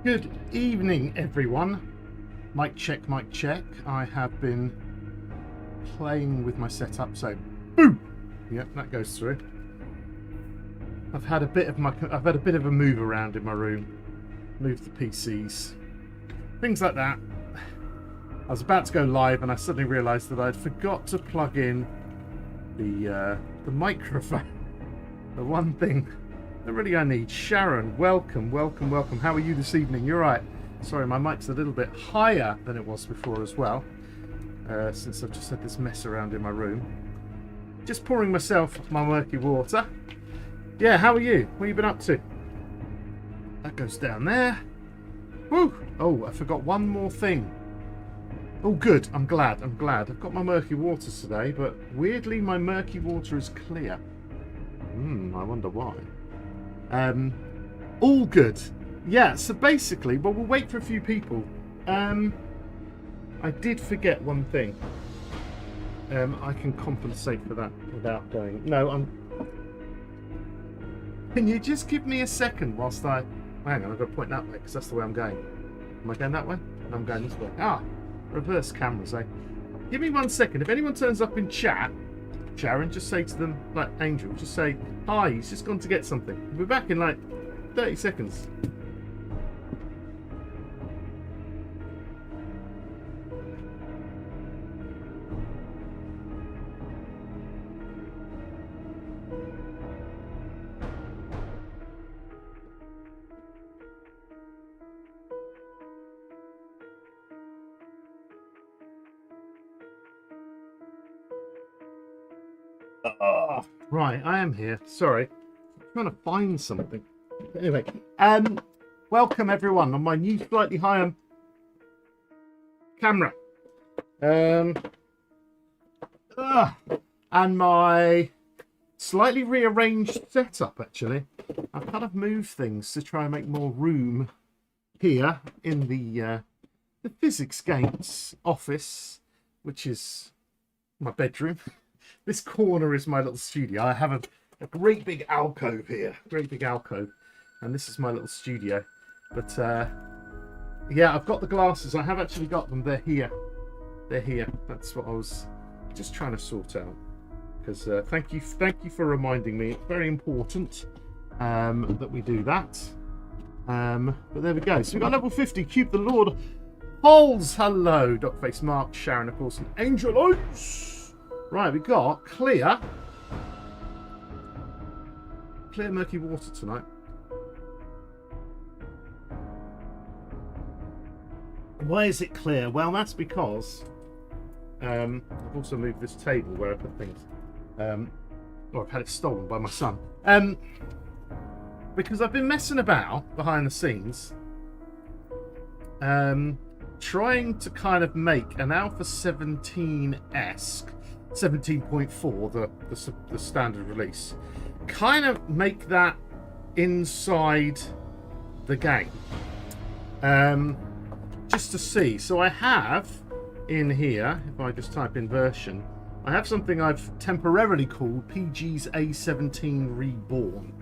Good evening, everyone. Mic check, mic check. I have been playing with my setup, so boom. Yep, that goes through. I've had a bit of a move around in my room, moved the PCs, things like that. I was about to go live, and I suddenly realised that I'd forgot to plug in the microphone. The one thing that really I need. Sharon, welcome. How are you this evening? You're right. Sorry, my mic's a little bit higher than it was before as well, since I've just had this mess around in my room. Just pouring myself my murky water. Yeah, how are you? What have you been up to? That goes down there. Woo! Oh, I forgot one more thing. Oh, good. I'm glad. I've got my murky waters today, but weirdly my murky water is clear. I wonder why. All good. Yeah, so basically, well, we'll wait for a few people. I did forget one thing. I can compensate for that without going. No, Can you just give me a second whilst I... Hang on, I've got to point that way, because that's the way I'm going. Am I going that way? No, I'm going this way. Ah, reverse cameras, eh? Give me 1 second. If anyone turns up in chat, Sharon, just say to them, like Angel, just say, hi, he's just gone to get something. We'll be back in like 30 seconds. Oh, right, I am here. Sorry. I'm trying to find something. Anyway, welcome everyone on my new slightly higher camera. And my slightly rearranged setup, actually. I've kind of moved things to try and make more room here in the Physics Games office, which is my bedroom. This corner is my little studio. I have a great big alcove here. And this is my little studio. But, yeah, I've got the glasses. I have actually got them. They're here. That's what I was just trying to sort out. Because thank you for reminding me. It's very important that we do that. But there we go. So we've got level 50. Cube the Lord. Holes. Hello. Dogface Mark, Sharon, of course, and Angel Ice. Right, we got clear murky water tonight. Why is it clear? Well, that's because I've also moved this table where I put things. I've had it stolen by my son. Because I've been messing about behind the scenes, trying to kind of make an Alpha 17-esque 17.4, the standard release, kind of make that inside the game, just to see. So I have in here, if I just type in version, I have something I've temporarily called PGz A17 Reborn,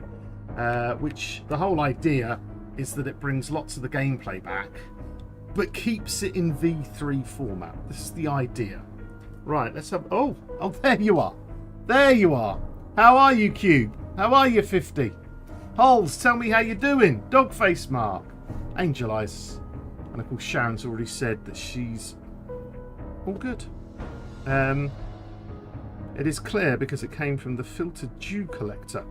which the whole idea is that it brings lots of the gameplay back but keeps it in V3 format. This is the idea. Right, let's have... Oh, there you are. How are you, Cube? How are you, 50? Holes, tell me how you're doing. Dogface Mark. Angel Ice. And of course, Sharon's already said that she's all good. It is clear because it came from the filtered dew collector.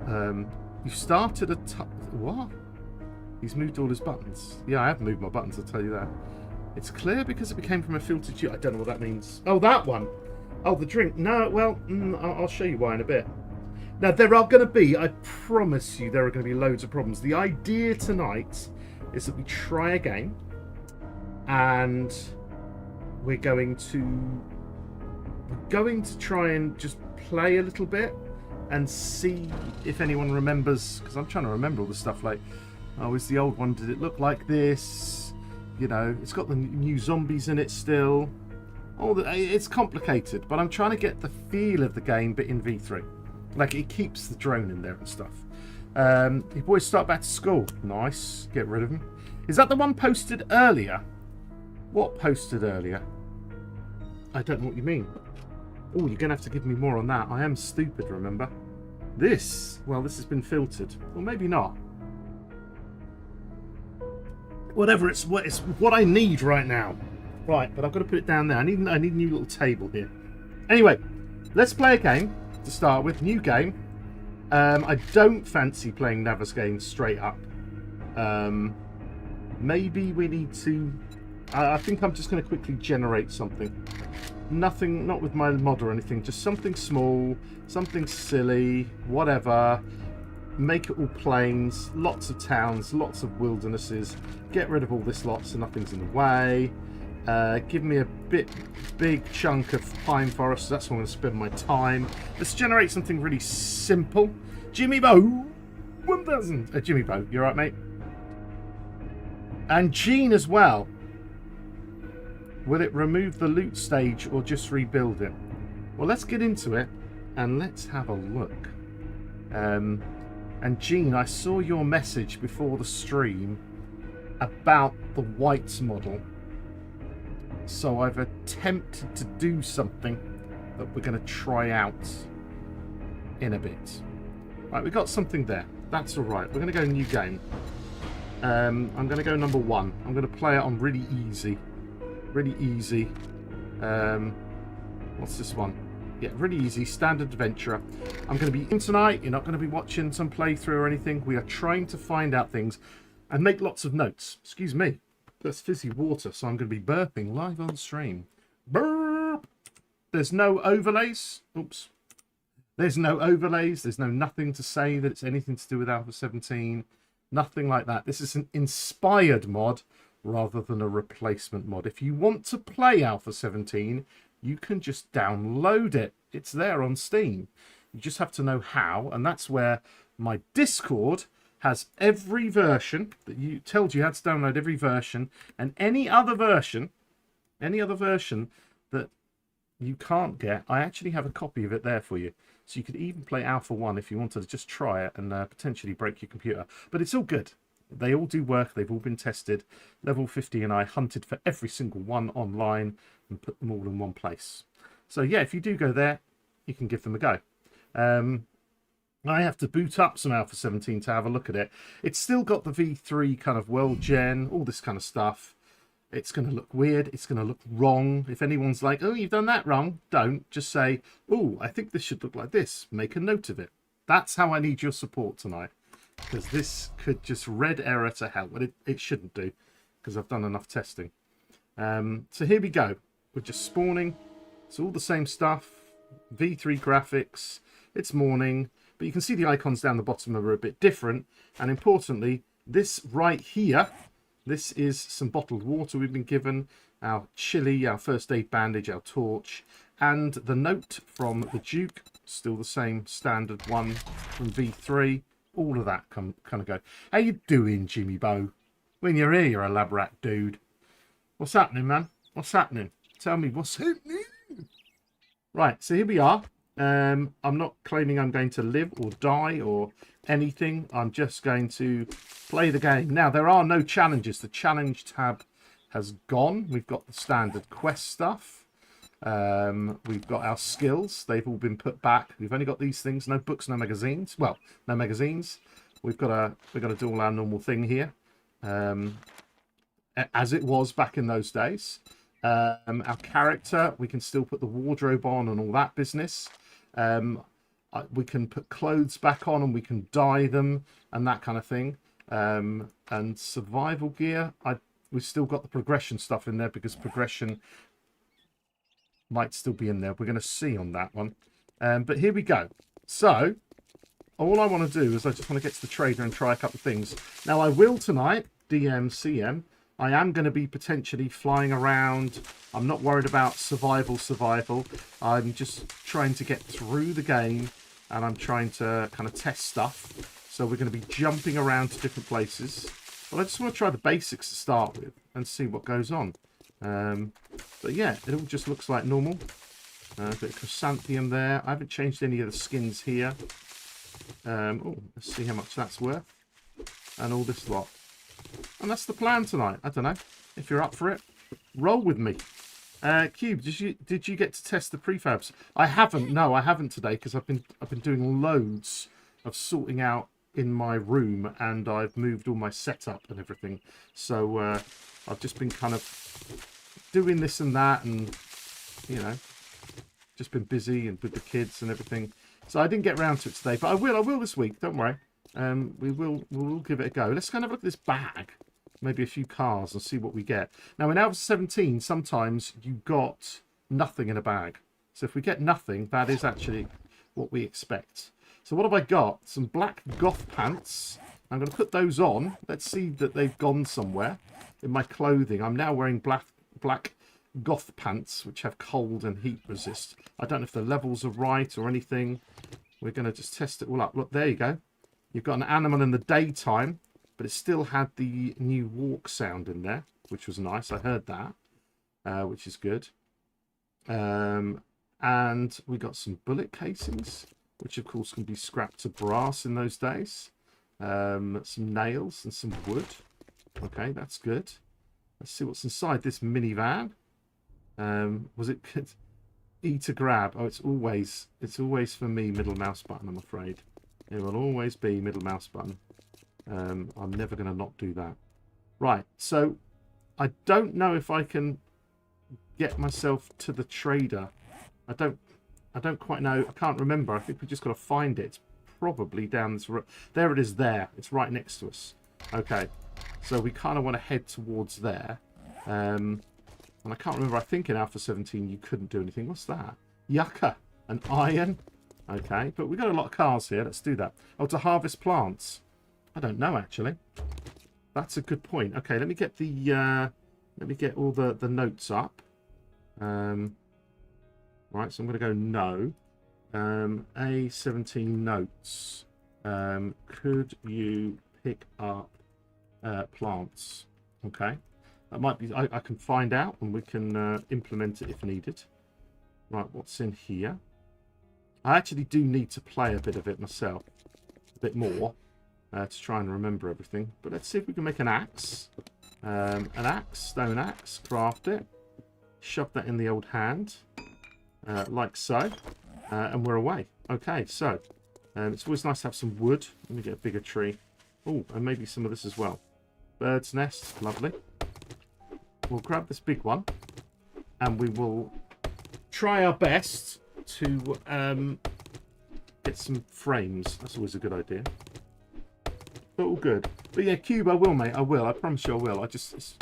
You started a... What? He's moved all his buttons. Yeah, I have moved my buttons, I'll tell you that. It's clear because it came from a filtered dew. I don't know what that means. Oh, that one. Oh, the drink. No, well, I'll show you why in a bit. Now, there are going to be, I promise you, there are going to be loads of problems. The idea tonight is that we try a game, and we're going to try and just play a little bit and see if anyone remembers, because I'm trying to remember all the stuff like, oh, is the old one, did it look like this? You know, it's got the new zombies in it still. It's complicated, but I'm trying to get the feel of the game, but in V3. Like, it keeps the drone in there and stuff. Your boys start back to school. Nice. Get rid of them. Is that the one posted earlier? What posted earlier? I don't know what you mean. Oh, you're going to have to give me more on that. I am stupid, remember? This? Well, this has been filtered. Or maybe not. Whatever, it's what I need right now. Right, but I've got to put it down there. I need a new little table here. Anyway, let's play a game to start with. New game. I don't fancy playing Navas games straight up. Maybe we need to... I think I'm just going to quickly generate something. Nothing, not with my mod or anything. Just something small, something silly, whatever. Make it all plains, lots of towns, lots of wildernesses. Get rid of all this lot so nothing's in the way. Give me a big chunk of pine forest. That's where I'm going to spend my time. Let's generate something really simple. Jimmy Bo 1000. Jimmy Bo, you alright, mate? And Gene as well. Will it remove the loot stage or just rebuild it? Well, let's get into it and let's have a look. And Gene, I saw your message before the stream about the whites model. So I've attempted to do something that we're going to try out in a bit. Right, we got something there. That's all right. We're going to go new game. I'm going to go number 1. I'm going to play it on really easy. Really easy. What's this one? Yeah, really easy. Standard adventurer. I'm going to be in tonight. You're not going to be watching some playthrough or anything. We are trying to find out things and make lots of notes. Excuse me. That's fizzy water, so I'm going to be burping live on stream. Burp! There's no overlays. Oops. There's no overlays. There's no nothing to say that it's anything to do with Alpha 17. Nothing like that. This is an inspired mod rather than a replacement mod. If you want to play Alpha 17, you can just download it. It's there on Steam. You just have to know how, and that's where my Discord has every version that you tells you how to download every version, and any other version that you can't get, I actually have a copy of it there for you. So you could even play Alpha 1 if you wanted to just try it and potentially break your computer. But it's all good. They all do work. They've all been tested. Level 50 and I hunted for every single one online and put them all in one place. So yeah, if you do go there, you can give them a go. I have to boot up some Alpha 17 to have a look at it. It's still got the V3 kind of world gen, all this kind of stuff. It's going to look weird. It's going to look wrong. If anyone's like, oh, you've done that wrong, don't. Just say, oh, I think this should look like this. Make a note of it. That's how I need your support tonight. Because this could just red error to hell. But it shouldn't do, because I've done enough testing. So here we go. We're just spawning. It's all the same stuff. V3 graphics. It's morning. But you can see the icons down the bottom are a bit different. And importantly, this right here, this is some bottled water we've been given. Our chili, our first aid bandage, our torch. And the note from the Duke. Still the same standard one from V3. All of that kind of go. How you doing, Jimmy Bo? When you're here, you're a lab rat, dude. What's happening, man? What's happening? Tell me what's happening. Right, so here we are. I'm not claiming I'm going to live or die or anything. I'm just going to play the game. Now, there are no challenges. The challenge tab has gone. We've got the standard quest stuff. We've got our skills. They've all been put back. We've only got these things. No books, no magazines. Well, no magazines. We've got to do all our normal thing here. As it was back in those days. Our character, we can still put the wardrobe on and all that business. We can put clothes back on and we can dye them and that kind of thing. And survival gear, we've still got the progression stuff in there because progression might still be in there. We're going to see on that one. But here we go. So, all I want to do is I just want to get to the trader and try a couple of things. Now, I will tonight, DMCM. I am going to be potentially flying around. I'm not worried about survival. I'm just trying to get through the game and I'm trying to kind of test stuff. So we're going to be jumping around to different places. But I just want to try the basics to start with and see what goes on. But yeah, it all just looks like normal. A bit of chrysanthemum there. I haven't changed any of the skins here. Oh, let's see how much that's worth. And all this lot. And that's the plan tonight. I don't know. If you're up for it, roll with me. Cube, did you get to test the prefabs? I haven't. No, I haven't today because I've been doing loads of sorting out in my room, and I've moved all my setup and everything. So I've just been kind of doing this and that, and you know, just been busy and with the kids and everything. So I didn't get around to it today, but I will this week. Don't worry. We'll give it a go. Let's kind of look at this bag. Maybe a few cars and see what we get. Now, in Alpha 17, sometimes you got nothing in a bag. So if we get nothing, that is actually what we expect. So what have I got? Some black goth pants. I'm going to put those on. Let's see that they've gone somewhere in my clothing. I'm now wearing black goth pants, which have cold and heat resist. I don't know if the levels are right or anything. We're going to just test it all up. Look, there you go. You've got an animal in the daytime, but it still had the new walk sound in there, which was nice. I heard that, which is good. And we got some bullet casings, which of course can be scrapped to brass in those days. Some nails and some wood. Okay, that's good. Let's see what's inside this minivan. Was it E to grab? Oh, it's always for me middle mouse button, I'm afraid. It will always be middle mouse button. I'm never going to not do that. Right, so I don't know if I can get myself to the trader. I don't quite know. I can't remember. I think we just got to find it. It's probably down this road. There it is there. It's right next to us. Okay, so we kind of want to head towards there. And I can't remember. I think in Alpha 17 you couldn't do anything. What's that? Yucca. An iron. Okay, but we've got a lot of cars here. Let's do that. Oh, to harvest plants. I don't know, actually. That's a good point. Okay, let me get the all the notes up. Right, so I'm going to go no. A17 notes. Could you pick up plants? Okay, that might be. I can find out, and we can implement it if needed. Right, what's in here? I actually do need to play a bit of it myself, a bit more. To try and remember everything. But let's see if we can make an axe. An axe, stone axe, craft it. Shove that in the old hand. Like so. And we're away. Okay, so. It's always nice to have some wood. Let me get a bigger tree. Oh, and maybe some of this as well. Bird's nest, lovely. We'll grab this big one. And we will try our best to get some frames. That's always a good idea. But all good. But yeah, Cube, I will, mate. I will. I promise you I will. It's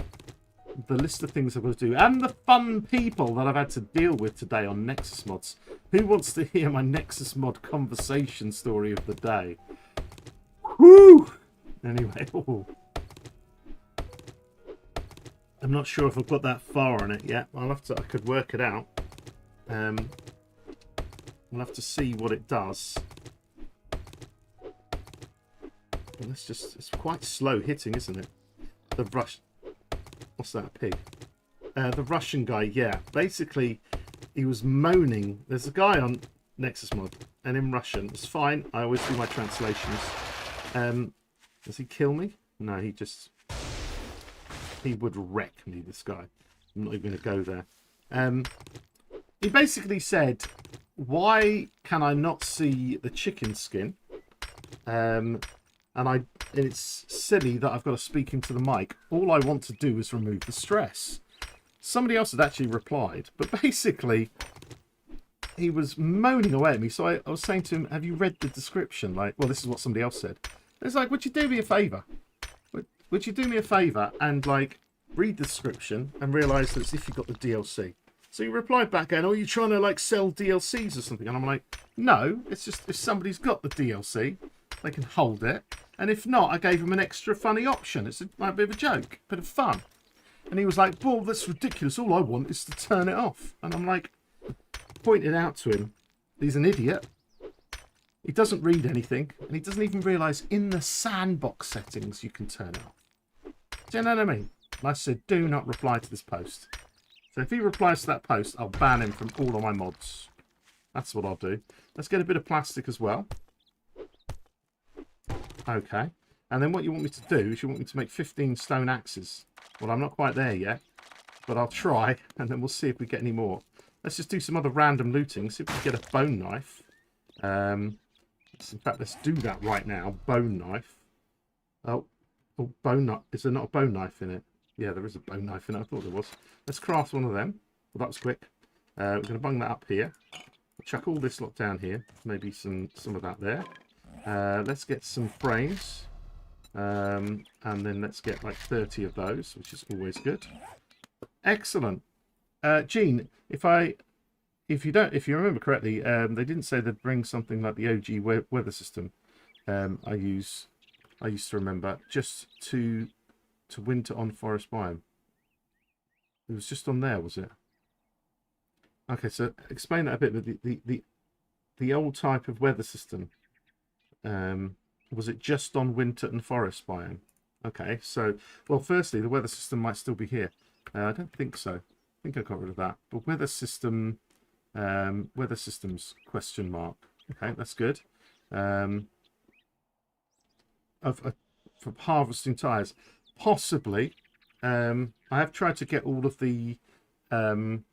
the list of things I've got to do. And the fun people that I've had to deal with today on Nexus mods. Who wants to hear my Nexus mod conversation story of the day? Woo! Anyway. Oh. I'm not sure if I've got that far on it yet. I could work it out. We'll have to see what it does. It's quite slow hitting, isn't it? What's that, a pig? The Russian guy, yeah. Basically, he was moaning. There's a guy on Nexus mod, and in Russian. It's fine. I always do my translations. Does he kill me? No, he would wreck me, this guy. I'm not even going to go there. He basically said, why can I not see the chicken skin? And it's silly that I've got to speak into the mic. All I want to do is remove the stress. Somebody else had actually replied, but basically he was moaning away at me. So I was saying to him, have you read the description? Like, well, this is what somebody else said. It's like, would you do me a favour? Would you do me a favour and like read the description and realise that it's if you got the DLC? So he replied back going, oh, you trying to like sell DLCs or something? And I'm like, no, it's just if somebody's got the DLC, they can hold it. And if not, I gave him an extra funny option. It's like a bit of a joke, bit of fun. And he was like, well, that's ridiculous. All I want is to turn it off. And I'm like, pointed out to him, he's an idiot. He doesn't read anything. And he doesn't even realise in the sandbox settings you can turn it off. Do you know what I mean? And I said, do not reply to this post. So if he replies to that post, I'll ban him from all of my mods. That's what I'll do. Let's get a bit of plastic as well. Okay. And then what you want me to do is you want me to make 15 stone axes. Well, I'm not quite there yet, but I'll try, and then we'll see if we get any more. Let's just do some other random looting, see if we can get a bone knife. In fact, let's do that right now. Bone knife. Oh, bone knife. Is there not a bone knife in it? Yeah, there is a bone knife in it. I thought there was. Let's craft one of them. Well, that was quick. We're going to bung that up here. Chuck all this lot down here. Maybe some of that there. Let's get some frames. And then let's get like 30 of those, which is always good. Excellent. Gene, if you remember correctly, they didn't say they'd bring something like the OG weather system. I used to remember just to winter on forest biome. It was just on there, was it? Okay, so explain that a bit. But the old type of weather system, was it just on winter and forest biome? Okay, so well, firstly, the weather system might still be here. I don't think so. I think I got rid of that. But weather systems question mark. Okay, that's good. For harvesting tires, possibly. I have tried to get all of the old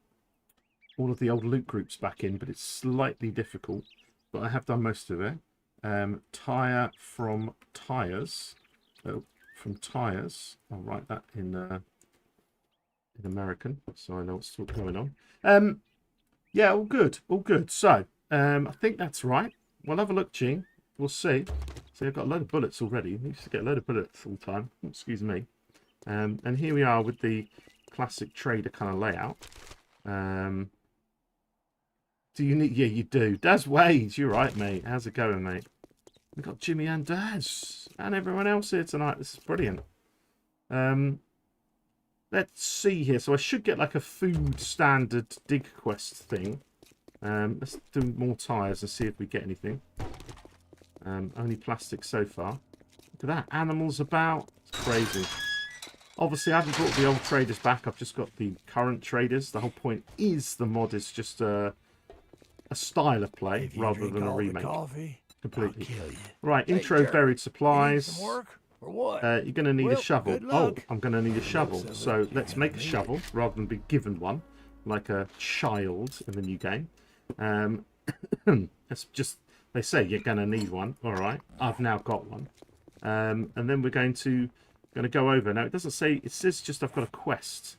loot groups back in, but it's slightly difficult. But I have done most of it. Tire from tires. Oh, from tires. I'll write that in American, so I know what's going on. Yeah, all good, all good. So, I think that's right. We'll have a look, Gene. We'll see. See, I've got a load of bullets already. I used to get a load of bullets all the time. Excuse me. And here we are with the classic trader kind of layout. Do you need... Yeah, you do. Daz Wade, you're right, mate. How's it going, mate? We've got Jimmy and Daz and everyone else here tonight. This is brilliant. Let's see here. So I should get like a food standard dig quest thing. Let's do more tires and see if we get anything. Only plastic so far. Look at that. Animals about. It's crazy. Obviously, I haven't brought the old traders back. I've just got the current traders. The whole point is the mod is just a style of play rather than a remake. Completely. Right, intro buried supplies. You're going to need a shovel. Oh, I'm going to need a shovel. So let's make a shovel rather than be given one like a child in the new game. That's just, they say you're going to need one. All right, I've now got one. And then we're going to go over. Now, it doesn't say, it says just I've got a quest.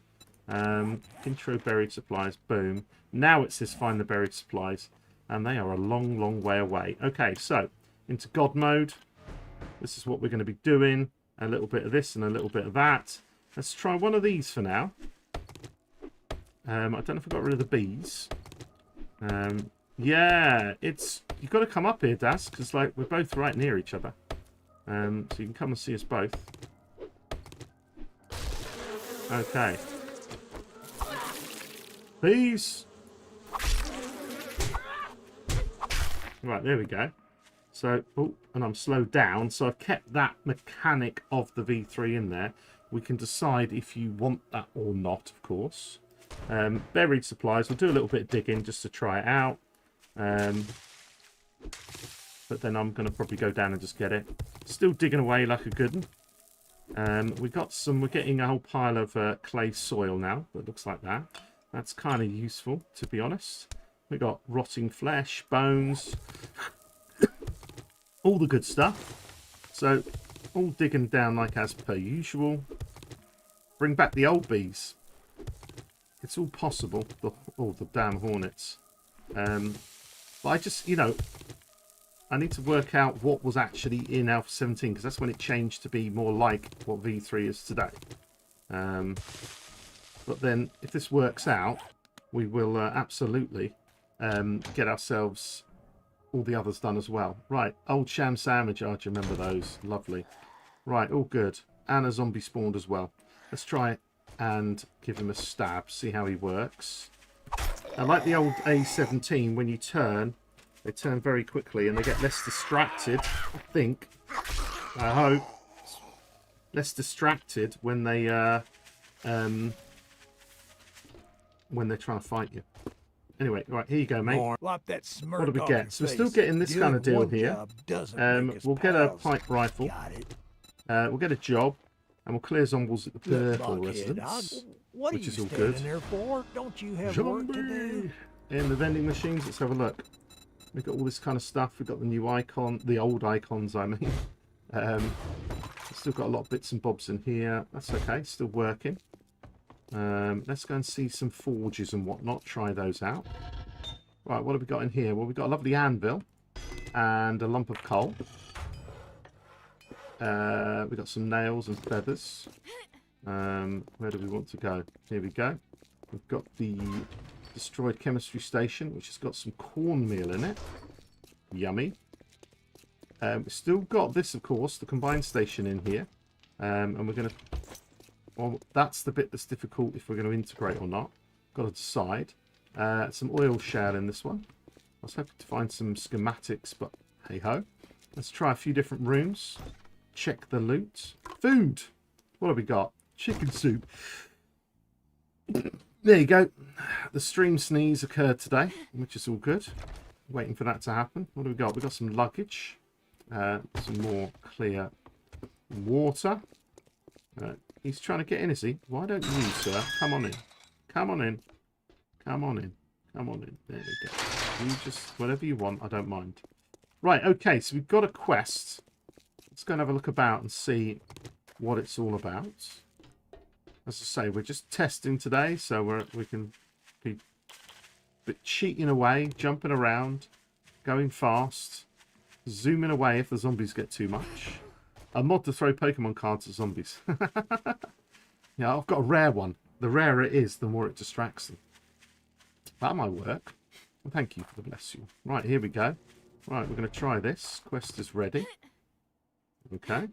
Intro buried supplies, boom. Now it says find the buried supplies. And they are a long, long way away. Okay, so into God mode. This is what we're going to be doing. A little bit of this and a little bit of that. Let's try one of these for now. I don't know if I got rid of the bees. Yeah, you've got to come up here, Das, because like we're both right near each other. So you can come and see us both. Okay. Bees. Right, there we go. So, oh, and I'm slowed down. So I've kept that mechanic of the V3 in there. We can decide if you want that or not, of course. Buried supplies. We'll do a little bit of digging just to try it out. But then I'm going to probably go down and just get it. Still digging away like a good one. We're getting a whole pile of clay soil now. That looks like that. That's kind of useful, to be honest. We got rotting flesh, bones, all the good stuff. So, all digging down like as per usual. Bring back the old bees. It's all possible. The damn hornets. But I just, I need to work out what was actually in Alpha 17 because that's when it changed to be more like what V3 is today. But then, if this works out, we will absolutely get ourselves all the others done as well. Right, old sham sandwich. Oh, do you remember those? Lovely. Right, all good. And a zombie spawned as well. Let's try and give him a stab, see how he works. I like the old A17, when you turn, they turn very quickly and they get less distracted, I think. I hope. Less distracted when they're trying to fight you. Anyway, right, here you go, mate. Wipe that smirk What do we off get? your So we're still face. getting this kind of Doing deal one here. job doesn't make us We'll get a pals. pipe rifle. Got it. We'll get a job. And we'll clear zombies at the Look, purple blockhead, residence. what which are is you all standing good. there for? Don't you have work to do? In the vending machines, let's have a look. We've got all this kind of stuff. We've got the new icon, the old icons, I mean. Still got a lot of bits and bobs in here. That's okay, still working. Let's go and see some forges and whatnot. Try those out. Right, what have we got in here? Well, we've got a lovely anvil and a lump of coal. We've got some nails and feathers. Where do we want to go? Here we go. We've got the destroyed chemistry station, which has got some cornmeal in it. Yummy. We've still got this, of course, the combined station in here. And we're going to... Well, that's the bit that's difficult if we're going to integrate or not. Got to decide. Some oil shale in this one. I was hoping to find some schematics, but hey-ho. Let's try a few different rooms. Check the loot. Food! What have we got? Chicken soup. There you go. The stream sneeze occurred today, which is all good. Waiting for that to happen. What do we got? We've got some luggage. Some more clear water. He's trying to get in, is he? Why don't you, sir? Come on in. Come on in. Come on in. Come on in. There we go. You just, whatever you want, I don't mind. Right, okay, so we've got a quest. Let's go and have a look about and see what it's all about. As I say, we're just testing today, so we can be a bit cheating away, jumping around, going fast, zooming away if the zombies get too much. A mod to throw Pokemon cards at zombies. Yeah, I've got a rare one. The rarer it is, the more it distracts them. That might work. Well, thank you for the bless you. Right, here we go. Right, we're going to try this. Quest is ready. Okay.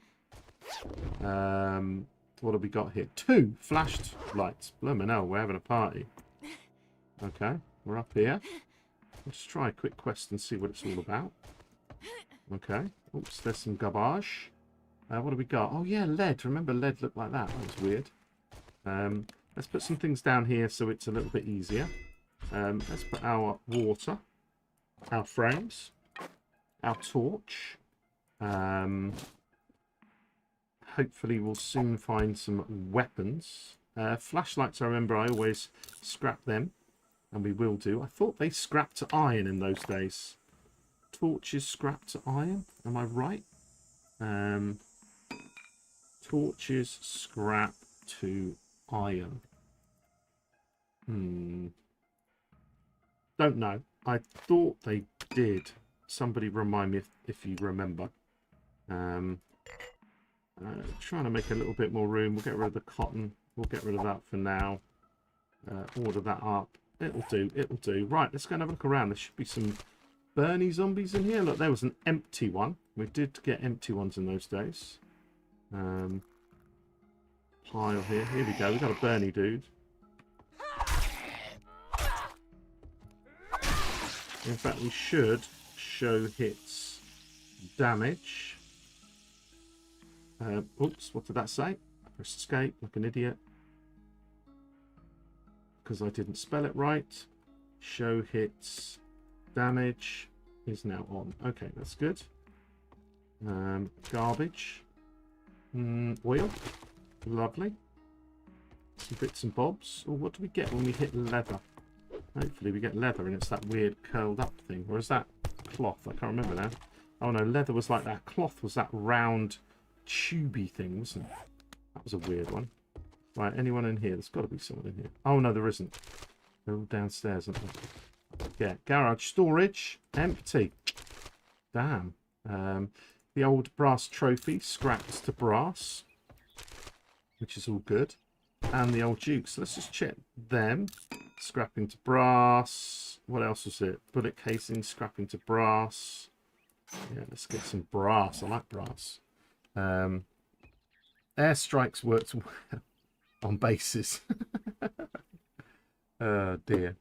What have we got here? 2 flashed lights. Bloomin' hell, we're having a party. Okay, we're up here. Let's try a quick quest and see what it's all about. Okay. Oops, there's some garbage. What have we got? Oh, yeah, lead. Remember, lead looked like that. That was weird. Let's put some things down here so it's a little bit easier. Let's put our water, our frames, our torch. Hopefully we'll soon find some weapons. Flashlights, I remember I always scrap them. And we will do. I thought they scrapped to iron in those days. Torches scrapped to iron. Am I right? Torches scrap to iron. Don't know. I thought they did. Somebody remind me if you remember. Trying to make a little bit more room. We'll get rid of the cotton. We'll get rid of that for now. Order that up. It'll do. It'll do. Right, let's go and have a look around. There should be some Bernie zombies in here. Look, there was an empty one. We did get empty ones in those days. Pile here. Here we go. We've got a Bernie dude. In fact, we should show hits damage. Oops, what did that say? Press escape like an idiot. Because I didn't spell it right. Show hits damage is now on. Okay, that's good. Garbage. Oil. Lovely. Some bits and bobs. Oh, what do we get when we hit leather? Hopefully we get leather and it's that weird curled up thing. Or is that cloth? I can't remember now. Oh no, leather was like that. Cloth was that round, tubey thing, wasn't it? That was a weird one. Right, anyone in here? There's got to be someone in here. Oh no, there isn't. They're all downstairs, aren't they? Yeah, garage storage, empty. Damn. The old brass trophy, scrapped to brass, which is all good. And the old dukes. So let's just check them. Scrapping to brass. What else was it? Bullet casing, scrapping to brass. Yeah, let's get some brass. I like brass. Airstrikes worked well on bases. Oh dear.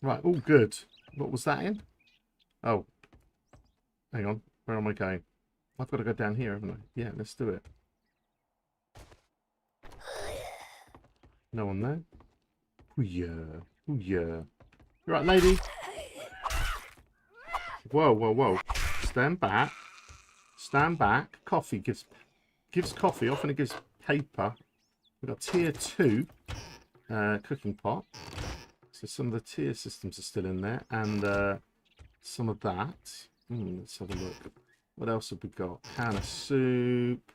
Right, all good. What was that in? Oh. Hang on. Where am I going? I've got to go down here, haven't I? Yeah, let's do it. No one there? Yeah. Oh, yeah. Right, lady. Whoa, whoa, whoa. Stand back. Stand back. Coffee gives coffee. Often it gives paper. We've got tier 2 cooking pot. So some of the tier systems are still in there. And some of that. Let's have a look. What else have we got? Can of soup.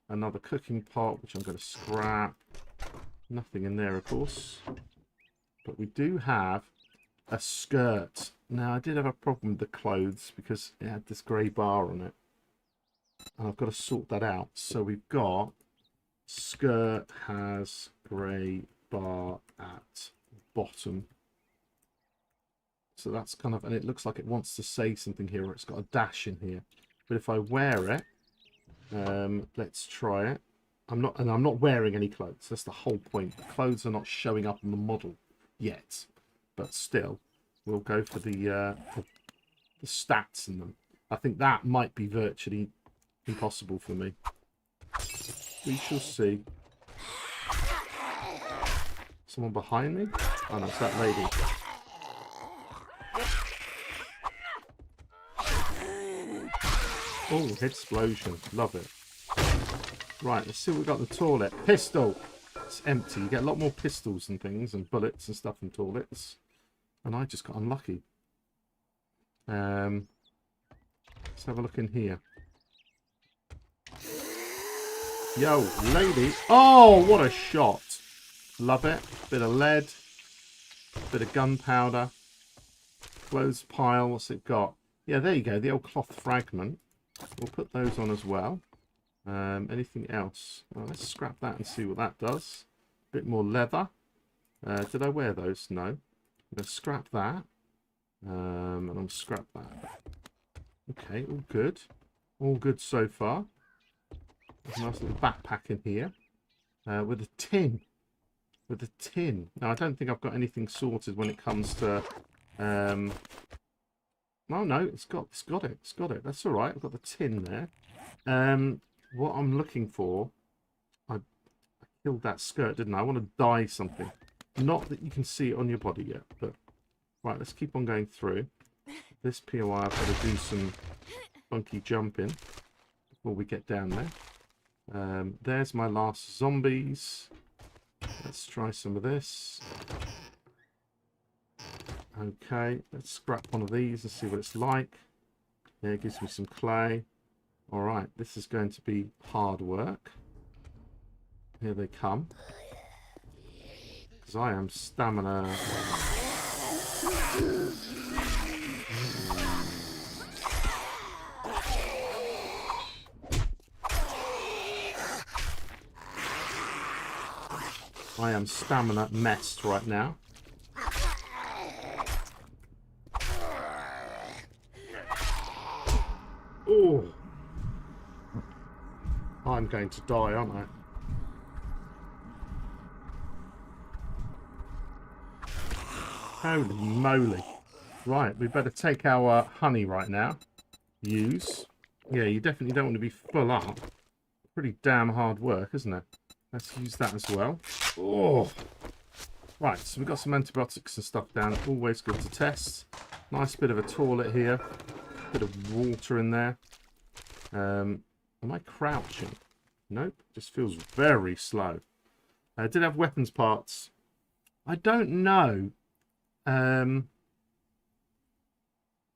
Another cooking pot, which I'm going to scrap. Nothing in there, of course. But we do have a skirt. Now, I did have a problem with the clothes because it had this grey bar on it. And I've got to sort that out. So we've got skirt has grey bar at bottom. So that's kind of, and it looks like it wants to say something here, or it's got a dash in here. But if I wear it, let's try it. I'm not wearing any clothes. That's the whole point. The clothes are not showing up on the model yet, but still, we'll go for the stats in them. I think that might be virtually impossible for me. We shall see. Someone behind me? Oh no, it's that lady. Oh, explosion. Love it. Right, let's see what we've got in the toilet. Pistol. It's empty. You get a lot more pistols and things and bullets and stuff in toilets. And I just got unlucky. Let's have a look in here. Yo, lady. Oh, what a shot. Love it. Bit of lead. Bit of gunpowder. Clothes pile. What's it got? Yeah, there you go. The old cloth fragment. We'll put those on as well. Anything else? Well, let's scrap that and see what that does. Bit more leather. Did I wear those? No. I'm going to scrap that. And I'll scrap that. Okay, all good. All good so far. There's a nice little backpack in here. With a tin. With a tin. Now, I don't think I've got anything sorted when it comes to... Oh no, it's got it. That's all right. I've got the tin there. What I'm looking for, I killed that skirt, didn't I? I want to dye something. Not that you can see it on your body yet, but right. Let's keep on going through. This POI, I've got to do some funky jumping before we get down there. There's my last zombies. Let's try some of this. Okay, let's scrap one of these and see what it's like. Yeah, it gives me some clay. Alright, this is going to be hard work. Here they come. Because I am stamina. I am stamina messed right now. Oh, I'm going to die, aren't I? Holy moly. Right, we better take our honey right now. Use. Yeah, you definitely don't want to be full up. Pretty damn hard work, isn't it? Let's use that as well. Oh. Right, so we've got some antibiotics and stuff down. Always good to test. Nice bit of a toilet here. Bit of water in there. Am I crouching? Nope. Just feels very slow. I did have weapons parts. I don't know.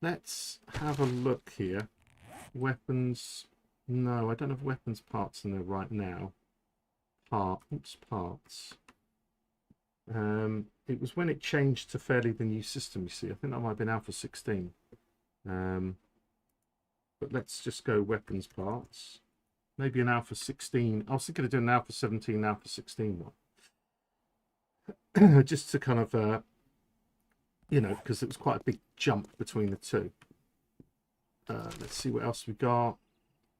Let's have a look here. Weapons. No, I don't have weapons parts in there right now. Parts. It was when it changed to fairly the new system, you see. I think that might have been Alpha 16. But let's just go weapons parts. Maybe an Alpha 16. I was thinking of doing an Alpha 17, Alpha 16 one. Just to kind of, you know, because it was quite a big jump between the two. Let's see what else we got.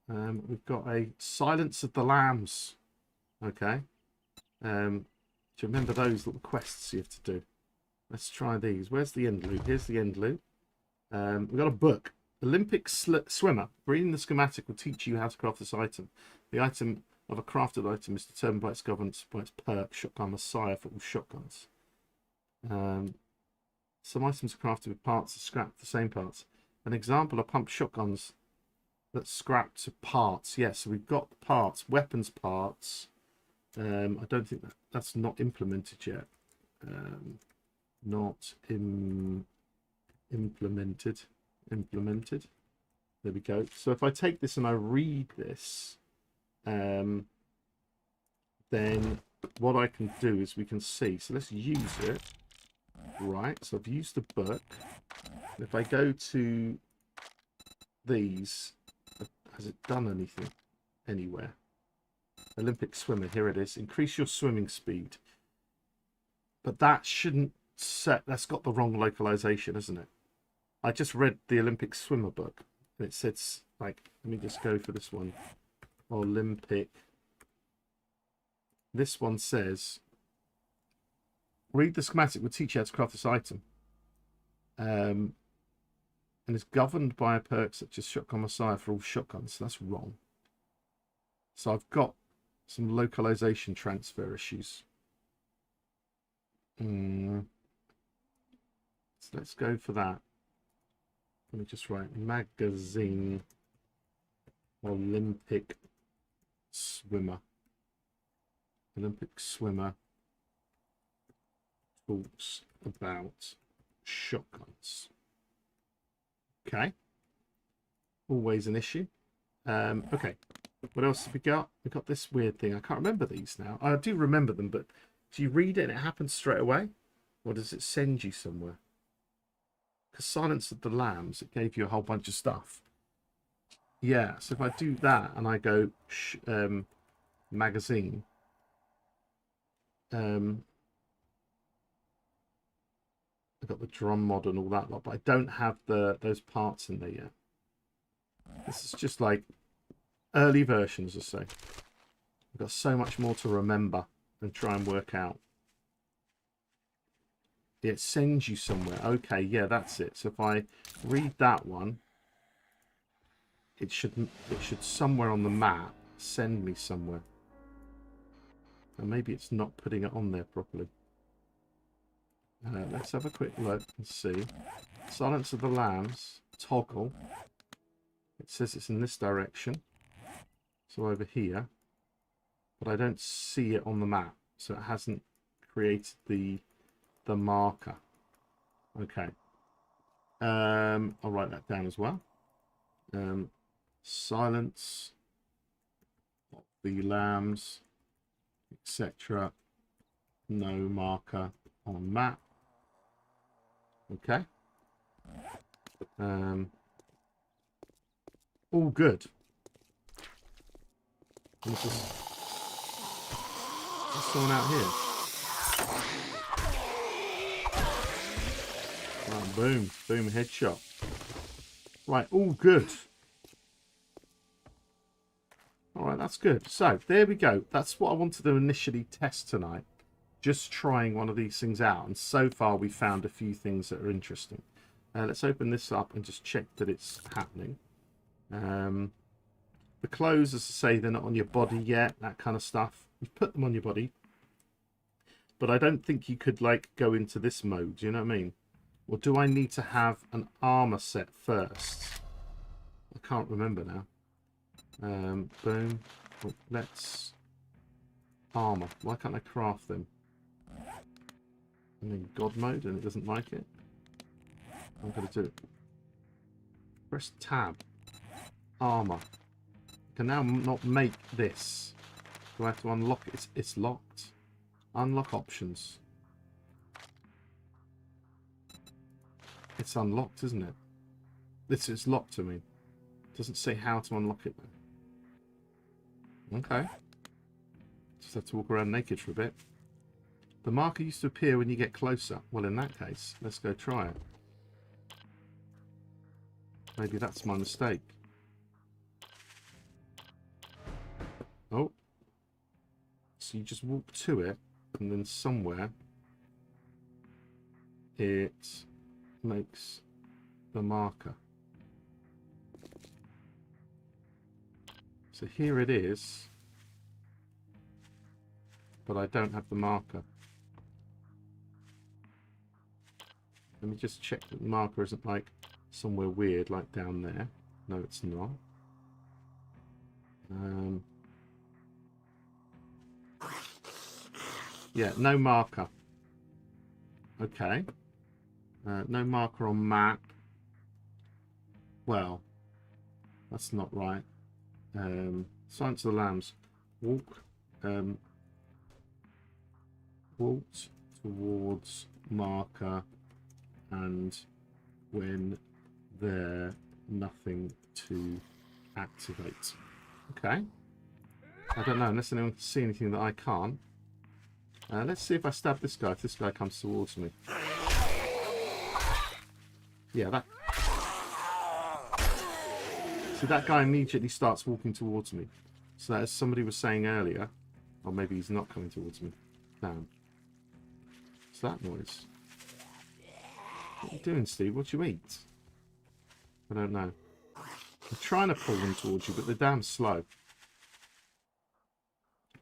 We've got a Silence of the Lambs. Okay. Do you remember those little quests you have to do? Let's try these. Where's the end loop? Here's the end loop. We've got a book. Olympic swimmer. Reading the schematic will teach you how to craft this item. The item of a crafted item is determined by its governance, by its perk, shotgun messiah for all shotguns. Some items are crafted with parts that scrap the same parts. An example are pump shotguns that scrap to parts. Yes, so we've got parts, weapons parts. I don't think that's not implemented yet. Not implemented. Implemented. There we go. So if I take this and I read this, then what I can do is we can see. So let's use it. Right, so I've used the book. If I go to these, has it done anything anywhere? Olympic swimmer, here it is. Increase your swimming speed. But that shouldn't set, that's got the wrong localization, isn't it? I just read the Olympic swimmer book. And it says, like, let me just go for this one. Olympic. This one says, read the schematic will teach you how to craft this item. And is governed by a perk such as Shotgun Messiah for all shotguns. So that's wrong. So I've got some localization transfer issues. So let's go for that. Let me just write magazine Olympic swimmer. Olympic swimmer talks about shotguns. Okay. Always an issue. Okay. What else have we got? We've got this weird thing. I can't remember these now. I do remember them, but do you read it and it happens straight away? Or does it send you somewhere? Because Silence of the Lambs, it gave you a whole bunch of stuff. Yeah, so if I do that and I go magazine, I've got the drum mod and all that lot, but I don't have those parts in there yet. This is just like early versions, I say. I've got so much more to remember and try and work out. It sends you somewhere. Okay, yeah, that's it. So if I read that one, it should somewhere on the map send me somewhere. And maybe it's not putting it on there properly. Let's have a quick look and see. Silence of the Lambs, toggle. It says it's in this direction. So over here. But I don't see it on the map. So it hasn't created the marker. Okay. I'll write that down as well. Silence of the Lambs, etc. No marker on map. Okay. All good. There's someone out here. Right, boom. Boom, headshot. Right, all good. Alright, that's good. So, there we go. That's what I wanted to initially test tonight. Just trying one of these things out. And so far, we found a few things that are interesting. Let's open this up and just check that it's happening. The clothes, as I say, they're not on your body yet. That kind of stuff. You've put them on your body. But I don't think you could, like, go into this mode. Do you know what I mean? Or do I need to have an armor set first? I can't remember now. Boom. Oh, let's... Armor. Why can't I craft them? I'm in God mode and it doesn't like it. I'm going to do it. Press tab. Armor. I can now not make this. Do I have to unlock it? It's locked. Unlock options. It's unlocked, isn't it? This is locked to me. It doesn't say how to unlock it though. Okay. Just have to walk around naked for a bit. The marker used to appear when you get closer. Well, in that case, let's go try it. Maybe that's my mistake. Oh. So you just walk to it, and then somewhere it makes the marker. So here it is, but I don't have the marker. Let me just check that the marker isn't like somewhere weird, like down there. No, it's not. Yeah, no marker. Okay. No marker on map. Well, that's not right. Silence of the Lambs. Walk. Walked towards marker, and when there, nothing to activate. Okay. I don't know, unless anyone can see anything that I can't. Let's see if I stab this guy, if this guy comes towards me. Yeah, that... See, that guy immediately starts walking towards me. So as somebody was saying earlier, or maybe he's not coming towards me. Damn. What's that noise? What are you doing, Steve? What do you eat? I don't know. I'm trying to pull them towards you, but they're damn slow.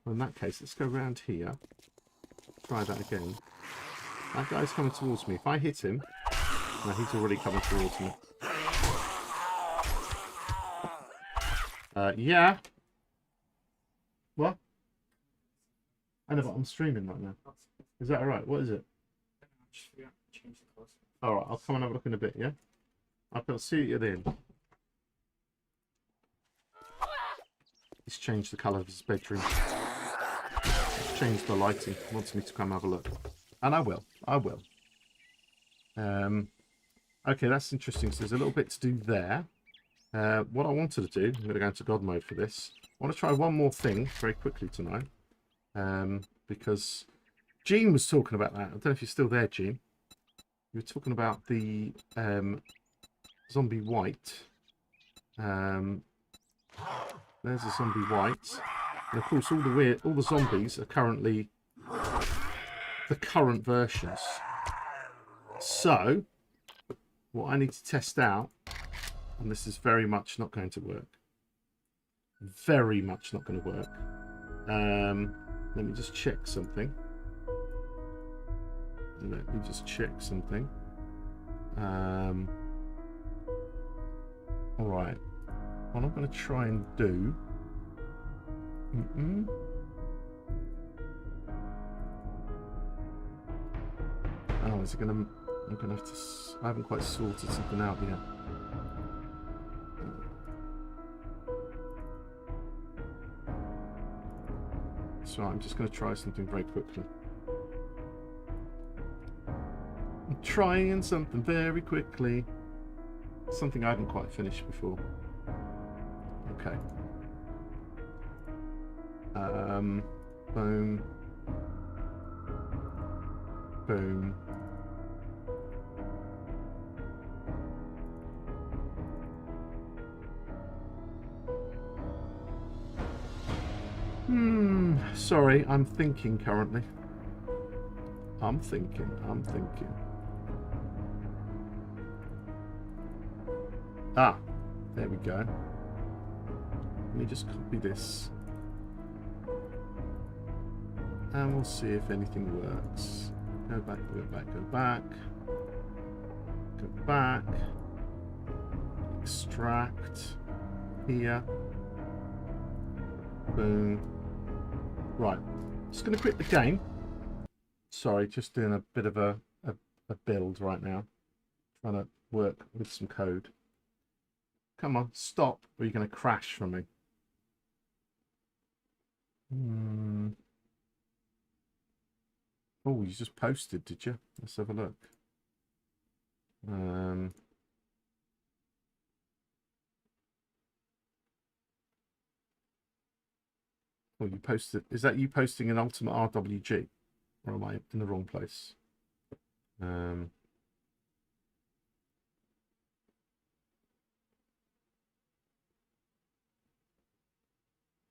Well, in that case, let's go around here. Try that again. That guy's coming towards me. If I hit him... No, he's already coming towards me. Yeah. What? I know, but I'm streaming right now. Is that alright? What is it? Alright, I'll come and have a look in a bit, yeah? I'll see you at the end. He's changed the colour of his bedroom. He's changed the lighting. He wants me to come have a look. And I will. I will. Okay, that's interesting. So there's a little bit to do there. What I wanted to do, I'm going to go into God mode for this. I want to try one more thing very quickly tonight. Because Gene was talking about that. I don't know if you're still there, Gene. You were talking about the zombie white. There's a zombie white. And of course all the zombies are currently the current versions. So what I need to test out, and this is very much not going to work. Very much not going to work. Let me just check something. Let me just check something. Alright. What I'm going to try and do... Oh, is it going to... I'm going to have to... I haven't quite sorted something out yet. So I'm just going to try something very quickly. I'm trying something very quickly. Something I haven't quite finished before. Okay. Boom. Boom. Sorry, I'm thinking currently. I'm thinking. Ah, there we go. Let me just copy this. And we'll see if anything works. Go back, go back, go back. Go back. Extract. Here. Boom. Right. Just going to quit the game. Sorry, just doing a bit of a build right now. Trying to work with some code. Come on, stop, or you're going to crash from me. Oh, you just posted, did you? Let's have a look. Oh, you posted. Is that you posting an Ultimate RWG? Or am I in the wrong place?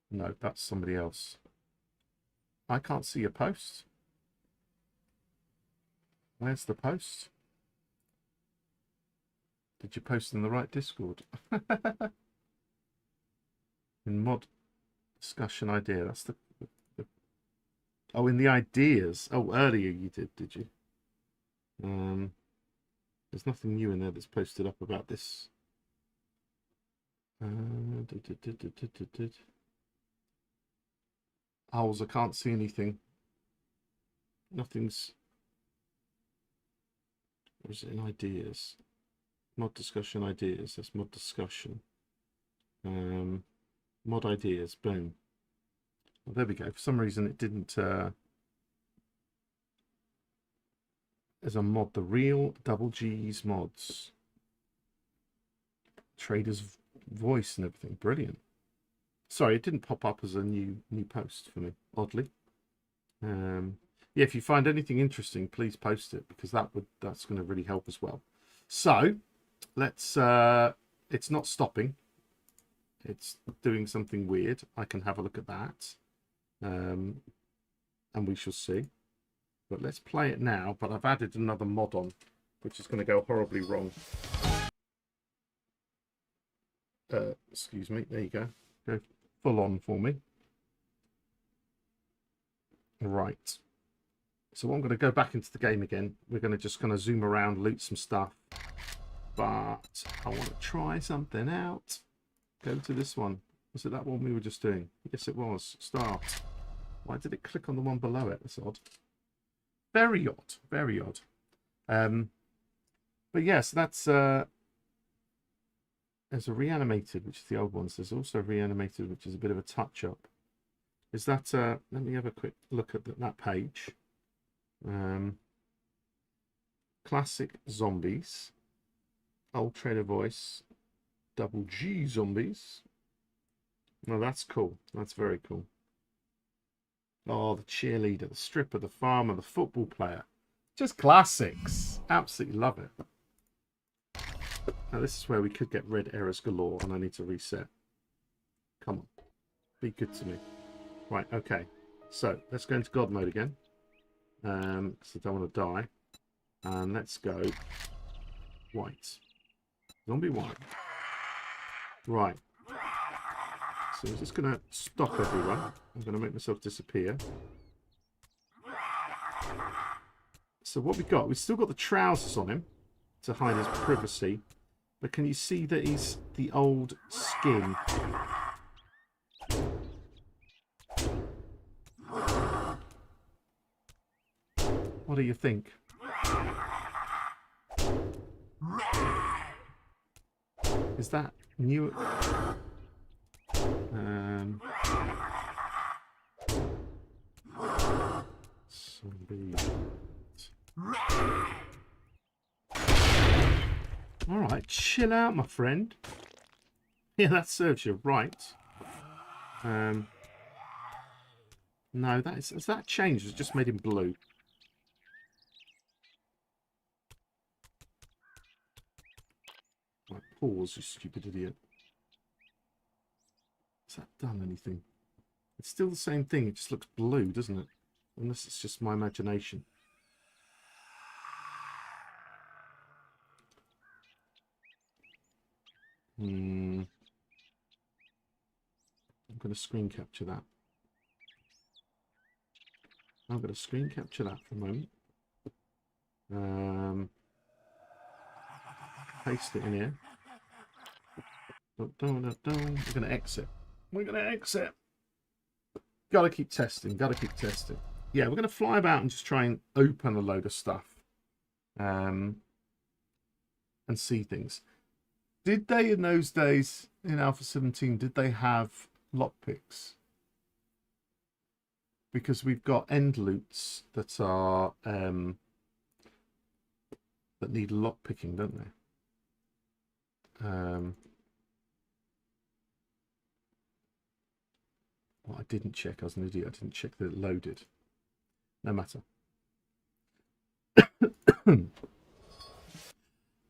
No, that's somebody else. I can't see a post. Where's the post? Did you post in the right Discord? In mod discussion idea. That's the... Oh, in the ideas. Oh, earlier you did you? There's nothing new in there that's posted up about this. Owls, I can't see anything. Nothing's... Or is it in ideas? Mod discussion ideas. That's mod discussion. Mod ideas. Boom. Well, there we go. For some reason it didn't... There's a mod. The real PGz mods. Trader's voice and everything. Brilliant. Sorry, it didn't pop up as a new post for me, oddly. Yeah, if you find anything interesting, please post it, because that's going to really help as well. So let's it's not stopping, it's doing something weird. I can have a look at that, and we shall see. But let's play it now. But I've added another mod on, which is going to go horribly wrong. Excuse me, there you go. Go full on for me. Right. So I'm going to go back into the game again. We're going to just kind of zoom around, loot some stuff. But I want to try something out. Go to this one. Was it that one we were just doing? Yes, it was. Start. Why did it click on the one below it? That's odd. Very odd. Very odd. But yes, that's... There's a reanimated, which is the old ones. There's also reanimated, which is a bit of a touch-up. Is that... let me have a quick look at that page. Classic zombies. Old trader voice. PGz zombies. No, that's cool. That's very cool. Oh, the cheerleader, the stripper, the farmer, the football player. Just classics. Absolutely love it. Now, this is where we could get red errors galore, and I need to reset. Come on. Be good to me. Right, okay. So, let's go into God mode again. Because I don't want to die. And let's go white. Zombie white. Right. So, I'm just going to stop everyone. I'm going to make myself disappear. So, what we've got, we've still got the trousers on him to hide his privacy. But can you see that he's the old skin? What do you think? Is that new? All right, chill out, my friend. Yeah, that serves you right. No, has that changed? It's just made him blue. Right, pause, you stupid idiot. Has that done anything? It's still the same thing. It just looks blue, doesn't it? Unless it's just my imagination. I'm going to screen capture that. I'm going to screen capture that for a moment. Paste it in here. We're going to exit. We're going to exit. Got to keep testing. Got to keep testing. Yeah, we're going to fly about and just try and open a load of stuff. And see things. Did they, in those days, in Alpha 17, did they have lockpicks? Because we've got end loots that are that need lockpicking, don't they? Well, I didn't check. I was an idiot. I didn't check that it loaded. No matter.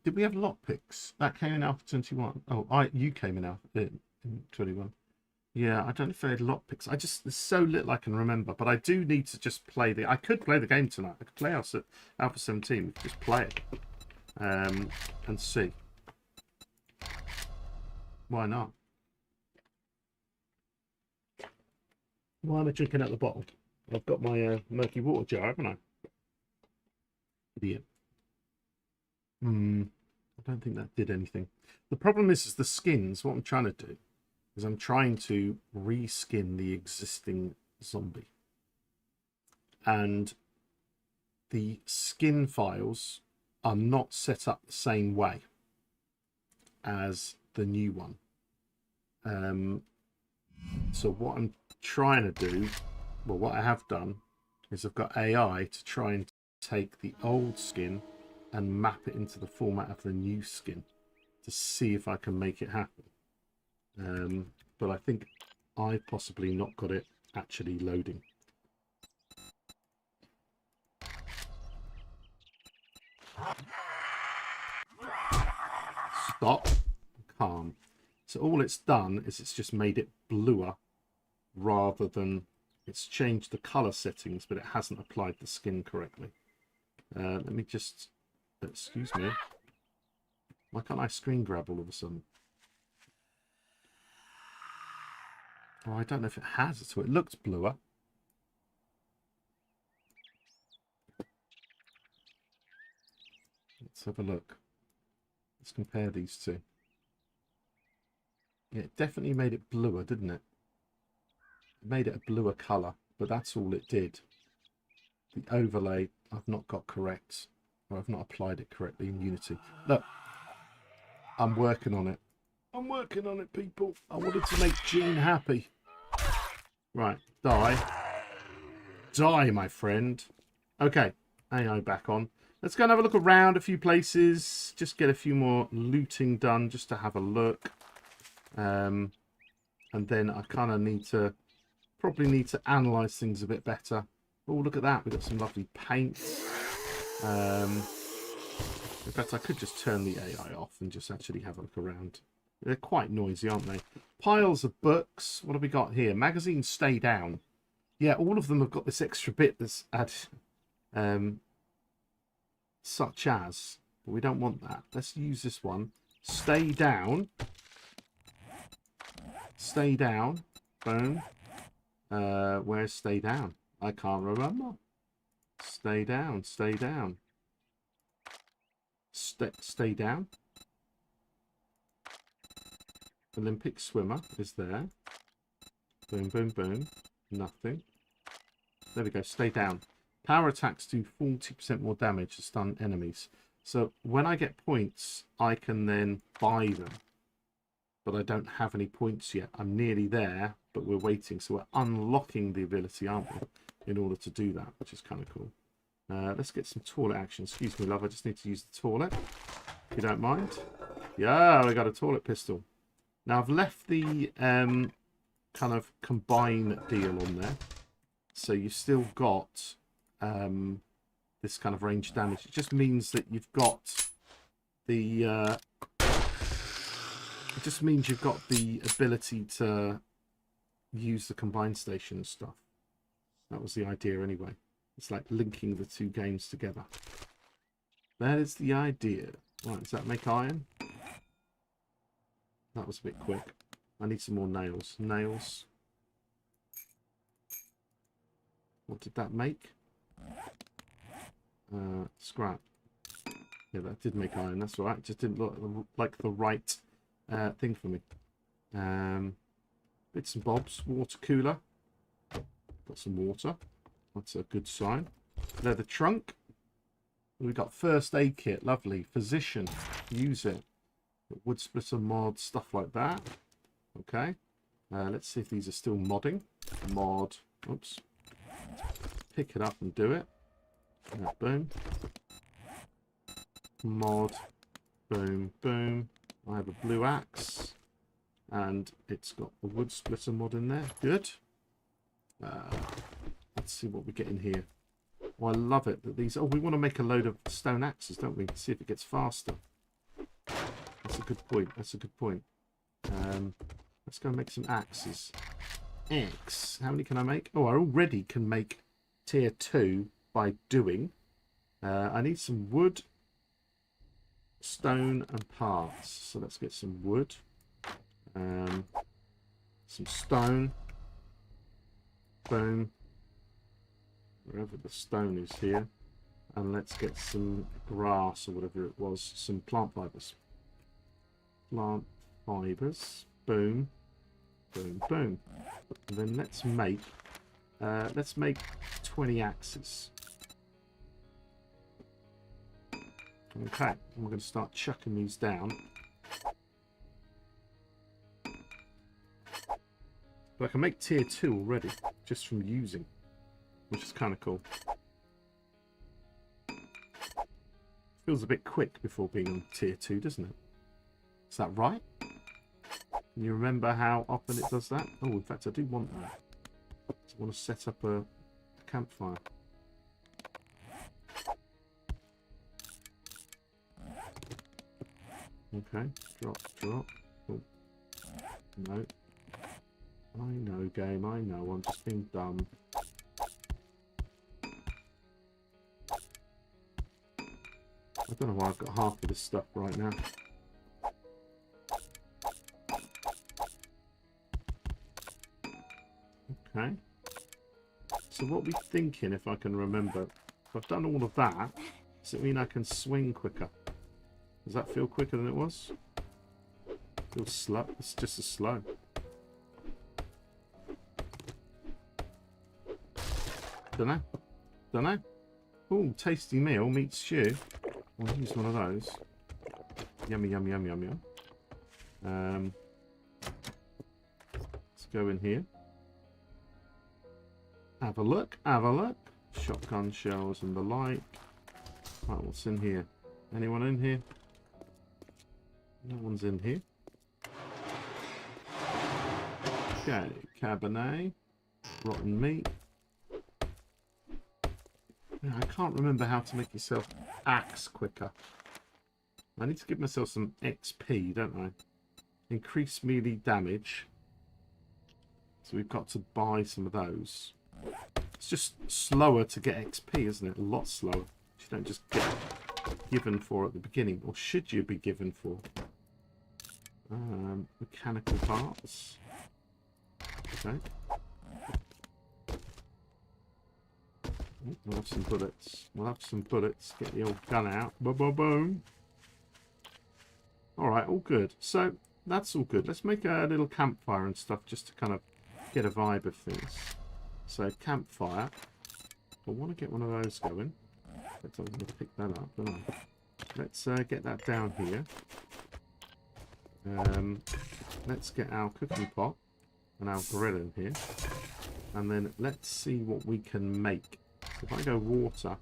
Did we have lockpicks? That came in Alpha 21. Oh, you came in Alpha in 21. Yeah, I don't know if they had lockpicks. There's so little I can remember. But I do need to just play I could play the game tonight. I could play Alpha 17. Just play it. And see. Why not? Why am I drinking out the bottle? I've got my murky water jar, haven't I? Idiot. I don't think that did anything. The problem is the skins. What I'm trying to do is I'm trying to reskin the existing zombie. And the skin files are not set up the same way as the new one. So what I'm trying to do, well, what I have done is I've got AI to try and take the old skin and map it into the format of the new skin to see if I can make it happen. But I think I've possibly not got it actually loading. Stop. Calm. So all it's done is it's just made it bluer rather than it's changed the color settings, but it hasn't applied the skin correctly. Let me just, excuse me. Why can't I screen grab all of a sudden? Oh, I don't know if it has at all. It looks bluer. Let's have a look. Let's compare these two. Yeah, it definitely made it bluer, didn't it? It made it a bluer colour, but that's all it did. The overlay I've not got correct, or I've not applied it correctly in Unity. Look, I'm working on it. I'm working on it, people. I wanted to make Jean happy. Right, die. Die, my friend. Okay, AI back on. Let's go and have a look around a few places. Just get a few more looting done, just to have a look. And then I kind of probably need to analyse things a bit better. Oh, look at that. We've got some lovely paint. In fact, I could just turn the AI off and just actually have a look around. They're quite noisy, aren't they? Piles of books. What have we got here? Magazines stay down. Yeah, all of them have got this extra bit that's added. Such as. But we don't want that. Let's use this one. Stay down. Stay down. Boom. Where's stay down? I can't remember. Stay down. Stay down. Stay down. Olympic swimmer is there. Boom, boom, boom. Nothing. There we go. Stay down. Power attacks do 40% more damage to stun enemies. So when I get points, I can then buy them. But I don't have any points yet. I'm nearly there, but we're waiting. So we're unlocking the ability, aren't we, in order to do that, which is kind of cool. Let's get some toilet action. Excuse me, love. I just need to use the toilet, if you don't mind. Yeah, we got a toilet pistol. Now, I've left the kind of combine deal on there. So you've still got this kind of range damage. It just means that you've got the... it just means you've got the ability to use the combine station and stuff. That was the idea anyway. It's like linking the two games together. That is the idea. Right, does that make iron? That was a bit quick. I need some more nails. Nails. What did that make? Scrap. Yeah, that did make iron. That's all right. It just didn't look like the right thing for me. Bits and bobs. Water cooler. Got some water. That's a good sign. Leather trunk. We've got first aid kit. Lovely. Physician. Use it. Wood splitter mod. Stuff like that. Okay. Let's see if these are still modding. Mod. Oops. Pick it up and do it. Boom. Mod. Boom. Boom. I have a blue axe. And it's got the wood splitter mod in there. Good. Let's see what we get in here. Oh, I love it that these... Oh, we want to make a load of stone axes, don't we? See if it gets faster. That's a good point. That's a good point. Let's go and make some axes. X. How many can I make? Oh, I already can make tier 2 by doing. I need some wood, stone, and parts. So let's get some wood. Some stone. Boom. Wherever the stone is here. And let's get some grass or whatever it was. Some plant fibers. Plant fibers. Boom. Boom, boom. And then let's make 20 axes. Okay, and we're going to start chucking these down. But I can make tier 2 already, just from using, which is kind of cool. Feels a bit quick before being on tier 2, doesn't it? Is that right? Can you remember how often it does that? Oh, in fact, I do want that. I want to set up a campfire. Okay, drop, drop. Oh. No. I know, game, I know. I'm just being dumb. I don't know why I've got half of this stuff right now. Okay. So what are we thinking, if I can remember? If I've done all of that, does it mean I can swing quicker? Does that feel quicker than it was? Feels slow. It's just as slow. Dunno. Dunno. Oh, tasty meal meets stew. I'll use one of those. Yummy, yum, yum, yum, yum. Let's go in here. Have a look. Have a look. Shotgun shells and the like. Right, what's in here? Anyone in here? No one's in here. Okay, Cabernet. Rotten meat. I can't remember how to make yourself axe quicker. I need to give myself some XP, don't I? Increase melee damage. So we've got to buy some of those. It's just slower to get XP, isn't it? A lot slower. You don't just get given for at the beginning. Or should you be given for? Mechanical parts. Okay. We'll have some bullets. We'll have some bullets. Get the old gun out. Boom, boom, boom. Alright, all good. So, that's all good. Let's make a little campfire and stuff just to kind of get a vibe of things. So, campfire. I want to get one of those going. I'm going to pick that up, don't I? Let's get that down here. Let's get our cooking pot and our grill in here. And then let's see what we can make. If I go water,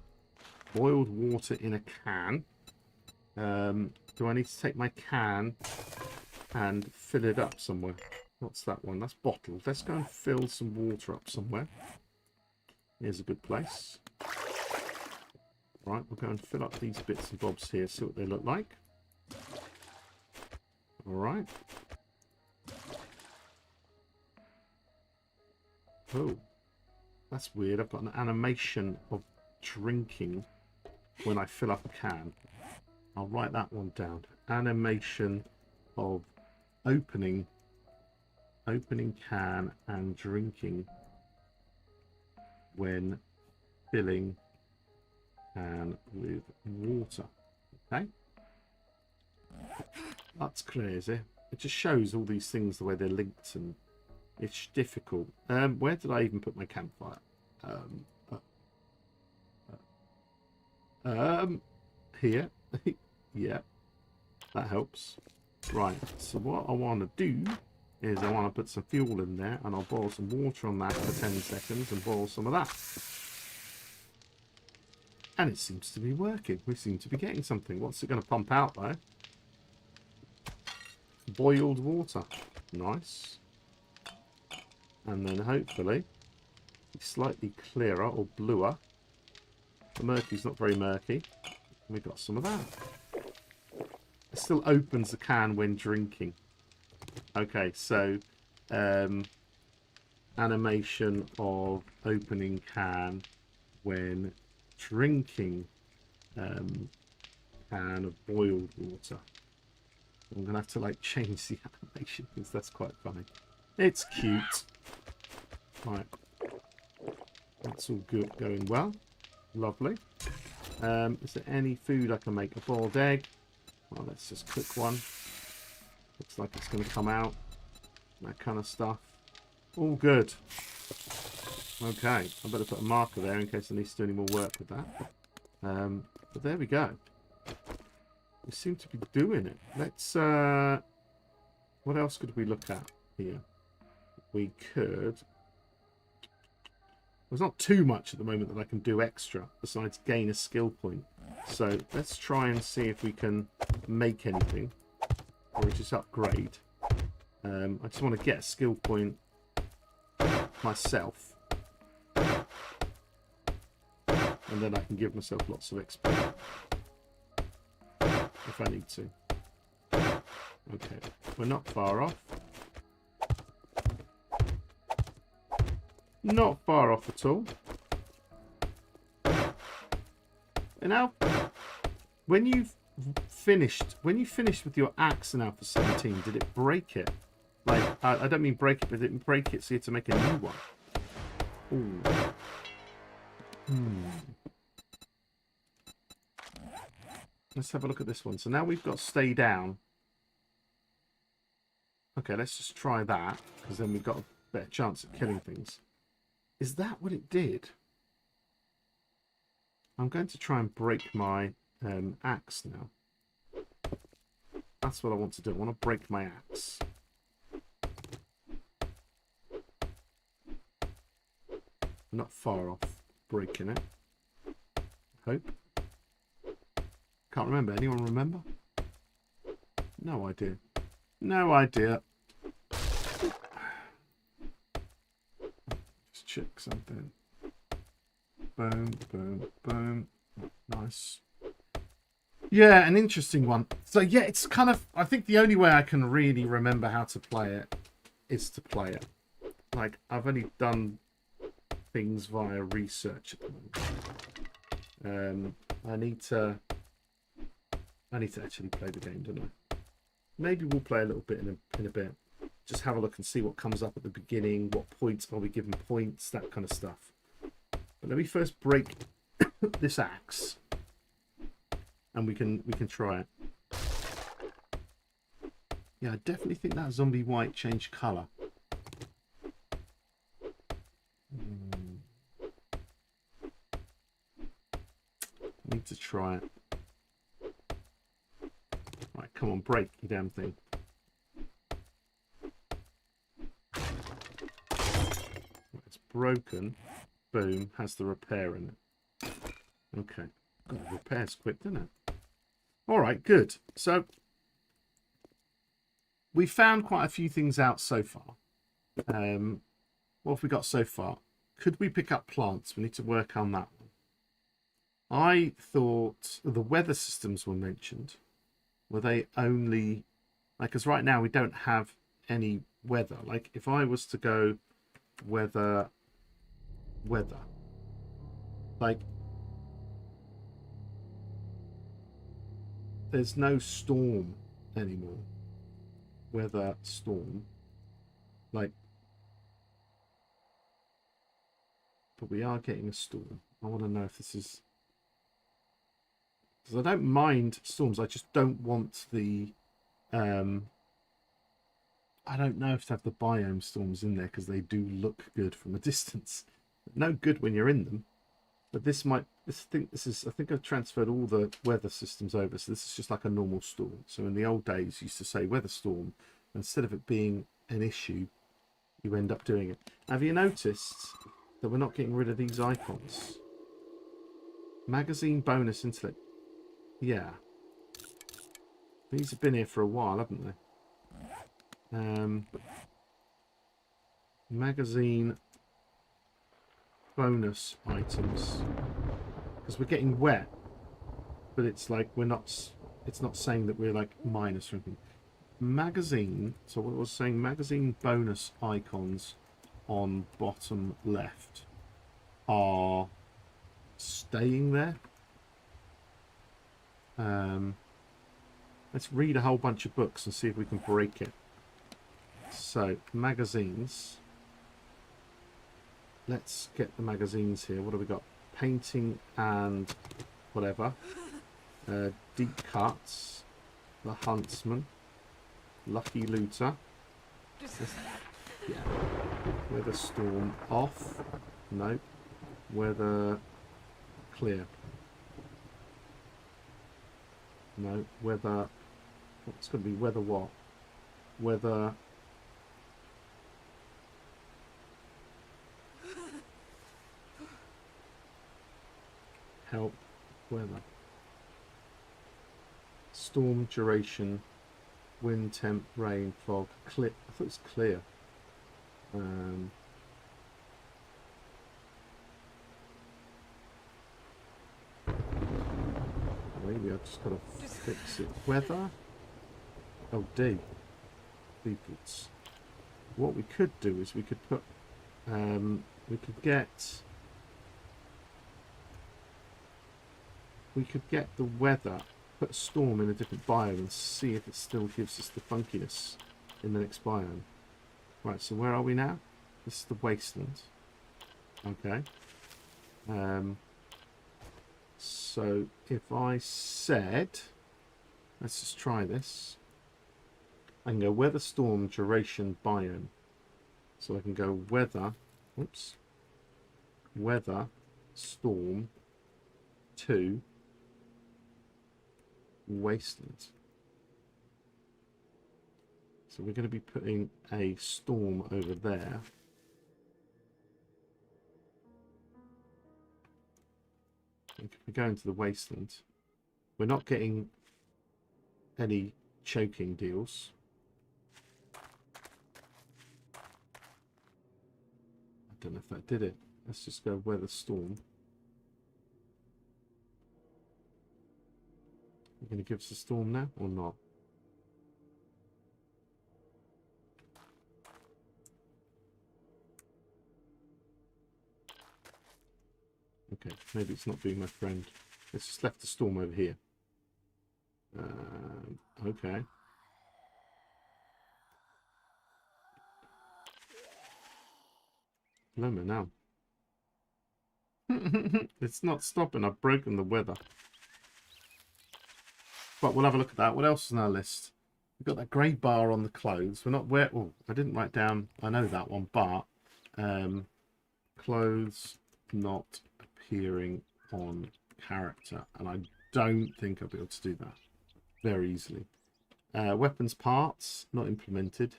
boiled water in a can, do I need to take my can and fill it up somewhere? What's that one? That's bottled. Let's go and fill some water up somewhere. Here's a good place. Right, we'll go and fill up these bits and bobs here, see what they look like. Alright. Oh. That's weird. I've got an animation of drinking when I fill up a can. I'll write that one down. Animation of opening can and drinking when filling can with water. Okay? That's crazy. It just shows all these things the way they're linked, and it's difficult. Where did I even put my campfire? Here. Yeah, that helps. Right, so what I want to do is I want to put some fuel in there, and I'll boil some water on that for 10 seconds and boil some of that. And it seems to be working. We seem to be getting something. What's it going to pump out, though? Boiled water. Nice. And then hopefully slightly clearer or bluer. The murky's not very murky. We got some of that. It still opens the can when drinking. Okay, so animation of opening can when drinking can of boiled water. I'm gonna have to like change the animation because that's quite funny. It's cute. Right, that's all good, going well. Lovely. Is there any food I can make? A boiled egg. Well, let's just cook one. Looks like it's going to come out. That kind of stuff. All good. Okay, I better put a marker there in case I need to do any more work with that. But there we go. We seem to be doing it. Let's... what else could we look at here? We could... There's not too much at the moment that I can do extra besides gain a skill point. So let's try and see if we can make anything or just upgrade. I just want to get a skill point myself, and then I can give myself lots of XP if I need to. Okay, we're not far off. Not far off at all. And now, when you finished with your axe in Alpha 17, did it break it? Like, I don't mean break it, but it didn't break it, so you had to make a new one. Ooh. Let's have a look at this one. So now we've got stay down. Okay, let's just try that, because then we've got a better chance at killing things. Is that what it did? I'm going to try and break my axe now. That's what I want to do. I want to break my axe. I'm not far off breaking it. I hope. Can't remember. Anyone remember? No idea. No idea. Just check something. Boom, boom, boom. Nice. Yeah, an interesting one. So yeah, it's kind of... I think the only way I can really remember how to play it is to play it. Like, I've only done things via research at the moment. I need to actually play the game, don't I? Maybe we'll play a little bit in a bit. Just have a look and see what comes up at the beginning. What points are we given points? That kind of stuff. But let me first break this axe, and we can try it. Yeah, I definitely think that zombie white changed colour. I need to try it. Right, come on, break, you damn thing. It's broken. Boom, has the repair in it. Okay. God, it repairs quick, doesn't it? Alright, good. So, we found quite a few things out so far. What have we got so far? Could we pick up plants? We need to work on that one. I thought the weather systems were mentioned. Were they only... Like, because right now we don't have any weather. Like, if I was to go weather... Like, there's no storm anymore. Weather storm. Like, but we are getting a storm. I want to know if this is... Because I don't mind storms. I just don't want the... I don't know if to have the biome storms in there because they do look good from a distance. No good when you're in them. But this might... I think I've transferred all the weather systems over. So this is just like a normal storm. So in the old days, you used to say weather storm. Instead of it being an issue, you end up doing it. Have you noticed that we're not getting rid of these icons? Magazine bonus intellect. Yeah. These have been here for a while, haven't they? Magazine bonus items. Because we're getting wet. But it's like we're not... It's not saying that we're like minus or anything. Magazine, so what I was saying, magazine bonus icons on bottom left are staying there. Let's read a whole bunch of books and see if we can break it. So, magazines. Let's get the magazines here. What have we got? Painting and whatever. Deep cuts. The huntsman. Lucky looter. Yeah. Weather storm off. Nope. Weather clear. No. Weather. It's going to be weather what? Weather. Help. Weather. Storm duration. Wind, temp, rain, fog, clear. I thought it was clear. Maybe I've just got to fix it. Weather. Oh, D. Defaults. What we could do is we could put. We could get. We could get the weather. Put a storm in a different biome and see if it still gives us the funkiness in the next biome. Right, so where are we now? This is the wasteland. Okay. So if I said, let's just try this. I can go weather, storm, duration, biome. So I can go weather, oops, weather, storm, 2, wasteland. So we're going to be putting a storm over there. If we go into the wasteland, we're not getting any choking deals. I don't know if that did it. Let's just go weather storm. You're going to give us a storm now or not? Okay, maybe it's not being my friend. Let's just left the storm over here. Okay. Lemma now. It's not stopping. I've broken the weather. But we'll have a look at that. What else is on our list? We've got that grey bar on the clothes. We're not where. Oh, I didn't write down. I know that one, but clothes not appearing on character, and I don't think I'll be able to do that very easily. Weapons parts not implemented.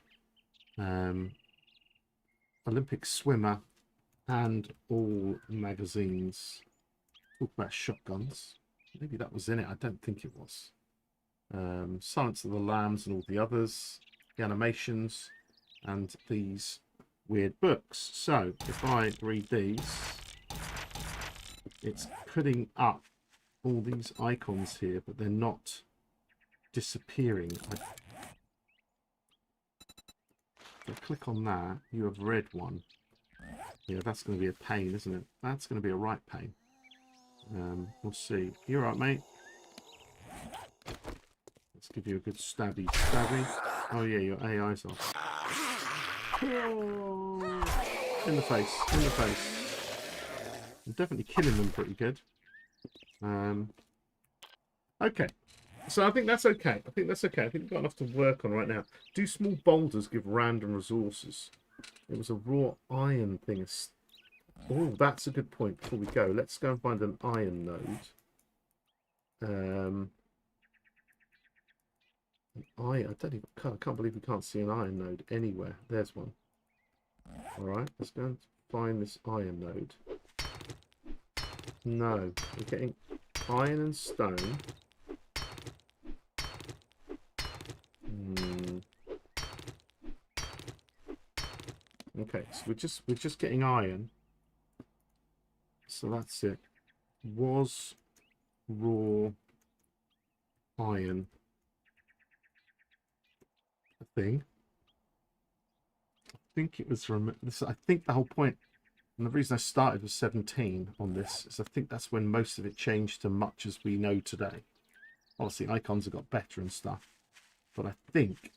Olympic swimmer and all magazines. Talk about shotguns. Maybe that was in it. I don't think it was. Silence of the Lambs and all the others. The animations and these weird books. So if I read these, it's putting up all these icons here, but they're not disappearing. If I click on that, you have read one. Yeah, that's going to be a pain, isn't it? That's going to be a right pain. We'll see. You alright, mate? Let's give you a good stabby. Oh yeah, your AI's off. Oh, in the face. In the face. I'm definitely killing them pretty good. Okay. So I think that's okay. I think we've got enough to work on right now. Do small boulders give random resources? It was a raw iron thing. Oh, that's a good point. Before we go, let's go and find an iron node. I can't believe we can't see an iron node anywhere. There's one. Alright, let's go and find this iron node. No, we're getting iron and stone. Okay, so we're just getting iron. So that's it. Was raw iron a thing? I think it was from this. I think the whole point, and the reason I started with 17 on this, is I think that's when most of it changed to much as we know today. Obviously, icons have got better and stuff, but I think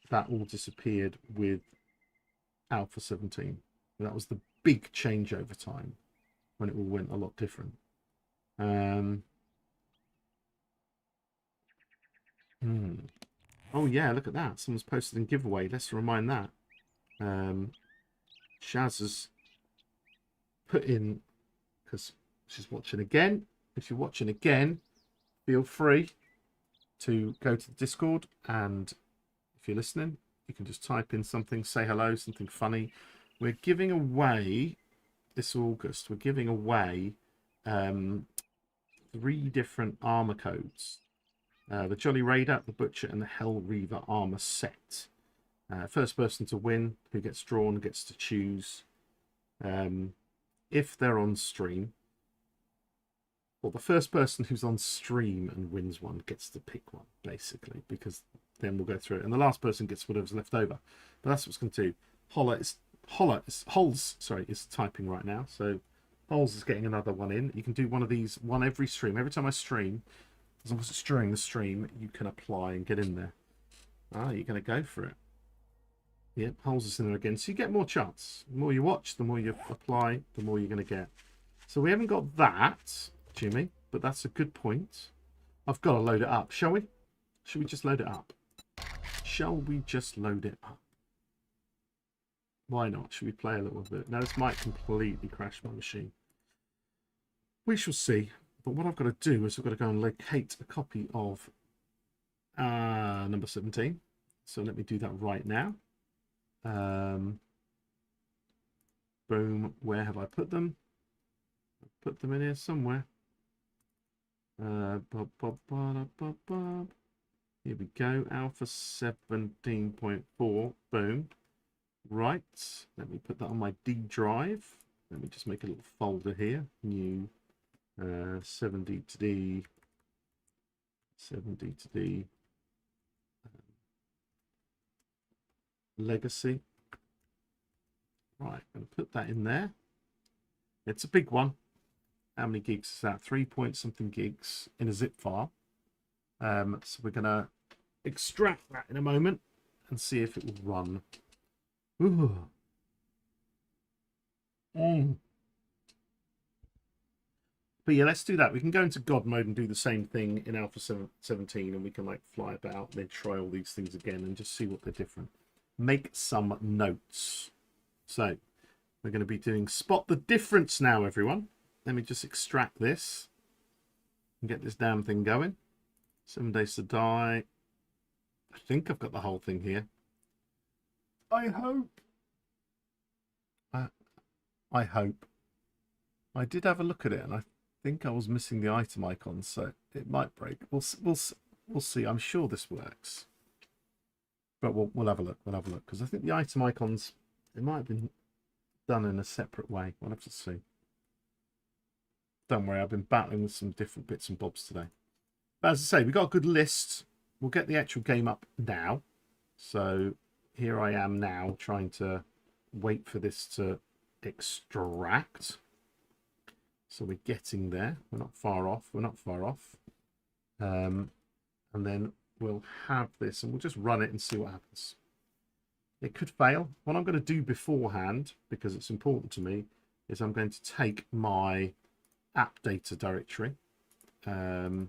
that all disappeared with Alpha 17. That was the big change over time when it all went a lot different. Um, Oh yeah, look at that. Someone's posted in giveaway. Let's remind that. Shaz has put in, because she's watching again. If you're watching again, feel free to go to the Discord, and if you're listening, you can just type in something, say hello, something funny. We're giving away this August. We're giving away 3 different armor codes: the Jolly Raider, the Butcher, and the Hell Reaver armor set. First person to win, who gets drawn, gets to choose. If they're on stream, well, the first person who's on stream and wins one gets to pick one, basically, because then we'll go through it, and the last person gets whatever's left over. But that's what's going to do. Holes is typing right now, so Holes is getting another one in. You can do one of these, one every stream. Every time I stream, as long as it's during the stream, you can apply and get in there. Ah, you're going to go for it. Yep, Holes is in there again. So you get more chance. The more you watch, the more you apply, the more you're going to get. So we haven't got that, Jimmy, but that's a good point. I've got to load it up. Shall we? Shall we just load it up? Shall we just load it up? Why not? Should we play a little bit? Now, this might completely crash my machine. We shall see. But what I've got to do is I've got to go and locate a copy of number 17. So let me do that right now. Boom. Where have I put them? I've put them in here somewhere. Here we go. Alpha 17.4. Boom. Right. Let me put that on my D drive. Let me just make a little folder here. New 7D to D. 7D to D. Legacy. Right, I'm going to put that in there. It's a big one. How many gigs is that? 3 point something gigs in a zip file. So we're going to extract that in a moment and see if it will run. Ooh. But yeah, let's do that. We can go into God mode and do the same thing in Alpha 17, and we can like fly about and then try all these things again and just see what they're different. Make some notes. So we're going to be doing spot the difference now, everyone. Let me just extract this and get this damn thing going. 7 days to die. I think I've got the whole thing here. I hope. I hope. I did have a look at it, and I think I was missing the item icon, so it might break. We'll see. I'm sure this works. But we'll have a look. We'll have a look, because I think the item icons, it might have been done in a separate way. We'll have to see. Don't worry, I've been battling with some different bits and bobs today. But as I say, we've got a good list. We'll get the actual game up now. So here I am now trying to wait for this to extract. So we're getting there. We're not far off. We're not far off. And then we'll have this and we'll just run it and see what happens. It could fail. What I'm going to do beforehand, because it's important to me, is I'm going to take my app data directory. Nope.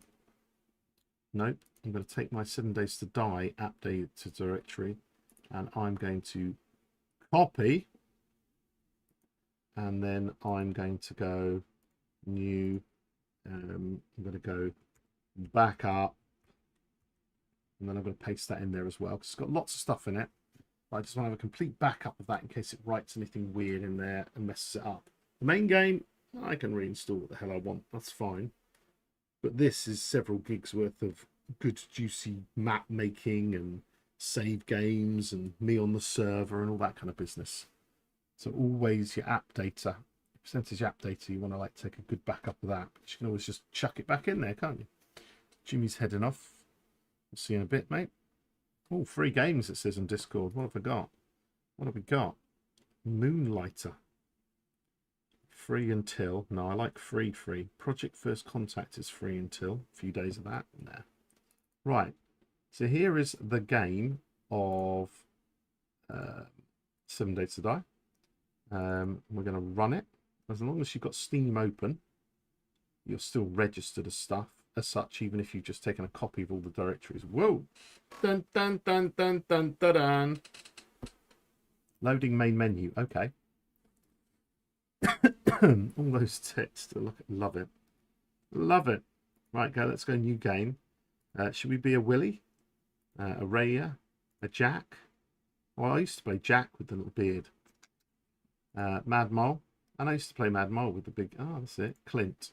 I'm going to take my 7 days to die app data directory, and I'm going to copy, and then I'm going to go new. I'm going to go back up, and then I'm going to paste that in there as well, because it's got lots of stuff in it. But I just want to have a complete backup of that in case it writes anything weird in there and messes it up. The main game, I can reinstall what the hell I want. That's fine. But this is several gigs worth of good, juicy map making and save games and me on the server and all that kind of business. So always your app data, percentage app data, you want to like take a good backup of that. But you can always just chuck it back in there, can't you? Jimmy's heading off. We'll see you in a bit, mate. Oh, 3 games, it says on Discord. What have I got? What have we got? Moonlighter. Free until. No, I like free. Project First Contact is free until. A few days of that. Nah. Right. So here is the game of 7 Days to Die. We're going to run it. As long as you've got Steam open, you're still registered as such, even if you've just taken a copy of all the directories. Whoa! Dun dun dun dun dun dun dun. Loading main menu. Okay. All those text. Love it. Love it. Right, go. Let's go new game. Should we be a Willy? A Raya? A Jack? Well, I used to play Jack with the little beard. Mad Mole. And I used to play Mad Mole with the big... Oh, that's it. Clint.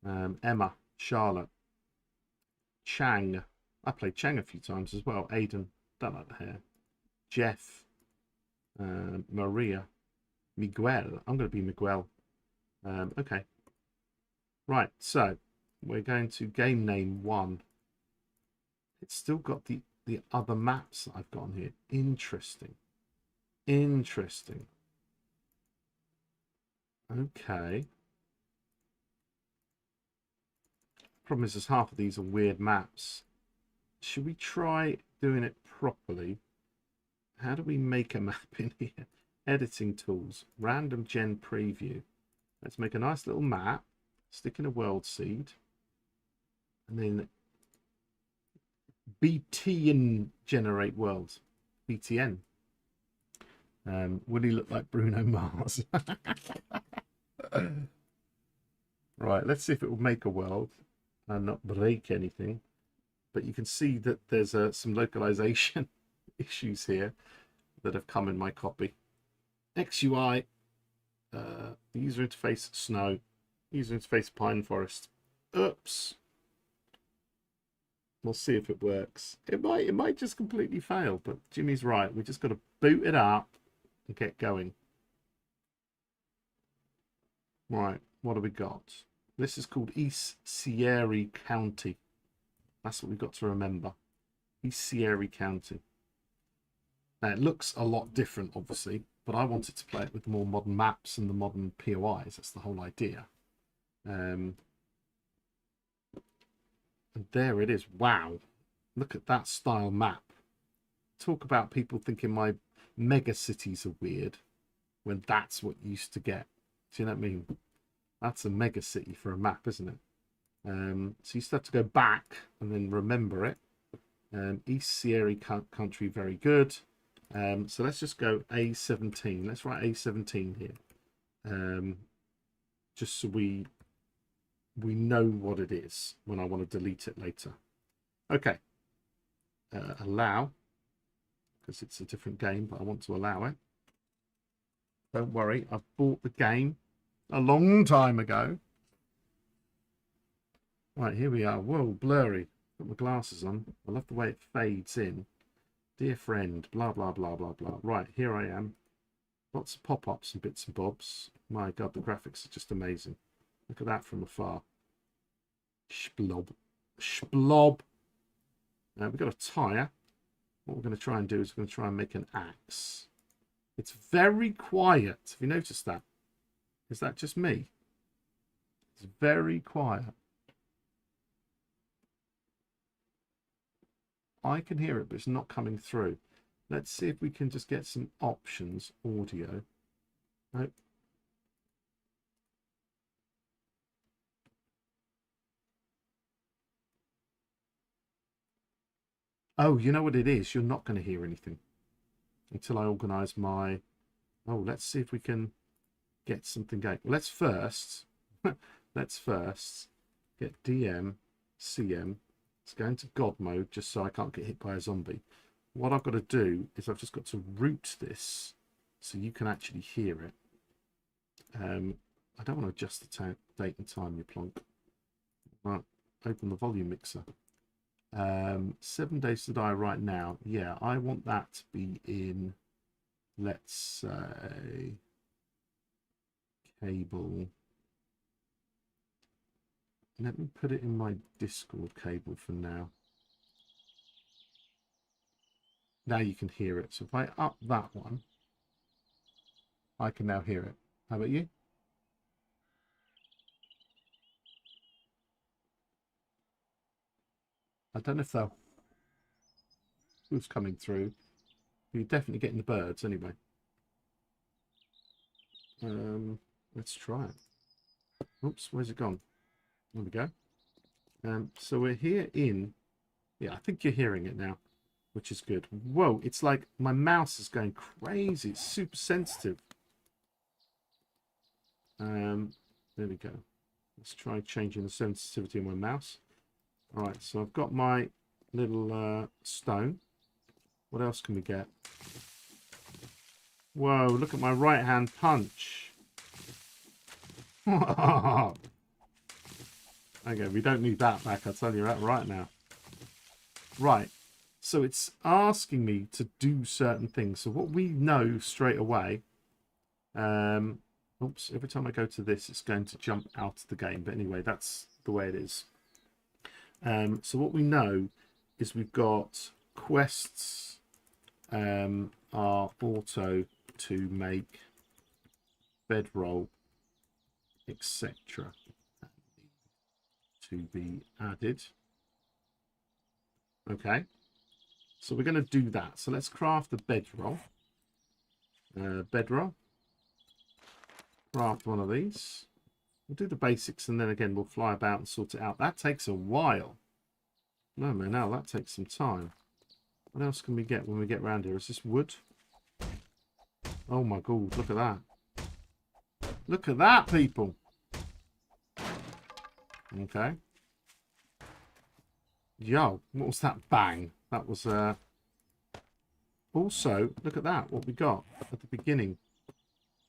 Emma. Charlotte. Chang. I played Chang a few times as well. Aiden. Don't like the hair. Jeff. Maria. Miguel. I'm going to be Miguel. Okay. Right, so we're going to game name 1. It's still got the other maps that I've got on here. Interesting. Interesting. Okay. Problem is, half of these are weird maps. Should we try doing it properly? How do we make a map in here? Editing tools, random gen preview. Let's make a nice little map, stick in a world seed, and then BTN generate worlds. BTN. Would he look like Bruno Mars? Right, let's see if it will make a world and not break anything. But you can see that there's some localization issues here that have come in my copy. XUI, user interface snow, user interface pine forest. Oops. We'll see if it works. It might just completely fail, but Jimmy's right. We just got to boot it up and get going. Right, what have we got? This is called East Sierra County. That's what we've got to remember. East Sierra County. Now, it looks a lot different, obviously, but I wanted to play it with the more modern maps and the modern POIs. That's the whole idea. And there it is. Wow. Look at that style map. Talk about people thinking my mega cities are weird when that's what you used to get. Do you know what I mean? That's a mega city for a map, isn't it? So you still have to go back and then remember it. East Sierra Country, very good. So let's just go A17. Let's write A17 here. Just so we know what it is when I want to delete it later. Okay. Allow, because it's a different game, but I want to allow it. Don't worry, I've bought the game a long time ago. Right, here we are. Whoa, blurry. Got my glasses on. I love the way it fades in. Dear friend, blah, blah, blah, blah, blah. Right, here I am. Lots of pop-ups and bits and bobs. My God, the graphics are just amazing. Look at that from afar. Shblob. Shblob. We've got a tyre. What we're going to try and do is we're going to try and make an axe. It's very quiet. Have you noticed that? Is that just me? It's very quiet. I can hear it, but it's not coming through. Let's see if we can just get some options. Audio. Nope. Oh, you know what it is? You're not going to hear anything until I organise my... Oh, let's see if we can get something going. Let's first get DM, CM. Let's go into God mode just so I can't get hit by a zombie. What I've got to do is I've just got to route this so you can actually hear it. I don't want to adjust the date and time, you plonk. Right, open the volume mixer. 7 Days to Die right now. Yeah, I want that to be in, let's say, cable. Let me put it in my Discord cable for now. Now you can hear it. So if I up that one, I can now hear it. How about you? I don't know if that was coming through. You're definitely getting the birds anyway. Let's try it. Oops, where's it gone? There we go. So we're here in... Yeah, I think you're hearing it now, which is good. Whoa, it's like my mouse is going crazy. It's super sensitive. There we go. Let's try changing the sensitivity of my mouse. All right, so I've got my little stone. What else can we get? Whoa, look at my right hand punch. Okay, we don't need that back, I'll tell you that right now. Right, so it's asking me to do certain things. So what we know straight away, oops, every time I go to this, it's going to jump out of the game. But anyway, that's the way it is. So what we know is we've got quests are auto to make bedroll, etc. to be added. Okay, so we're going to do that. So let's craft the bedroll. Bedroll. Craft one of these. We'll do the basics and then again we'll fly about and sort it out. That takes a while. No man, now that takes some time. What else can we get when we get around here? Is this wood? Oh my god, look at that. Look at that, people. Okay. Yo, what was that bang? That was also, look at that, what we got at the beginning.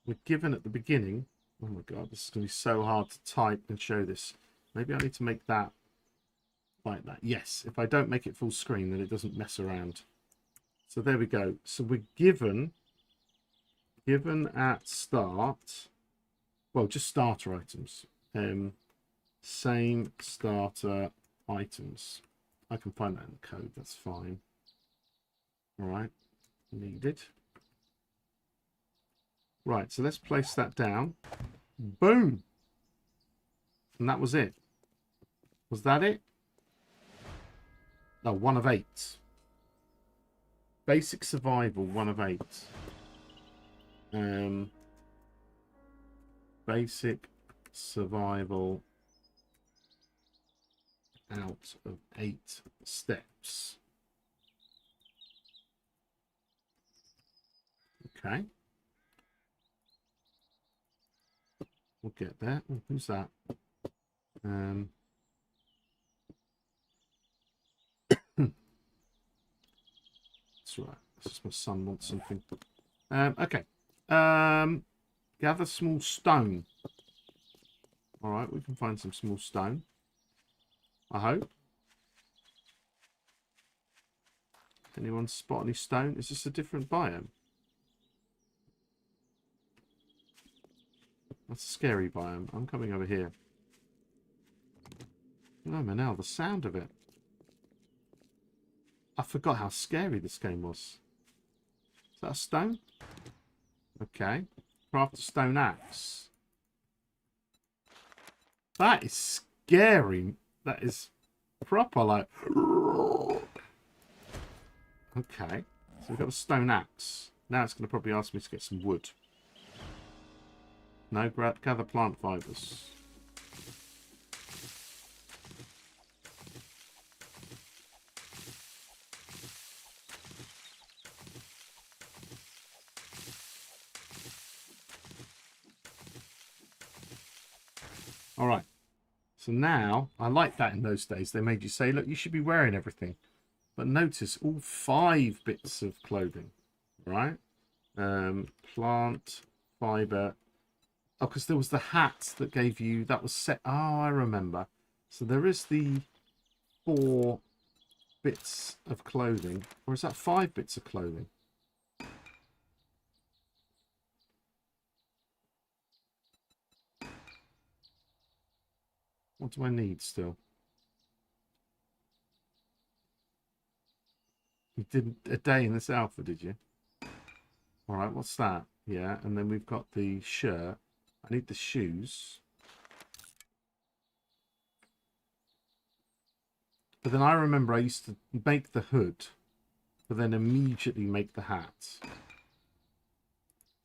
We're given at the beginning. Oh my god, this is going to be so hard to type and show this. Maybe I need to make that like that. Yes, if I don't make it full screen, then it doesn't mess around. So there we go. So we're given at start, well, just starter items. Same starter items. I can find that in the code, that's fine. All right, needed. Right, so let's place that down. Boom. And that was it. Was that it? No, 1 of 8. Basic survival, 1 of 8. Basic survival out of 8 steps. Okay. We'll get there. Oh, who's that? That's right. That's just my son wants something. Okay. Gather small stone. All right, we can find some small stone. I hope. Anyone spot any stone? Is this a different biome? That's a scary biome. I'm coming over here. Oh, man, now the sound of it. I forgot how scary this game was. Is that a stone? Okay. Craft a stone axe. That is scary. That is proper, like... Okay. So we've got a stone axe. Now it's going to probably ask me to get some wood. No, gather plant fibers. All right. So now, I like that in those days. They made you say, look, you should be wearing everything. But notice all 5 bits of clothing, right? Plant, fiber. Oh, because there was the hat that gave you, that was set. Oh, I remember. So there is the 4 bits of clothing. Or is that 5 bits of clothing? What do I need still? You did a day in this alpha, did you? All right, what's that? Yeah, and then we've got the shirt. I need the shoes. But then I remember I used to make the hood, but then immediately make the hat.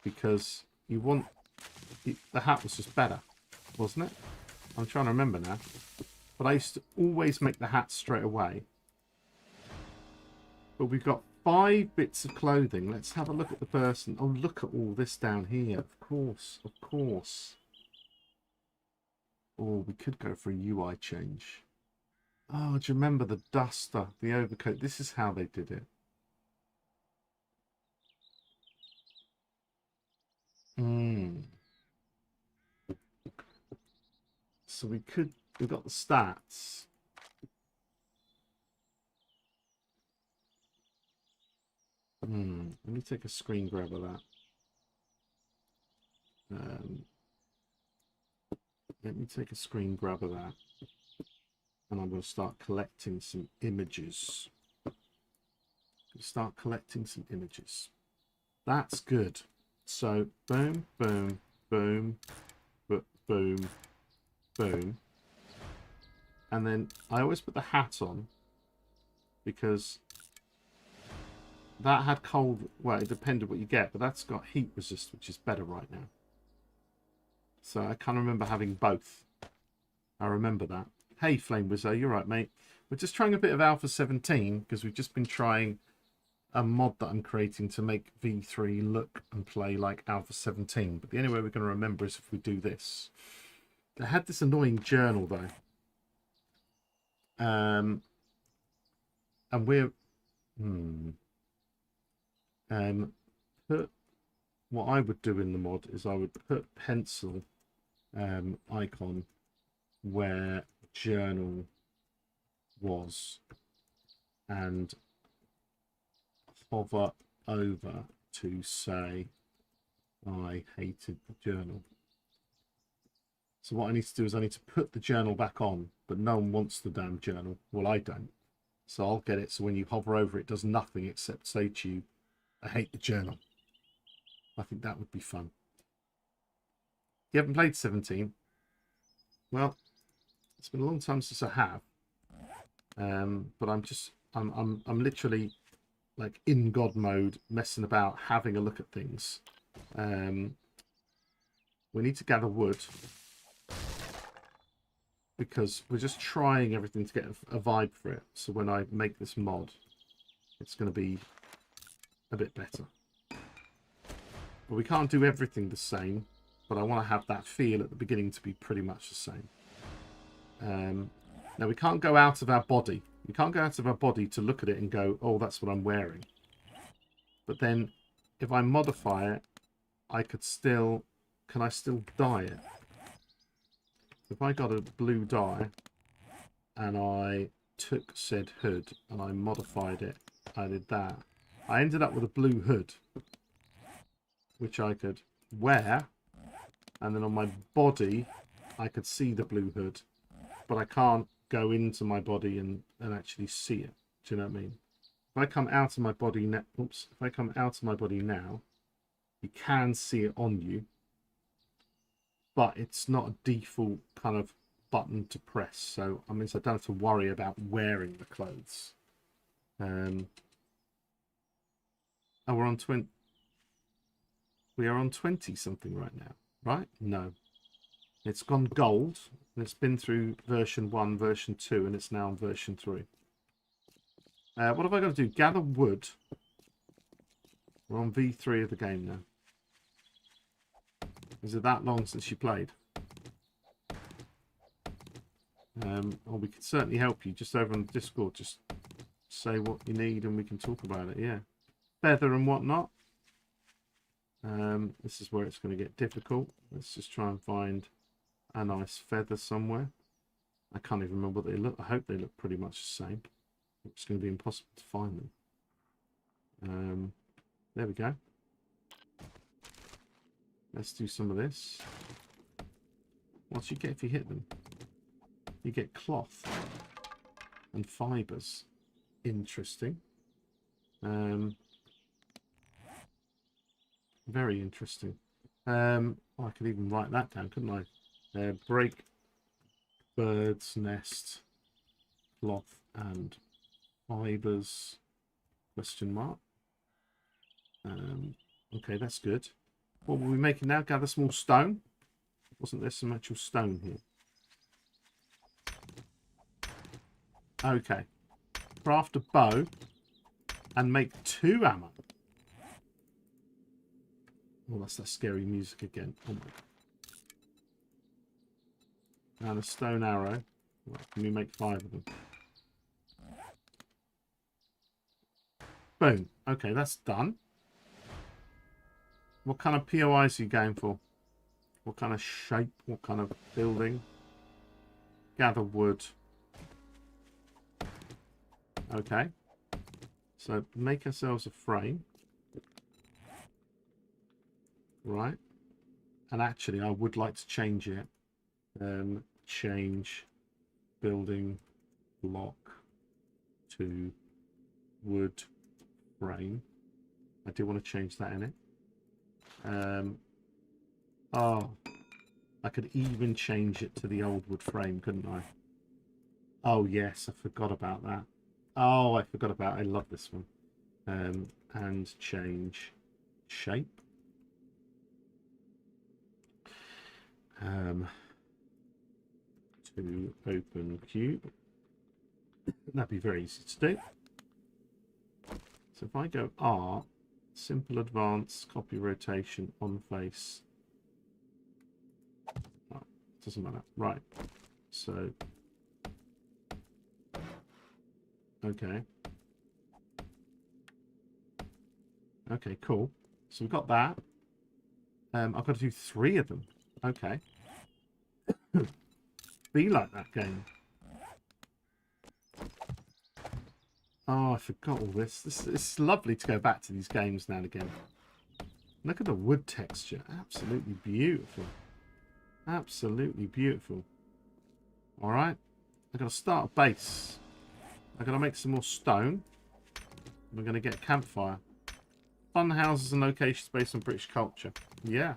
Because you want... The hat was just better, wasn't it? I'm trying to remember now. But I used to always make the hat straight away. But we've got 5 bits of clothing. Let's have a look at the person. Oh, look at all this down here. Of course, of course. Oh, we could go for a UI change. Oh, do you remember the duster, the overcoat? This is how they did it. So we've got the stats. Let me take a screen grab of that. Let me take a screen grab of that. And I'm going to start collecting some images. That's good. So, boom, boom, boom, boom, boom. And then I always put the hat on because that had cold, well, it depended what you get, but that's got heat resist, which is better right now. So I can't remember having both. I remember that. Hey, Flame Wizzo, you're right, mate. We're just trying a bit of Alpha 17 because we've just been trying a mod that I'm creating to make V3 look and play like Alpha 17. But the only way we're going to remember is if we do this. I had this annoying journal, though. And we're... put... What I would do in the mod is I would put pencil icon where journal was and hover over to say I hated the journal. So what I need to do is I need to put the journal back on, but no one wants the damn journal. Well, I don't. So I'll get it so when you hover over it does nothing except say to you, I hate the journal. I think that would be fun. You haven't played 17? Well, it's been a long time since I have. But I'm literally like in God mode, messing about, having a look at things. We need to gather wood because we're just trying everything to get a vibe for it. So when I make this mod, it's going to be a bit better. But we can't do everything the same, but I want to have that feel at the beginning to be pretty much the same. Now we can't go out of our body. We can't go out of our body to look at it and go, oh, that's what I'm wearing. But then if I modify it, I could still, can I still dye it? If I got a blue dye and I took said hood and I modified it, I did that. I ended up with a blue hood, which I could wear. And then on my body, I could see the blue hood, but I can't go into my body and actually see it. Do you know what I mean? If I come out of my body now, oops, if I come out of my body now, you can see it on you, but it's not a default kind of button to press. So, I mean, so I don't have to worry about wearing the clothes. Oh, we're on 20. We are on 20 something right now, right? No. It's gone gold. And it's been through version 1, version 2, and it's now on version 3. What have I got to do? Gather wood. We're on V3 of the game now. Is it that long since you played? Or we can certainly help you just over on the Discord. Just say what you need and we can talk about it. Yeah. Feather and whatnot. This is where it's going to get difficult. Let's just try and find a nice feather somewhere. I can't even remember what they look. I hope they look pretty much the same. It's going to be impossible to find them. There we go. Let's do some of this. What do you get if you hit them? You get cloth and fibers. Interesting. Very interesting. I could even write that down, couldn't I? Break, bird's nest, cloth and fibers, question mark. Okay, that's good. What were we making now? Gather small stone. Wasn't there some actual stone here? Okay. Craft a bow and make 2 ammo. Oh, that's that scary music again. Oh my god. And a stone arrow. Right, can we make 5 of them? Boom. Okay, that's done. What kind of POIs are you going for? What kind of shape? What kind of building? Gather wood. Okay. So make ourselves a frame. Right. And actually, I would like to change it. Change building block to wood frame. I do want to change that in it. Oh, I could even change it to the old wood frame, couldn't I? Oh yes, I forgot about that. Oh, I forgot about it. I love this one. And change shape. To open cube. That'd be very easy to do. So if I go R, simple advanced, copy rotation, on face. Oh, doesn't matter. Right. So, okay. Okay, cool. So we've got that. I've got to do 3 of them. Okay. Be like that game. Oh, I forgot all this. It's lovely to go back to these games now and again. Look at the wood texture. Absolutely beautiful. Absolutely beautiful. Alright. I've got to start a base. I've got to make some more stone. We're going to get a campfire. Fun houses and locations based on British culture. Yeah.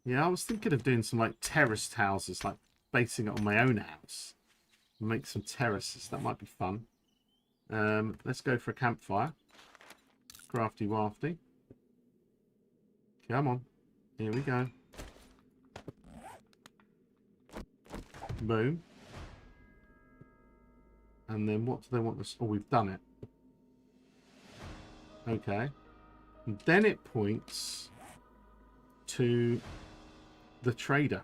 Yeah, I was thinking of doing some like terraced houses, like basing it on my own house. Make some terraces. That might be fun. Let's go for a campfire. Crafty wafty. Come on. Here we go. Boom. And then what do they want us? Oh, we've done it. Okay. And then it points to the trader.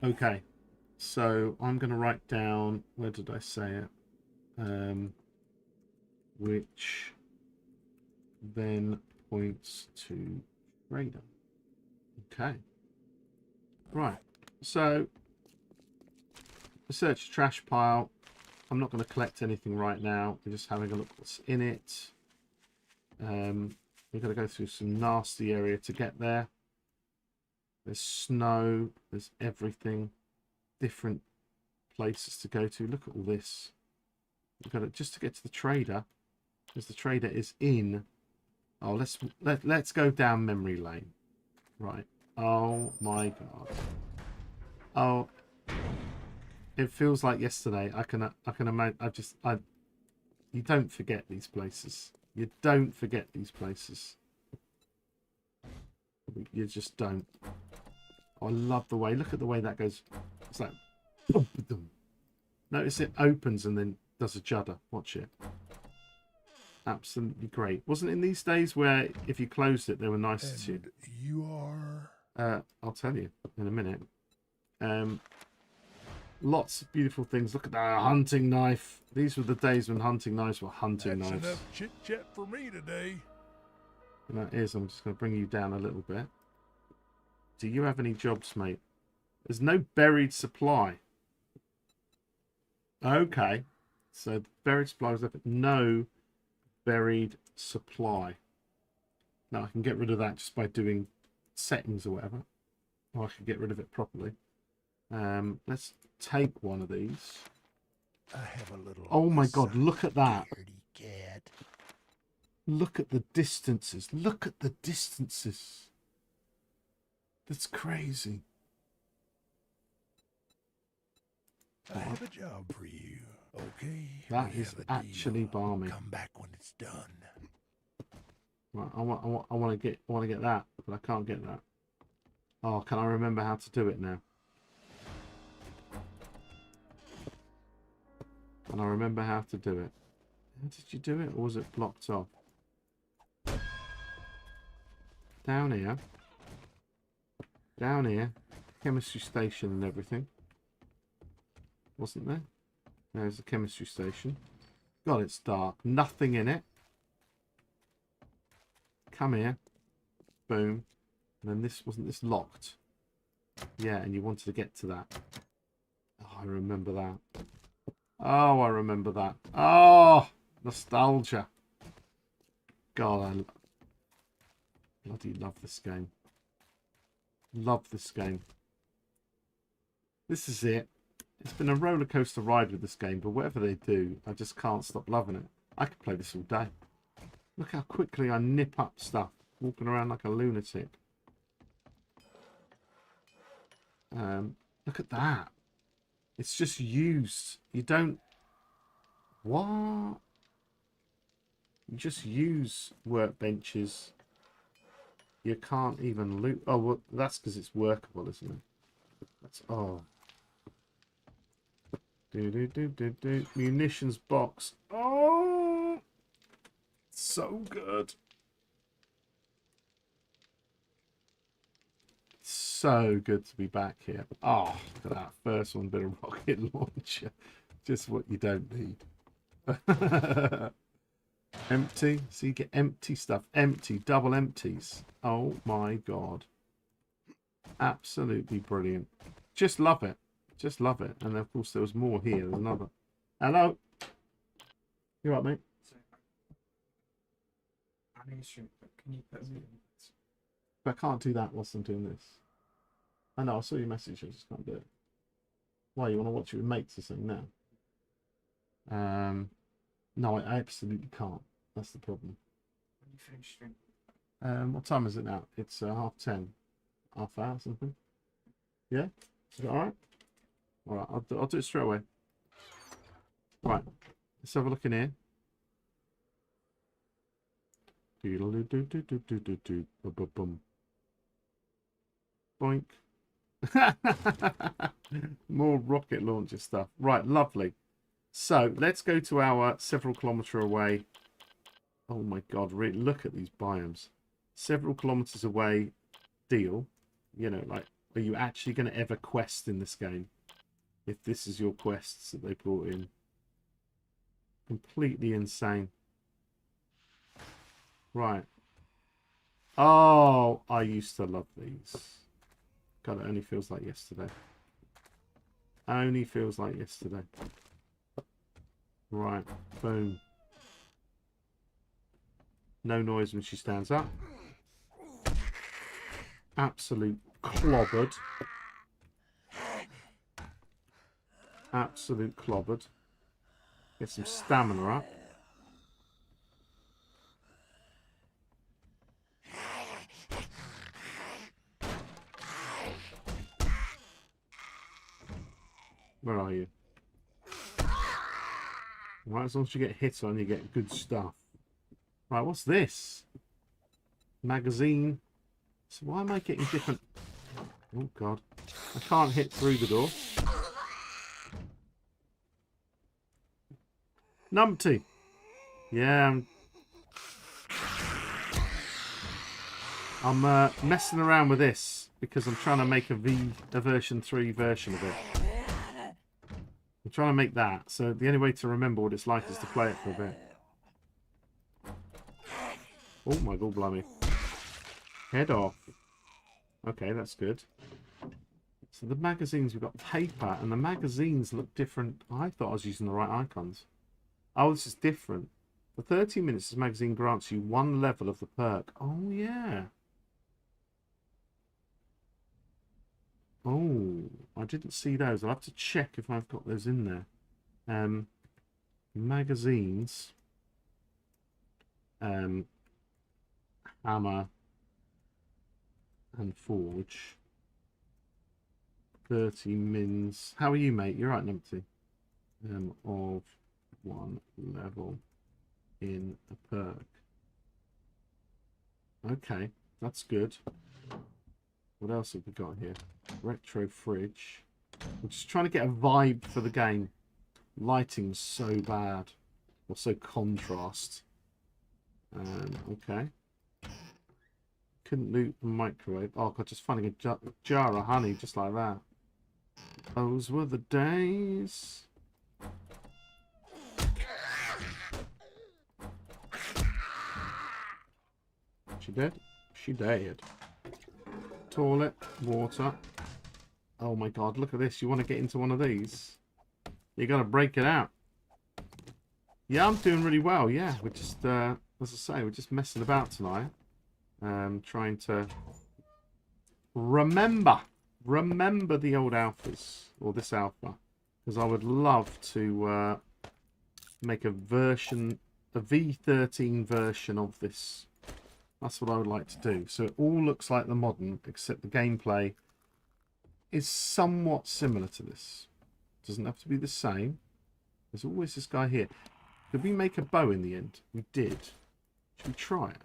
Okay. So I'm going to write down, where did I say it? Which then points to trader. Okay. Right. So research trash pile. I'm not going to collect anything right now. We're just having a look what's in it. We've got to go through some nasty area to get there. There's snow. There's everything. Different places to go to. Look at all this. We've got to, just to get to the trader, because the trader is in. Oh, let's go down memory lane. Right. Oh my god. Oh, it feels like yesterday. I can imagine. You don't forget these places. You don't forget these places. You just don't. Oh, I love the way. Look at the way that goes. It's like. Notice it opens and then does a judder. Watch it. Absolutely great. Wasn't it in these days where if you closed it, they were nicer to you? You are? I'll tell you in a minute. Lots of beautiful things. Look at that hunting knife. These were the days when hunting knives were hunting That's knives. enough chit chat for me today. And that is, I'm just going to bring you down a little bit. Do you have any jobs, mate? There's no buried supply. Okay. So buried supply was left, but no buried supply. Now I can get rid of that just by doing settings or whatever. Or I can get rid of it properly. Let's take one of these. I have a little. Oh my god, look at that. Scaredy cat. Look at the distances. Look at the distances. That's crazy. I have a job for you. Okay. That we is have a actually deal. balmy. Come back when it's done. Right, I want to get that, but I can't get that. Oh, can I remember how to do it now? And I remember how to do it. How did you do it? Or was it blocked off? Down here. Down here. Chemistry station and everything. Wasn't there? There's the chemistry station. God, it's dark. Nothing in it. Come here. Boom. And then this, wasn't this locked? Yeah, and you wanted to get to that. Oh, I remember that. Oh, I remember that. Oh, nostalgia. God, I bloody love this game. Love this game. This is it. It's been a roller coaster ride with this game, but whatever they do, I just can't stop loving it. I could play this all day. Look how quickly I nip up stuff, walking around like a lunatic. Look at that. It's just used. You don't... What? You just use workbenches. You can't even loot. Oh, well, that's because it's workable, isn't it? That's... Oh. Do. Munitions box. Oh! So good. So good to be back here. Oh, look at that first one, bit of rocket launcher. Just what you don't need. Empty. So you get empty stuff. Empty. Double empties. Oh my god. Absolutely brilliant. Just love it. Just love it. And of course there was more here. There's another. Hello. You right, mate? But I can't do that whilst I'm doing this. I know, I saw your message, I just can't do it. Why, you want to watch it with mates or something now? No, I absolutely can't. That's the problem. When you finish stream? What time is it now? It's 10:30. Half hour or something? Yeah? Is that alright? Alright, I'll do it straight away. Right, let's have a look in here. Boom. Boink. More rocket launcher stuff. Right, lovely. So let's go to our several kilometre away. Oh my god, really, look at these biomes. Several kilometres away deal. You know, like, are you actually going to ever quest in this game? If this is your quests that they brought in. Completely insane. Right. Oh, I used to love these. God, it only feels like yesterday. Only feels like yesterday. Right, boom. No noise when she stands up. Absolute clobbered. Absolute clobbered. Get some stamina up. Where are you? Right, as long as you get hit on, you get good stuff. Right, what's this? Magazine. So why am I getting different... Oh, God. I can't hit through the door. Numpty. Yeah, I'm messing around with this because I'm trying to make a version 3 version of it. I'm trying to make that, so the only way to remember what it's like is to play it for a bit. Oh my god, blimey. Head off. Okay, that's good. So the magazines, we've got paper, and the magazines look different. I thought I was using the right icons. Oh, this is different. For 30 minutes, this magazine grants you 1 level of the perk. Oh, yeah. Oh, I didn't see those. I'll have to check if I've got those in there. Magazines. Hammer. And forge. 30 mins. How are you, mate? You're right, Numpty. Of 1 level in a perk. Okay, that's good. What else have we got here? Retro fridge. I'm just trying to get a vibe for the game. Lighting's so bad. Or so contrast. Okay. Couldn't loot the microwave. Oh god, just finding a jar of honey just like that. Those were the days. She dead? She dead. Toilet, water. Oh my god, look at this. You want to get into one of these? You got to break it out. Yeah, I'm doing really well. Yeah, we're just, as I say, we're just messing about tonight. Trying to remember the old alphas, or this alpha. Because I would love to make a version, a V13 version of this. That's what I would like to do. So it all looks like the modern, except the gameplay is somewhat similar to this. Doesn't have to be the same. There's always this guy here. Did we make a bow in the end? We did. Should we try it?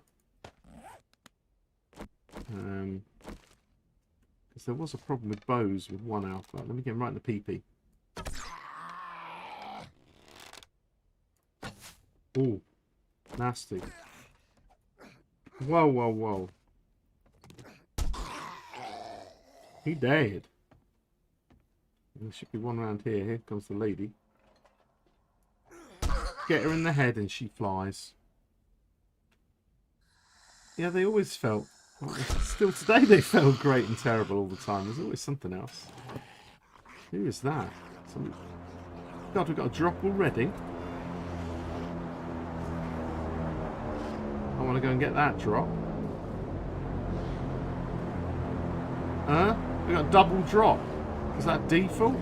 Because there was a problem with bows with one alpha. Let me get him right in the pee-pee. Oh, nasty. Whoa, whoa, whoa. He died. There should be one around here. Here comes the lady. Get her in the head and she flies. Yeah, they always felt... Still today they felt great and terrible all the time. There's always something else. Who is that? Somebody... God, we've got a drop already. I want to go and get that drop. Huh? We got a double drop. Is that default?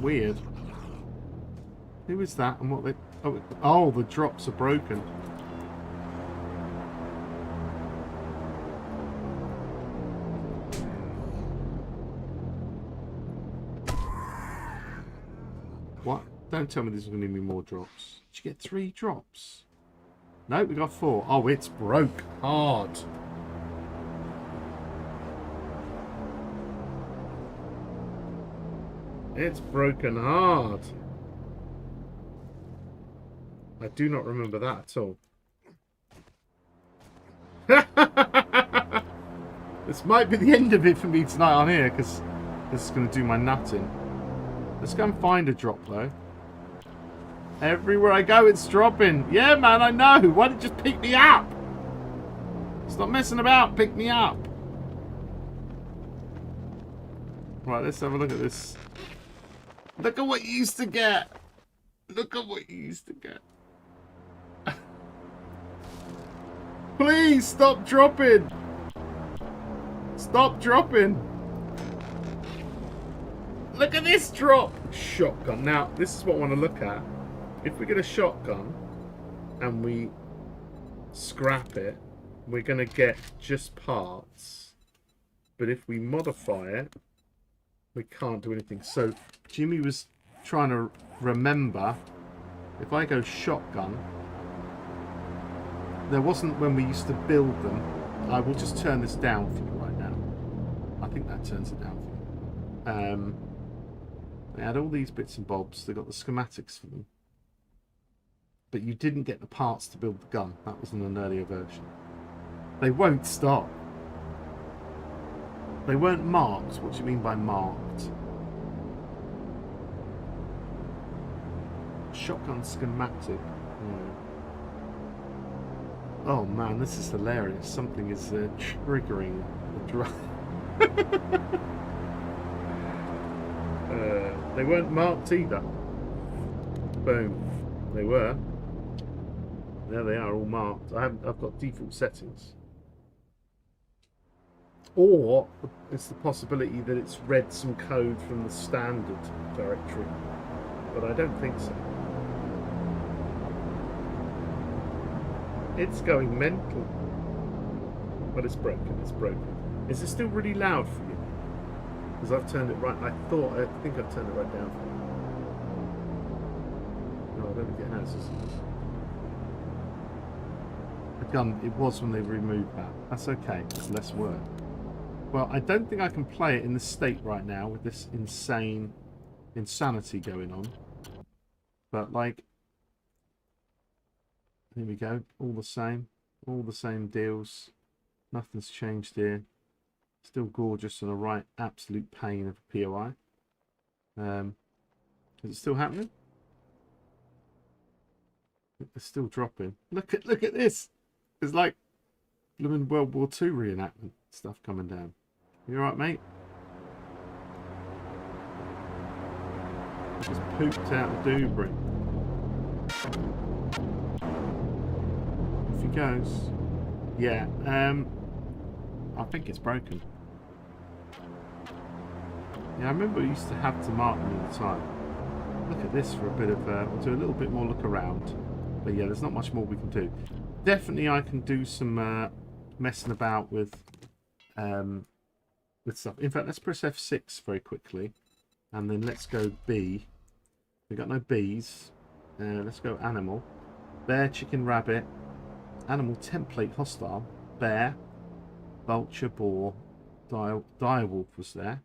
Weird. Who is that and what they... Oh, the drops are broken. What? Don't tell me there's going to be more drops. Did you get 3 drops? No, we got 4. Oh, it's broke hard. It's broken hard. I do not remember that at all. This might be the end of it for me tonight on here, because this is going to do my nutting. Let's go and find a drop, though. Everywhere I go, it's dropping. Yeah, man, I know. Why don't you just pick me up? Stop messing about. Pick me up. Right, let's have a look at this. Look at what you used to get. Look at what you used to get. Please, stop dropping. Stop dropping. Look at this drop. Shotgun. Now, this is what I want to look at. If we get a shotgun and we scrap it, we're going to get just parts. But if we modify it, we can't do anything. So Jimmy was trying to remember, if I go shotgun, there wasn't when we used to build them. I will just turn this down for you right now. I think that turns it down for you. They had all these bits and bobs. They got the schematics for them. But you didn't get the parts to build the gun. That was in an earlier version. They won't stop. They weren't marked. What do you mean by marked? Shotgun schematic. Oh man, this is hilarious. Something is triggering the drive. They weren't marked either. Boom. They were. There they are, all marked. I've got default settings. Or it's the possibility that it's read some code from the standard directory. But I don't think so. It's going mental. But it's broken, it's broken. Is it still really loud for you? Because I've turned it right. I think I've turned it right down for you. No, I don't think it has. The gun, it was when they removed that. That's okay. It's less work. Well, I don't think I can play it in this state right now with this insane insanity going on. But, like, here we go. All the same. All the same deals. Nothing's changed here. Still gorgeous and a right absolute pain of a POI. Is it still happening? It's still dropping. Look at this. It's like blooming World War II reenactment stuff coming down. You alright, mate? Just pooped out the debris. Off he goes. Yeah, I think it's broken. Yeah, I remember we used to have to mark them all the time. Look at this for a bit of, we'll do a little bit more look around. But yeah, there's not much more we can do. Definitely I can do some messing about with stuff. In fact, let's press F6 very quickly. And then let's go B. We've got no Bs. Let's go animal. Bear, chicken, rabbit. Animal template hostile. Bear. Vulture, boar. Direwolf was there.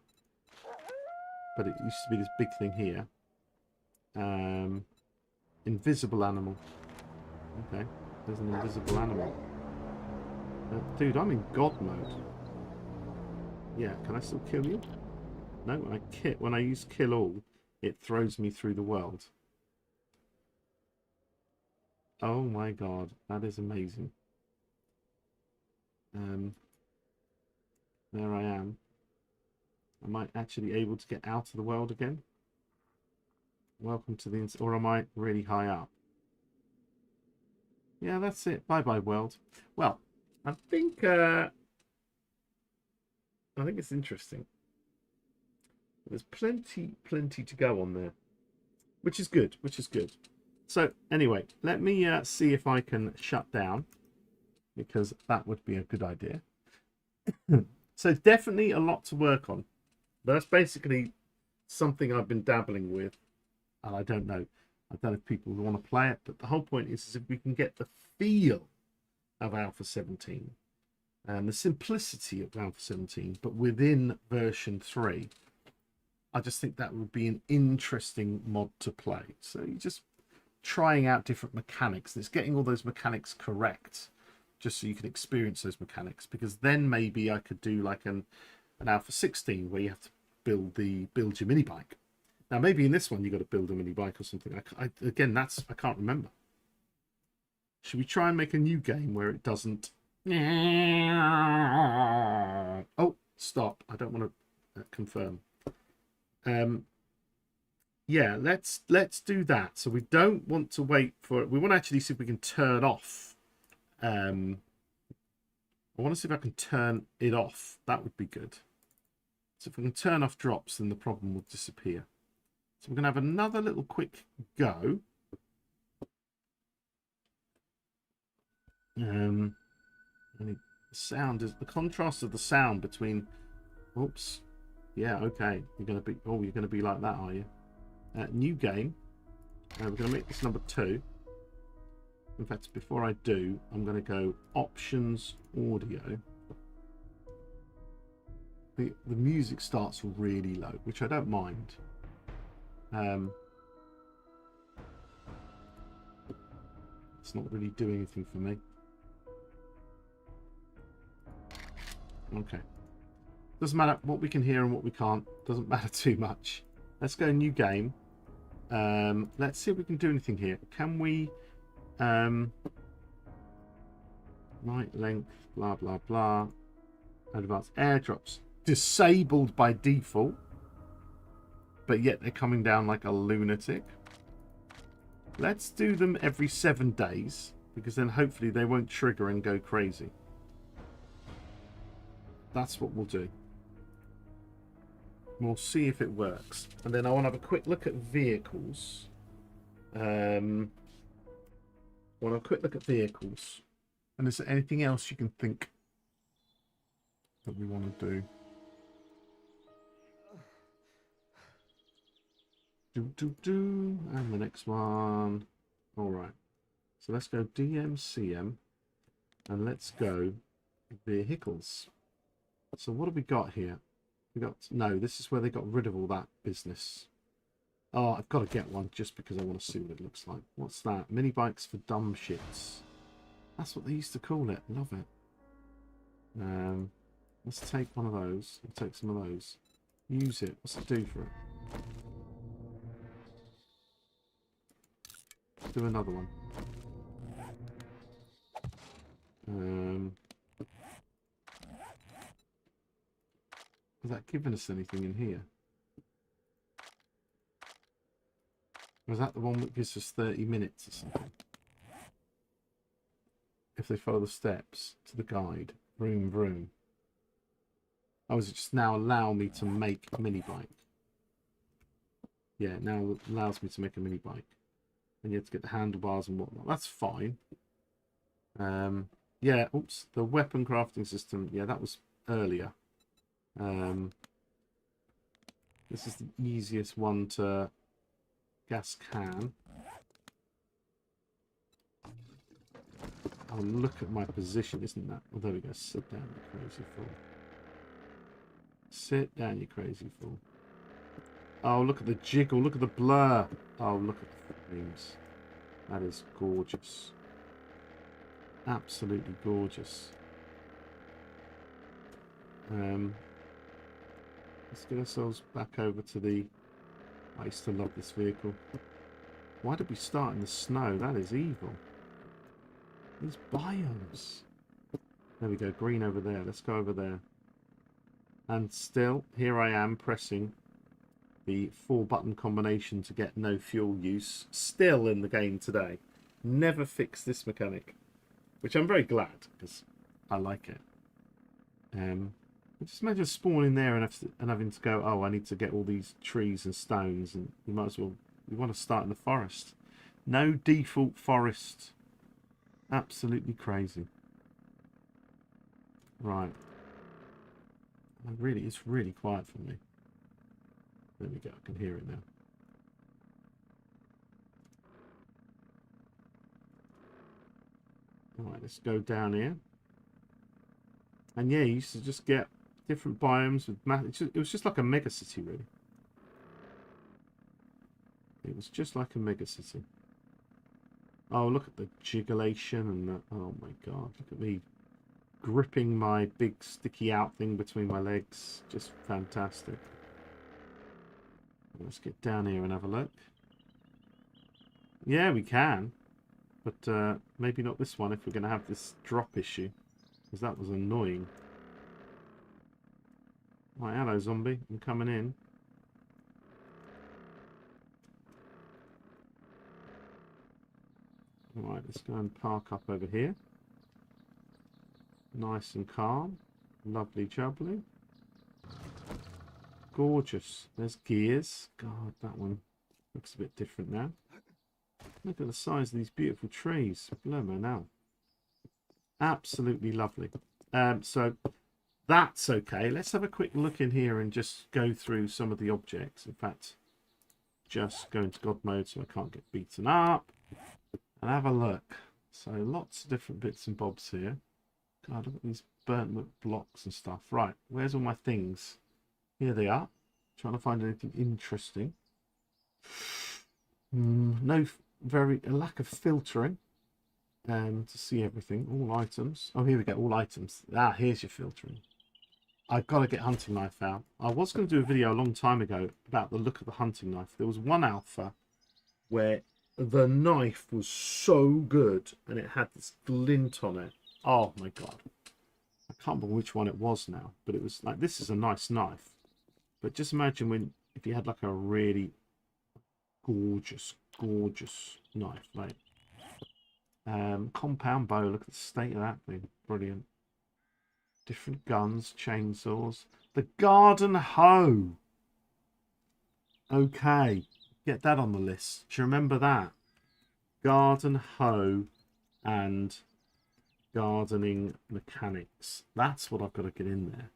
But it used to be this big thing here. Invisible animal. Okay, there's an invisible animal. Dude, I'm in God mode. Yeah, can I still kill you? No, when I use kill all, it throws me through the world. Oh my God, that is amazing. There I am. Am I actually able to get out of the world again? Welcome to the... Or am I really high up? Yeah, that's it. Bye-bye, world. Well, I think it's interesting. There's plenty to go on there. Which is good, So, anyway, let me see if I can shut down. Because that would be a good idea. So, definitely a lot to work on. But that's basically something I've been dabbling with. And I don't know if people want to play it. But the whole point is if we can get the feel of Alpha 17. And the simplicity of Alpha 17. But within version 3. I just think that would be an interesting mod to play. So you're just trying out different mechanics. And it's getting all those mechanics correct. Just so you can experience those mechanics. Because then maybe I could do like an Alpha 16 where you have to build your mini bike. Now maybe in this one you got to build a mini bike or something. I can't remember. Should we try and make a new game where it doesn't? Oh, stop! I don't want to confirm. Yeah, let's do that. So we don't want to wait for it. We want to actually see if we can turn off. I want to see if I can turn it off. That would be good. So if we can turn off drops, then the problem will disappear. So we're going to have another little quick go. And the sound is the contrast of the sound between. Oops. Yeah. Okay. You're going to be. Oh, you're going to be like that, are you? New game. We're going to make this number 2. In fact, before I do, I'm going to go options audio. The music starts really low, which I don't mind. It's not really doing anything for me. Okay. Doesn't matter what we can hear and what we can't. Doesn't matter too much. Let's go new game. Let's see if we can do anything here. Can we... right length, blah, blah, blah. Advanced airdrops. Disabled by default. But yet they're coming down like a lunatic. Let's do them every 7 days. Because then hopefully they won't trigger and go crazy. That's what we'll do. We'll see if it works. And then I want to have a quick look at vehicles. And is there anything else you can think that we want to do? And the next one. All right. So let's go DMCM. And let's go vehicles. so what have we got here? We got, no, this is where they got rid of all that business. Oh, I've got to get one just because I want to see what it looks like. What's that? Mini bikes for dumb shits. That's what they used to call it. Love it. Let's take one of those. We'll take some of those. Use it. What's it do for it? Do another one. Has that given us anything in here? Or is that the one that gives us 30 minutes or something? If they follow the steps to the guide. Vroom, vroom. Oh, is it just now allow me to make a mini bike? Yeah, it now allows me to make a mini bike. And you have to get the handlebars and whatnot. That's fine. Yeah, oops. The weapon crafting system. Yeah, that was earlier. This is the easiest one to gas can. Oh, look at my position, isn't that? Oh, there we go. Sit down, you crazy fool. Sit down, you crazy fool. Oh, look at the jiggle. Look at the blur. Oh, look at the flames. That is gorgeous. Absolutely gorgeous. Let's get ourselves back over to the... I used to love this vehicle. Why did we start in the snow? That is evil. These biomes. There we go. Green over there. Let's go over there. And still, here I am pressing the 4-button combination to get no fuel use. Still in the game today. Never fixed this mechanic. Which I'm very glad, because I like it. Just imagine spawning there and having to go, oh, I need to get all these trees and stones, and you might as well, you want to start in the forest. No default forest. Absolutely crazy. Right. It's really quiet for me. There we go, I can hear it now. Alright, let's go down here. And yeah, you used to just get different biomes with it was just like a mega city, really. It was just like a mega city. Oh, look at the jigulation and the, oh my god, look at me gripping my big sticky out thing between my legs. Just fantastic. Let's get down here and have a look. Yeah, we can. But maybe not this one if we're going to have this drop issue. Because that was annoying. Right, hello zombie. I'm coming in. Alright, let's go and park up over here. Nice and calm. Lovely jubbly. Gorgeous. There's gears. God, that one looks a bit different now. Look at the size of these beautiful trees. Blimey now. Absolutely lovely. So that's okay. Let's have a quick look in here and just go through some of the objects. In fact, just go into God mode so I can't get beaten up. And have a look. So lots of different bits and bobs here. God, look at these burnt blocks and stuff. Right, where's all my things? Here they are. Trying to find anything interesting. A lack of filtering to see everything. All items. Oh, here we go. All items. Ah, here's your filtering. I've got to get hunting knife out. I was going to do a video a long time ago about the look of the hunting knife. There was one alpha where the knife was so good and it had this glint on it. Oh my god. I can't remember which one it was now, but it was like, this is a nice knife. But just imagine if you had like a really gorgeous knife, like compound bow. Look at the state of that thing. Brilliant. Different guns, chainsaws, the garden hoe. Okay, get that on the list. Do you remember that? Garden hoe and gardening mechanics. That's what I've got to get in there.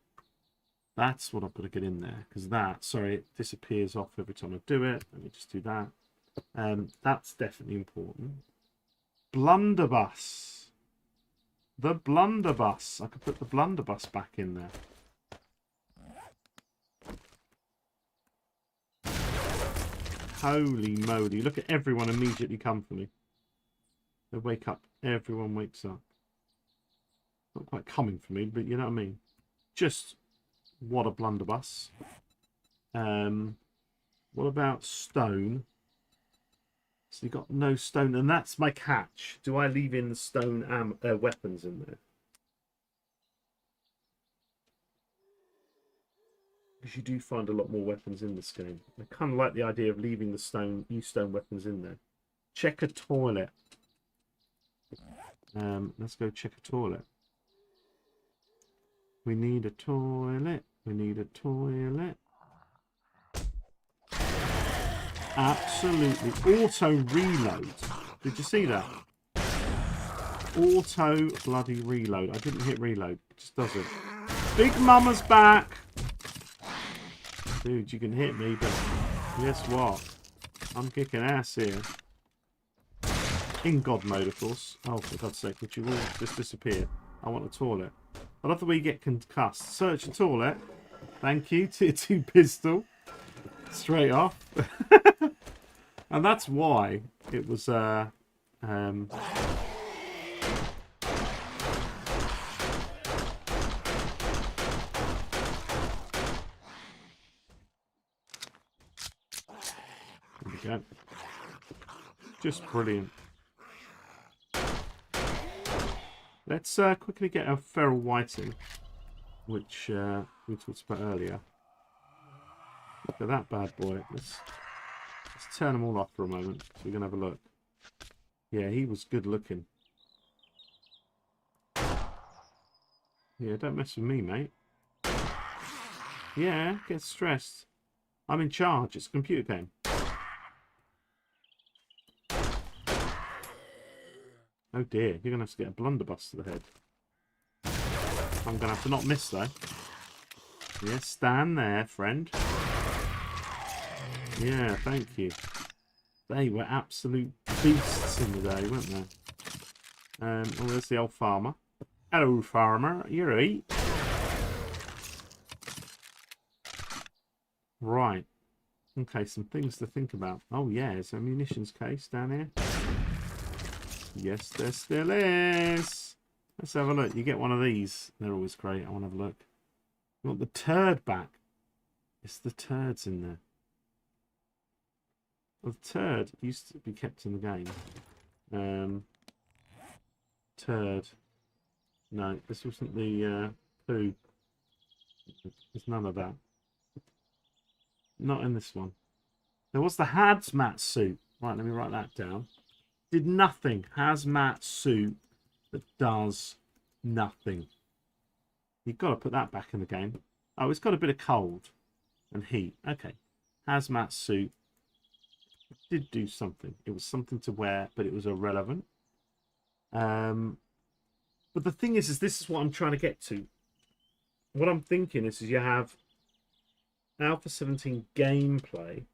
That's what I've got to get in there, because that, sorry, it disappears off every time I do it. Let me just do that. That's definitely important. Blunderbuss. The blunderbuss. I could put the blunderbuss back in there. Holy moly. Look at everyone immediately come for me. They wake up. Everyone wakes up. Not quite coming for me, but you know what I mean. Just what a blunderbuss. What about stone? So you got no stone, and that's my catch. Do I leave in the stone weapons in there? Because you do find a lot more weapons in this game. I kind of like the idea of leaving the new stone weapons in there. Check a toilet. Let's go check a toilet. We need a toilet. We need a toilet. Absolutely. Auto reload. Did you see that? Auto bloody reload. I didn't hit reload. It just does it. Big Mama's back. Dude, you can hit me, but guess what? I'm kicking ass here. In God mode, of course. Oh, for God's sake, would you all just disappear? I want a toilet. I love the way you get concussed. Search a toilet. Thank you. Tier 2 pistol. Straight off. And that's why it was there we go. Just brilliant. Let's quickly get a feral whiting, which we talked about earlier. Look at that bad boy. Let's turn them all off for a moment so we can have a look. Yeah, he was good looking. Yeah, don't mess with me, mate. Yeah, get stressed. I'm in charge. It's a computer game. Oh dear, you're going to have to get a blunderbuss to the head. I'm going to have to not miss, though. Yeah, stand there, friend. Yeah, thank you. They were absolute beasts in the day, weren't they? Oh, there's the old farmer. Hello, farmer. You're right. Right. Okay, some things to think about. Oh, yeah, there's a munitions case down here. Yes, there still is. Let's have a look. You get one of these. They're always great. I want to have a look. You want the turd back? It's the turds in there. Well, the turd used to be kept in the game. Turd. No, this wasn't the poo. There's none of that. Not in this one. There was the hazmat suit. Right, let me write that down. Did nothing. Hazmat suit that does nothing. You've got to put that back in the game. Oh, it's got a bit of cold and heat. Okay. Hazmat suit. It did do something. It was something to wear, but it was irrelevant. But the thing is this is what I'm trying to get to. What I'm thinking is you have Alpha 17 gameplay,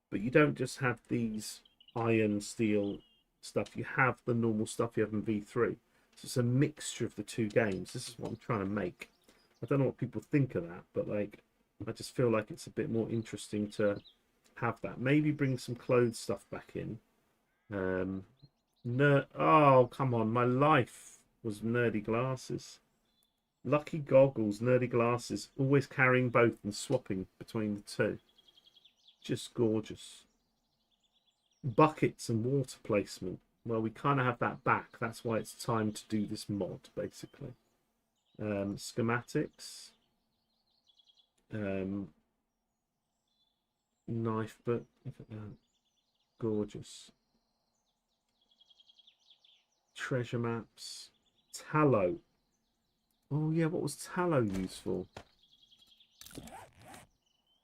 but you don't just have these iron, steel stuff. You have the normal stuff you have in V3. So it's a mixture of the two games. This is what I'm trying to make. I don't know what people think of that, but like, I just feel like it's a bit more interesting to have that. Maybe bring some clothes stuff back in. Oh, come on. My life was nerdy glasses. Lucky goggles, nerdy glasses. Always carrying both and swapping between the two. Just gorgeous. Buckets and water placement. Well, we kind of have that back. That's why it's time to do this mod, basically. Schematics. Knife, but look at that. Gorgeous. Treasure maps. Tallow. Oh, yeah, what was tallow used for?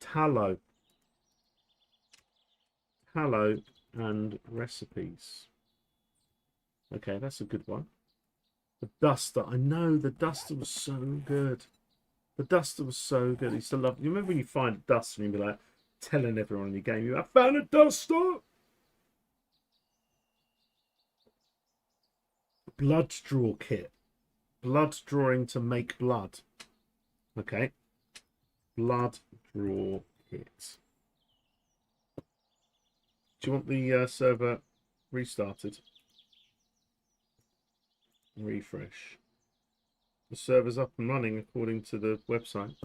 Tallow. Tallow and recipes. Okay, that's a good one. The duster. I know, the duster was so good. The duster was so good. I used to love. You remember when you find a duster and you'd be like telling everyone in your game, I found a duster. Blood draw kit. Blood drawing to make blood. Okay. Blood draw kit. Do you want the server restarted? Refresh. The server's up and running according to the website.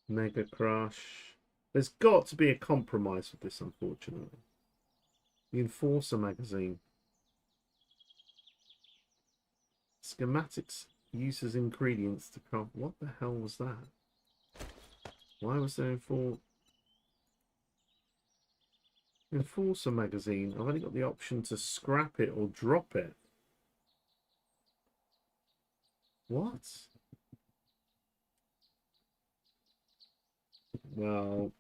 Mega crash. There's got to be a compromise with this, unfortunately. The Enforcer magazine. Schematics uses ingredients to craft. What the hell was that? Why was there Enforcer magazine? I've only got the option to scrap it or drop it. What? Well,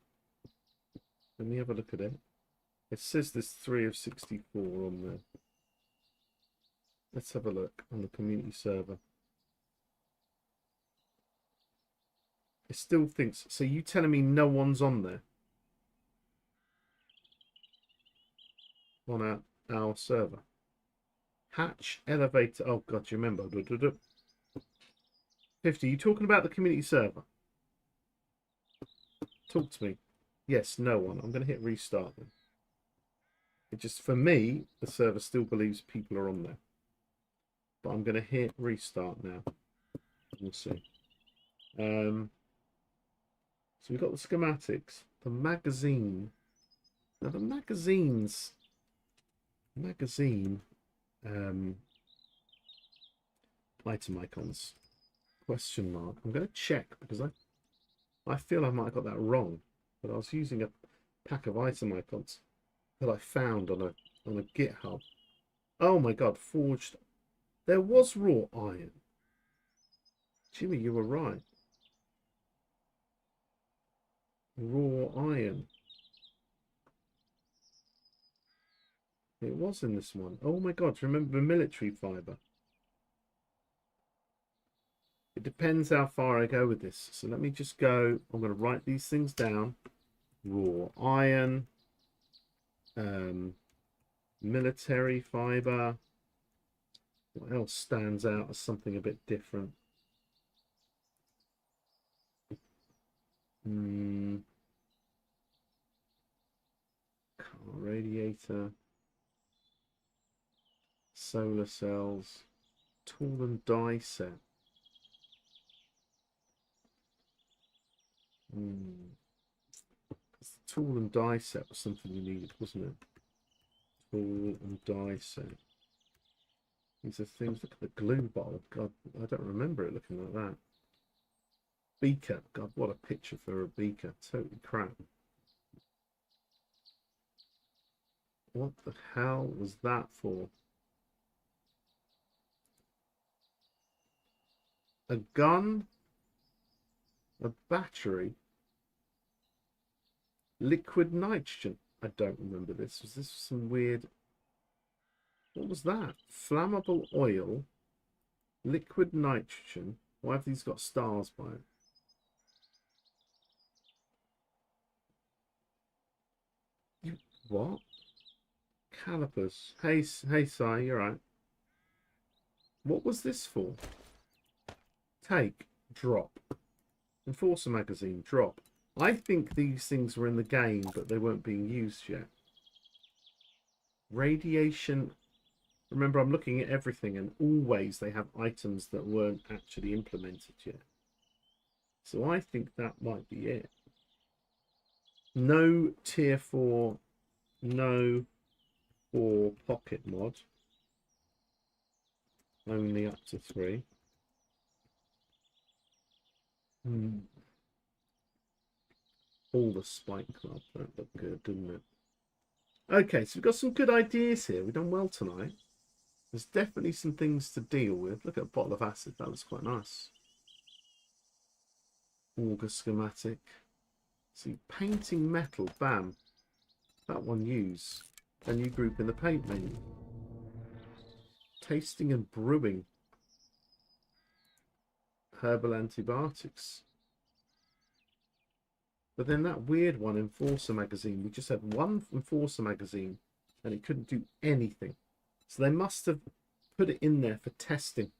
let me have a look at it. It says there's 3 of 64 on there. Let's have a look on the community server. It still thinks... So you telling me no one's on there? On our server. Hatch, elevator... Oh, God, you remember. 50, you talking about the community server? Talk to me. Yes, no one. I'm going to hit restart then. It just, for me, the server still believes people are on there. But I'm going to hit restart now. We'll see. So we've got the schematics, the magazine. Now the magazine item icons, question mark. I'm going to check because I feel I might have got that wrong, but I was using a pack of item icons that I found on a GitHub. Oh my God, forged. There was raw iron. Jimmy, you were right. Raw iron. It was in this one. Oh my God, remember military fiber? It depends how far I go with this. So let me just go. I'm going to write these things down. Raw iron. Military fiber. What else stands out as something a bit different? Car radiator. Solar cells. Tool and die set. The tool and die set was something you needed, wasn't it? Tool and die set. These are things. Look at the glue bottle. God, I don't remember it looking like that. Beaker. God, what a picture for a beaker. Totally crap. What the hell was that for? A gun? A battery? Liquid nitrogen. I don't remember this. Was this some weird... What was that? Flammable oil, liquid nitrogen. Why have these got stars by it? You what? Calipers. Hey, Si, you're right. What was this for? Take, drop. Enforcer magazine, drop. I think these things were in the game, but they weren't being used yet. Radiation. Remember, I'm looking at everything, and always they have items that weren't actually implemented yet. So I think that might be it. No tier 4, no 4 pocket mod. Only up to 3. All the Spike Club. That looked good, didn't it? Okay, so we've got some good ideas here. We've done well tonight. There's definitely some things to deal with. Look at a bottle of acid. That was quite nice. Auger schematic. See, painting metal. Bam. That one use. A new group in the paint menu. Tasting and brewing. Herbal antibiotics. But then that weird one, Enforcer magazine. We just had one Enforcer magazine and it couldn't do anything. So they must have put it in there for testing.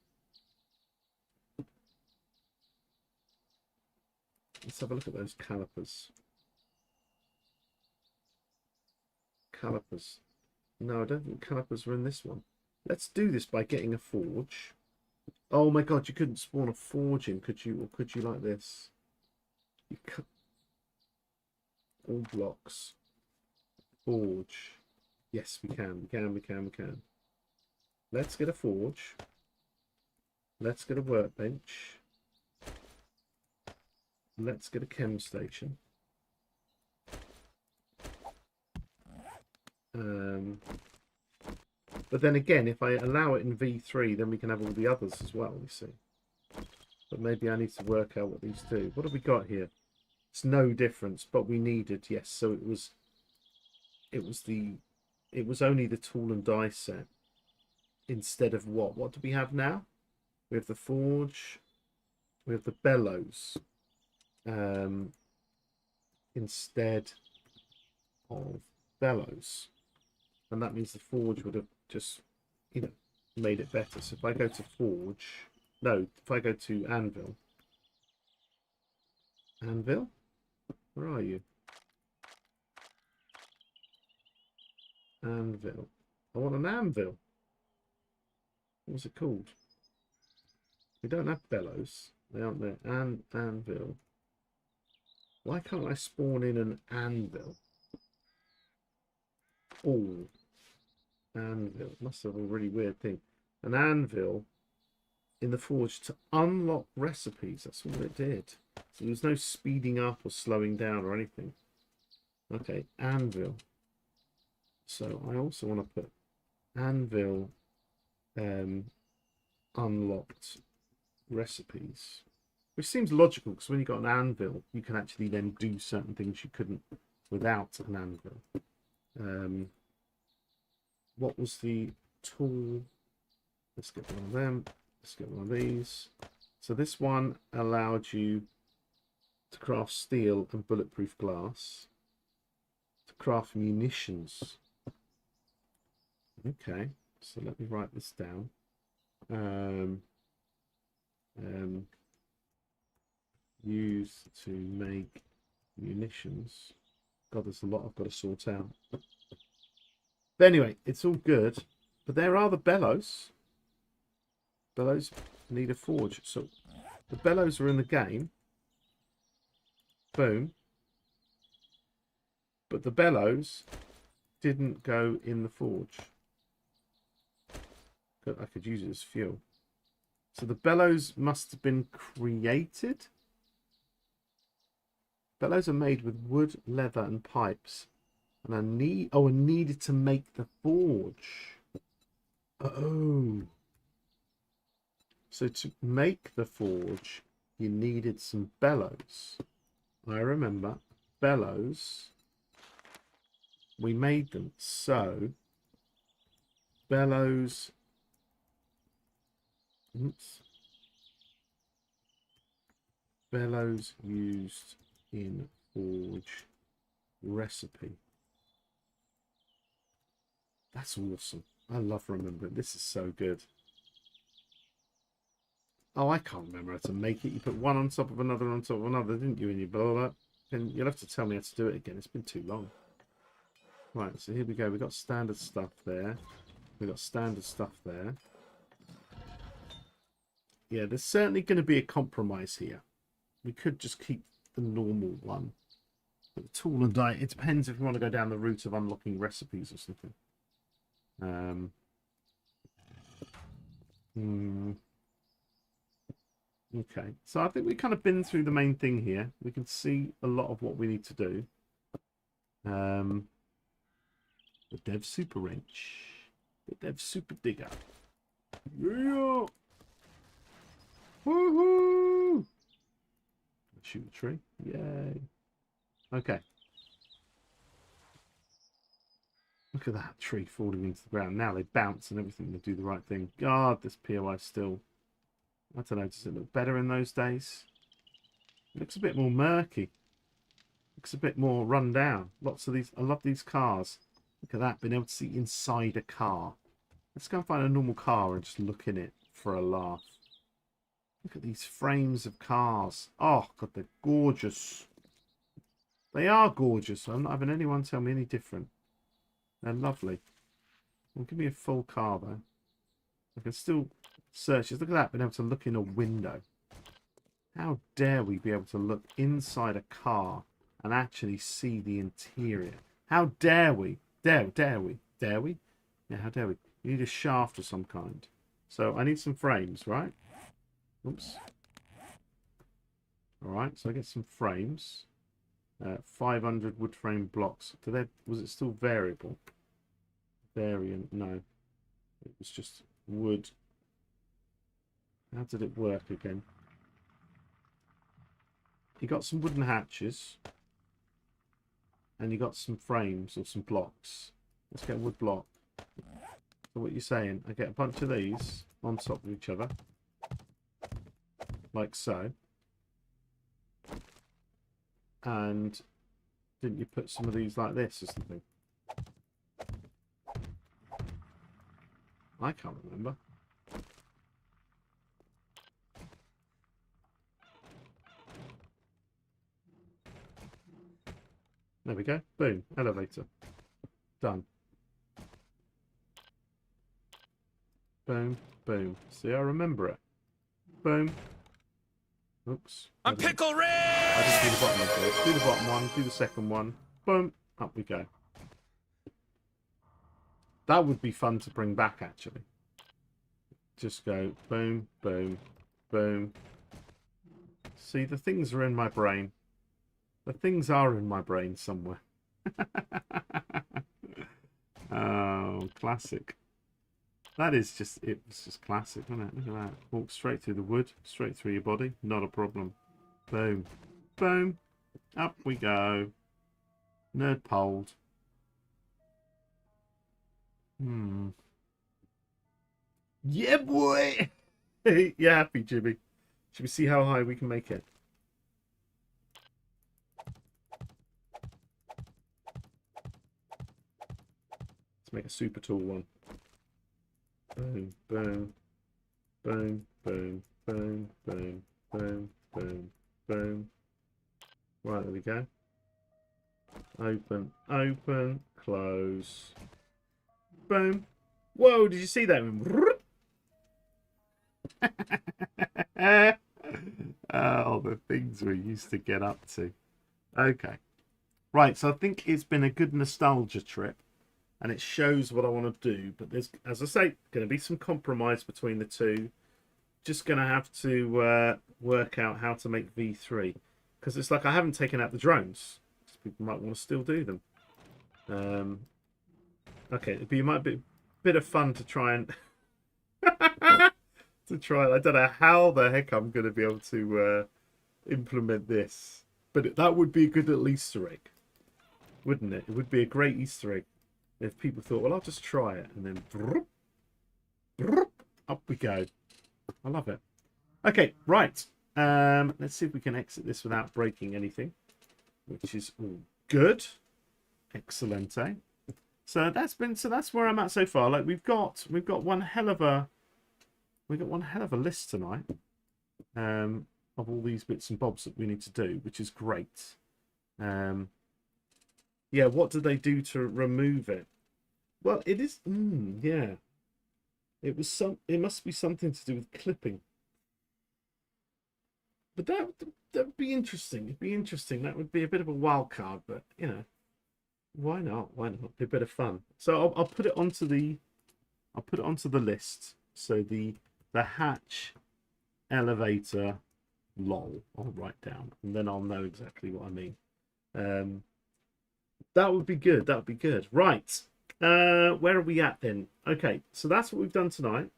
Let's have a look at those calipers. Calipers. No, I don't think calipers are in this one. Let's do this by getting a forge. Oh my god, you couldn't spawn a forge in, could you? Or could you like this? You cut all blocks. Forge. Yes, we can. We can. Let's get a forge. Let's get a workbench. Let's get a chem station. But then again, if I allow it in V3, then we can have all the others as well, you see. But maybe I need to work out what these do. What have we got here? It's no difference, but we needed, yes. So it was only the tool and die set instead of what? What do we have now? We have the forge, we have the bellows, instead of bellows. And that means the forge would have just, you know, made it better. So if I go to forge, no, if I go to anvil, where are you? Anvil. I want an anvil. What's it called? We don't have bellows. They aren't there. Anvil. Why can't I spawn in an anvil? Oh. Anvil. Must have a really weird thing. An anvil in the forge to unlock recipes. That's all it did. So there's no speeding up or slowing down or anything. Okay, anvil. So I also want to put anvil unlocked recipes, which seems logical because when you've got an anvil, you can actually then do certain things you couldn't without an anvil. What was the tool? Let's get one of them. Let's get one of these. So this one allowed you to craft steel and bulletproof glass, to craft munitions. Okay, so let me write this down. Used to make munitions. God, there's a lot I've got to sort out. But anyway, it's all good. But there are the bellows. Bellows need a forge. So the bellows are in the game. Boom. But the bellows didn't go in the forge. I could use it as fuel. So the bellows must have been created. Bellows are made with wood, leather, and pipes. And I needed to make the forge. Oh. So to make the forge, you needed some bellows. I remember bellows. We made them. So bellows. Oops. Bellows used in forge recipe. That's awesome. I love remembering. This is so good. Oh, I can't remember how to make it. You put one on top of another on top of another, didn't you? And you blow that. And you'll have to tell me how to do it again. It's been too long. Right, so here we go. We've got standard stuff there. We've got standard stuff there. Yeah, there's certainly going to be a compromise here. We could just keep the normal one. But the tool and die, it depends if we want to go down the route of unlocking recipes or something. Okay, so I think we've kind of been through the main thing here. We can see a lot of what we need to do. The dev super wrench. The dev super digger. Yeah! Woohoo! Shoot a tree. Yay. Okay. Look at that tree falling into the ground. Now they bounce and everything. They do the right thing. God, this POI still... I don't know, does it look better in those days? It looks a bit more murky. Looks a bit more run down. Lots of these... I love these cars. Look at that, being able to see inside a car. Let's go and find a normal car and just look in it for a laugh. Look at these frames of cars. Oh, God, they're gorgeous. They are gorgeous. I'm not having anyone tell me any different. They're lovely. Well, give me a full car, though. I can still search. Just look at that, being able to look in a window. How dare we be able to look inside a car and actually see the interior? How dare we? Dare we? Dare we? Yeah, how dare we? You need a shaft of some kind. So I need some frames, right? Oops. Alright, so I get some frames. 500 wood frame blocks. Was it still variable? Variant, no. It was just wood. How did it work again? You got some wooden hatches. And you got some frames or some blocks. Let's get a wood block. So what you're saying, I get a bunch of these on top of each other. Like so. And didn't you put some of these like this or something? I can't remember. There we go. Boom. Elevator. Done. Boom. Boom. See, I remember it. Boom. Oops. I'm Pickle Rick! I didn't do the bottom of this. Do the bottom one. Do the second one. Boom. Up we go. That would be fun to bring back, actually. Just go boom, boom, boom. See, the things are in my brain. The things are in my brain somewhere. Oh, classic. That is just, it was just classic, wasn't it? Look at that. Walk straight through the wood, straight through your body. Not a problem. Boom. Boom. Up we go. Nerd poled. Yeah, boy! Yeah, happy, Jimmy. Should we see how high we can make it? Let's make a super tall one. Boom, boom, boom, boom, boom, boom, boom, boom, boom. Right, there we go. Open, open, close. Boom. Whoa, did you see that? Oh, the things we used to get up to. Okay. Right, so I think it's been a good nostalgia trip. And it shows what I want to do. But there's, as I say, going to be some compromise between the two. Just going to have to work out how to make V3. Because it's like I haven't taken out the drones. People might want to still do them. Okay, it might be a bit of fun to try and... I don't know how the heck I'm going to be able to implement this. But that would be a good little Easter egg. Wouldn't it? It would be a great Easter egg. If people thought, well, I'll just try it. And then... Broop, broop, up we go. I love it. Okay, right. Let's see if we can exit this without breaking anything. Which is all good. Excellent, eh? So that's where I'm at so far. Like we've got one hell of a list tonight of all these bits and bobs that we need to do, which is great. Yeah, what do they do to remove it? Well, it is yeah. It must be something to do with clipping. But that would be interesting. It'd be interesting. That would be a bit of a wild card, but you know, why not? Why not? Be a bit of fun. So I'll put it onto the list. So the hatch elevator lol I'll write down, and then I'll know exactly what I mean. That would be good. That would be good. Right. Where are we at then? Okay, so that's what we've done tonight.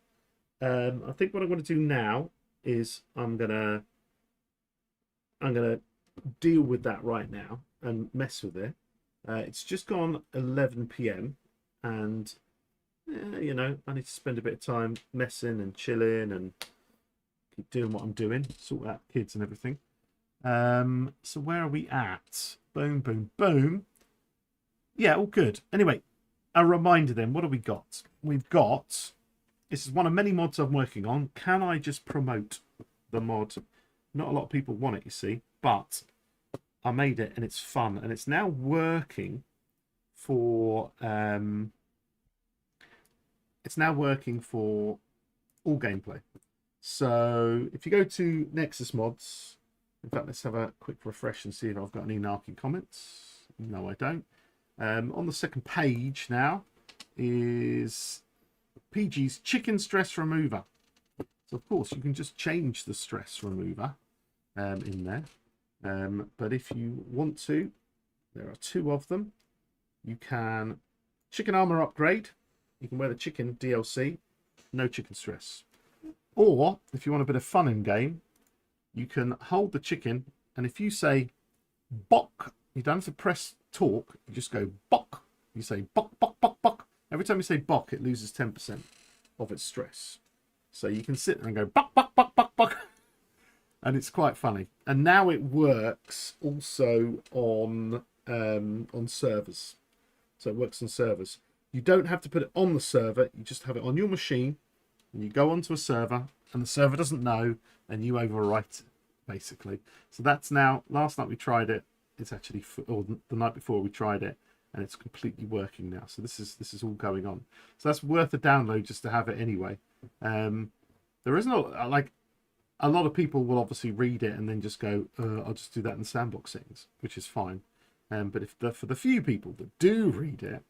I think what I'm going to do now is I'm gonna deal with that right now and mess with it. It's just gone 11 p.m. and you know, I need to spend a bit of time messing and chilling and keep doing what I'm doing, sort out kids and everything. So where are we at? Boom, boom, boom. Yeah, all good. Anyway, a reminder then, what have we got? We've got, this is one of many mods I'm working on. Can I just promote the mod. Not a lot of people want it, you see, but I made it and it's fun, and it's now working for all gameplay. So if you go to Nexus mods, in fact, let's have a quick refresh and see if I've got any narky comments. No, I don't. On the second page now is PG's chicken stress remover. So of course you can just change the stress remover in there. But if you want to, there are 2 of them. You can chicken armor upgrade. You can wear the chicken DLC, no chicken stress. Or if you want a bit of fun in game, you can hold the chicken, and if you say bok, you don't have to press talk, you just go bok. You say bok, bok, bok, bok. Every time you say bok, it loses 10% of its stress. So you can sit there and go bok, bok, bok, bok, bok. And it's quite funny. And now it works also on servers. So it works on servers. You don't have to put it on the server, you just have it on your machine, and you go onto a server, and the server doesn't know, and you overwrite it, basically. So that's now, last night we tried it, it's actually, or the night before we tried it, and it's completely working now. So this is all going on. So that's worth a download just to have it anyway. There isn't like a lot of people will obviously read it and then just go, I'll just do that in the sandbox settings, which is fine. But for the few people that do read it,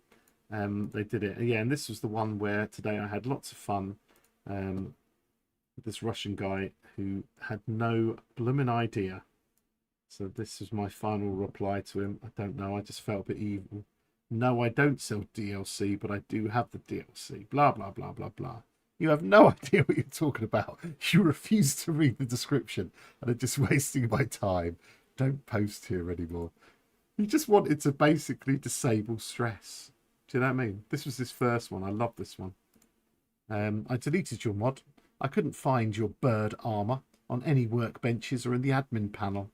they did it. Yeah, and this was the one where today I had lots of fun with this Russian guy who had no blooming idea. So this was my final reply to him. I don't know, I just felt a bit evil. No, I don't sell DLC, but I do have the DLC. Blah, blah, blah, blah, blah. You have no idea what you're talking about. You refuse to read the description and are just wasting my time. Don't post here anymore. You just wanted to basically disable stress. Do you know what I mean? This was his first one. I love this one. I deleted your mod. I couldn't find your bird armor on any workbenches or in the admin panel.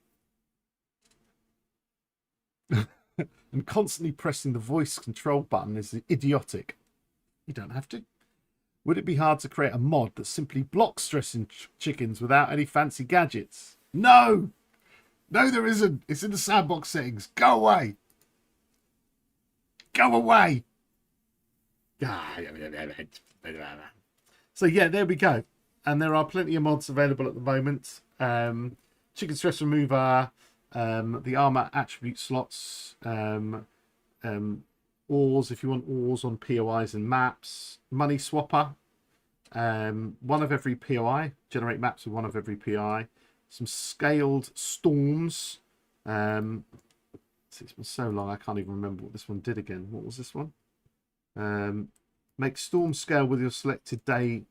And constantly pressing the voice control button is idiotic. You don't have to. Would it be hard to create a mod that simply blocks stressing chickens without any fancy gadgets? No! No, there isn't. It's in the sandbox settings. Go away. Go away. So yeah, there we go. And there are plenty of mods available at the moment. Chicken stress remover, the armor attribute slots, ores if you want ores on POIs and maps, money swapper, one of every POI, generate maps with one of every POI, some scaled storms. It's been so long I can't even remember what this one did again. What was this one? Make storm scale with your selected day.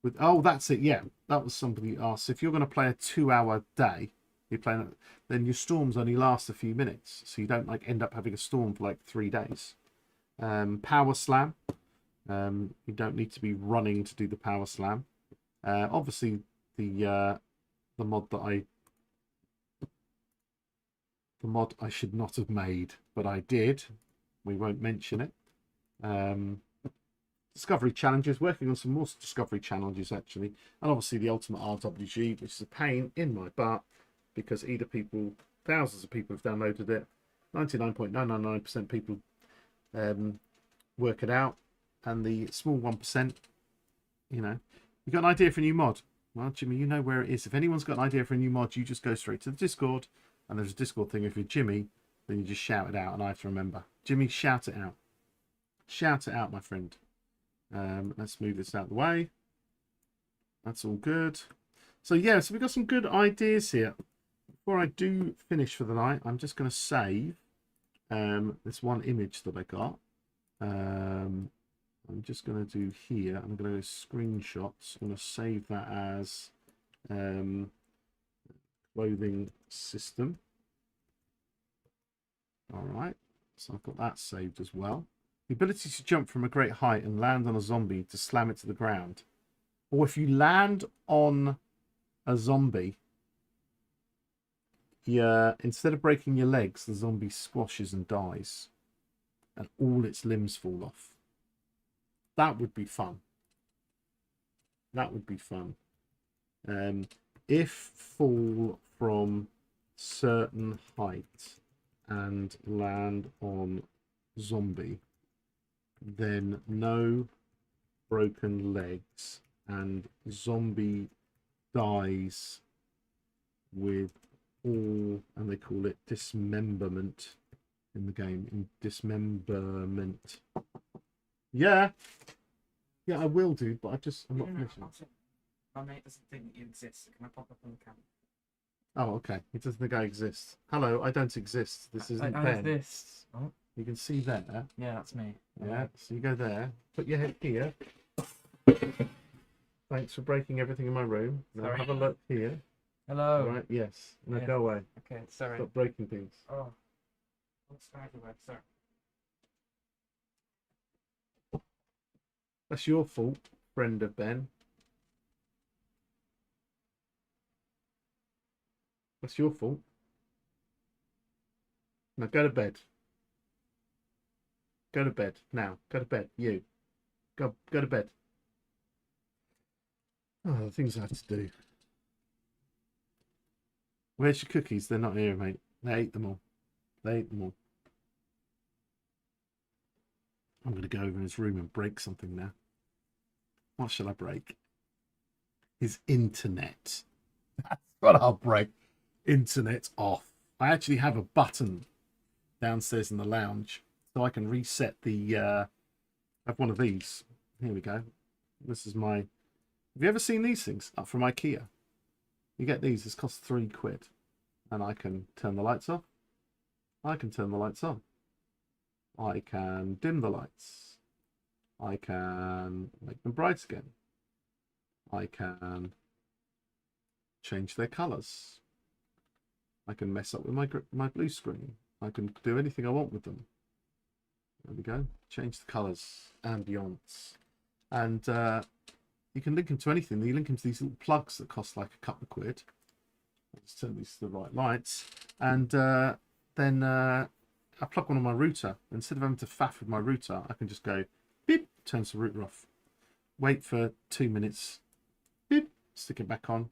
With oh, that's it. Yeah, that was somebody asked. So if you're going to play a 2-hour day, you're playing, then your storms only last a few minutes, so you don't like end up having a storm for like 3 days. Power slam. You don't need to be running to do the power slam. Obviously, the mod I should not have made, but I did. We won't mention it. Discovery challenges. Working on some more discovery challenges actually, and obviously the ultimate RWG, which is a pain in my butt because either people, thousands of people have downloaded it, 99.999% people work it out, and the small 1%, you know, you got an idea for a new mod? Well, Jimmy, you know where it is. If anyone's got an idea for a new mod, you just go straight to the Discord, and there's a Discord thing. If you're Jimmy, then you just shout it out, and I have to remember. Jimmy, shout it out. Shout it out, my friend. Let's move this out of the way. That's all good. So yeah, so we've got some good ideas here. Before I do finish for the night, I'm just going to save this one image that I got. I'm just going to do here. I'm going to go screenshots. I'm going to save that as clothing system. All right, so I've got that saved as well. The ability to jump from a great height and land on a zombie to slam it to the ground. Or if you land on a zombie, instead of breaking your legs, the zombie squashes and dies. And all its limbs fall off. That would be fun. That would be fun. if fall from certain height and land on zombie, then no broken legs, and zombie dies with all, and they call it dismemberment in the game. In dismemberment. Yeah, I will do, but I'm not finishing. My mate doesn't think you exist. Can I pop up on the camera? Oh, okay. He doesn't think I exist. Hello, I don't exist. This isn't I Ben. exist. Oh, You can see there. yeah, that's me. Yeah, so you go there. Put your head here. Thanks for breaking everything in my room. Now Sorry. have a look here. Hello. Right, yes. Now Yeah. go away. Okay, sorry. Stop breaking things. Oh, what's everywhere? Sorry. That's your fault, friend of Ben. That's your fault. Now go to bed. Go to bed. Now. Go to bed. You. Go to bed. Oh, the things I have to do. Where's your cookies? They're not here, mate. They ate them all. They ate them all. I'm going to go over in his room and break something now. What shall I break? His internet. That's what I'll break. Internet off. I actually have a button downstairs in the lounge, so I can reset the. I have one of these. Here we go. This is my. Have you ever seen these things up from IKEA? You get these. This costs £3, and I can turn the lights off. I can turn the lights on. I can dim the lights. I can make them bright again. I can change their colours. I can mess up with my blue screen. I can do anything I want with them. There we go. Change the colours, ambience, and you can link them to anything. You link them to these little plugs that cost like a couple of quid. Let's turn these to the right lights, and then I plug one on my router. Instead of having to faff with my router, I can just go beep, turns the router off. Wait for 2 minutes, beep, stick it back on,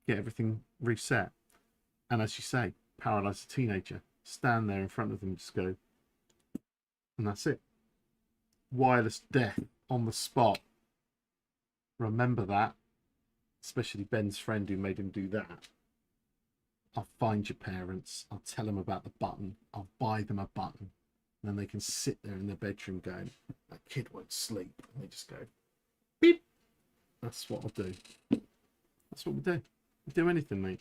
get everything reset. And as you say, paralyze a teenager. Stand there in front of them, just go, and that's it. Wireless death on the spot. Remember that, especially Ben's friend who made him do that. I'll find your parents. I'll tell them about the button. I'll buy them a button. And then they can sit there in their bedroom going, that kid won't sleep. And they just go, beep. That's what I'll do. That's what we do. We do anything, mate.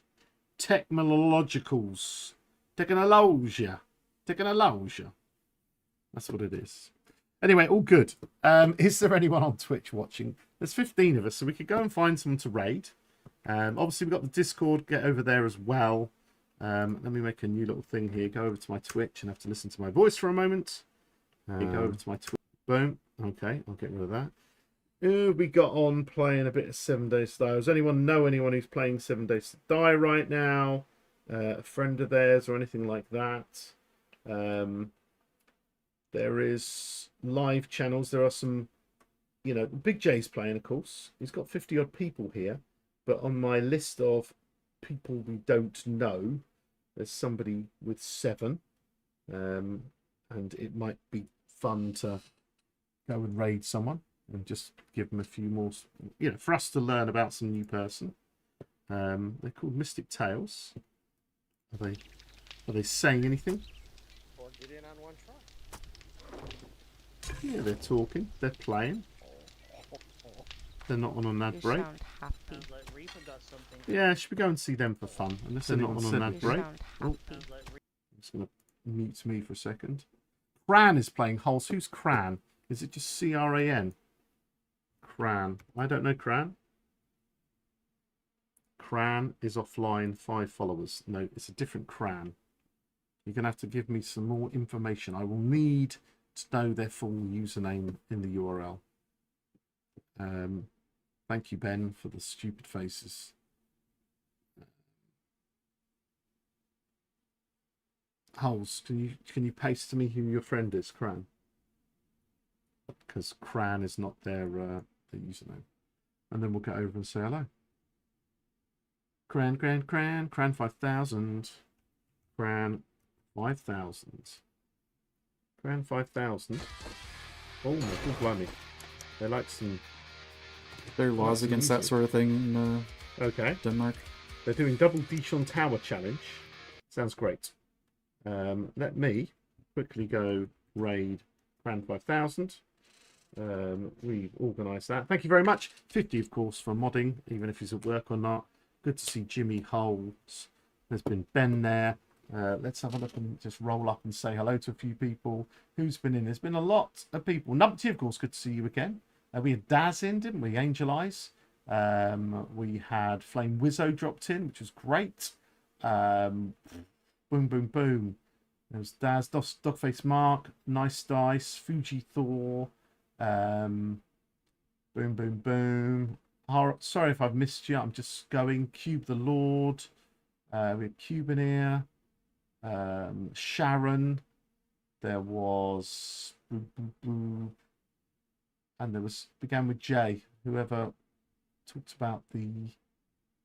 Technologicals. Technologia. Technologia. That's what it is. Anyway, all good. Is there anyone on Twitch watching? There's 15 of us, so we could go and find someone to raid. Obviously, we've got the Discord. Get over there as well. Let me make a new little thing here. Go over to my Twitch and have to listen to my voice for a moment. Go over to my Twitch. Boom. Okay, I'll get rid of that. Who we got on playing a bit of 7 Days to Die? Does anyone know anyone who's playing 7 Days to Die right now? A friend of theirs or anything like that? There is live channels. There are some, Big J's playing, of course. He's got 50 odd people here. But on my list of people we don't know, there's somebody with 7. And it might be fun to go and raid someone and just give them a few more, for us to learn about some new person. They're called Mystic Tales. Are they saying anything? Or get in on one try. Yeah, they're talking. They're playing. They're not on an ad break. Sounds like Reaper got something. Yeah, should we go and see them for fun? Unless they're not on an ad break. Oh, Sounds like I'm just going to mute me for a second. Cran is playing Hulse. Who's Cran? Is it just C-R-A-N? Cran. I don't know Cran. Cran is offline, 5 followers. No, it's a different Cran. You're going to have to give me some more information. I will need to know their full username in the URL. Thank you, Ben, for the stupid faces. Holes, can you paste to me who your friend is, Cran? Because Cran is not their username. And then we'll get over and say hello. Cran 5,000. Cran 5,000. Cran 5,000. Oh my god, blimey. They like some... There are laws some against that music. sort of thing in Okay. Denmark. They're doing double Dishon Tower challenge. Sounds great. Let me quickly go raid Cran 5,000. We've organised that. Thank you very much. 50, of course, for modding, even if he's at work or not. Good to see Jimmy Holes. There's been Ben there. Let's have a look and just roll up and say hello to a few people. Who's been in? There's been a lot of people. Numpty, of course, good to see you again. We had Daz in, didn't we? Angel Eyes. We had Flame Wizzo dropped in, which was great. Boom, boom, boom. There was Daz, Dogface Mark, Nice Dice, Fuji Thor. Boom, boom, boom. Sorry if I've missed you. I'm just going. Cube the Lord. We had Cuban here. Sharon. There was and there was began with Jay. Whoever talked about the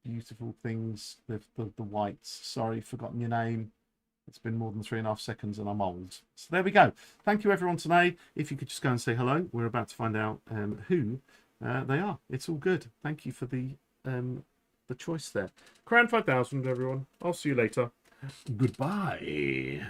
beautiful things with the whites. Sorry, forgotten your name. It's been more than 3.5 seconds and I'm old. So there we go. Thank you everyone today. If you could just go and say hello. We're about to find out who they are. It's all good. Thank you for the choice there. Crown 5,000 everyone. I'll see you later. Goodbye.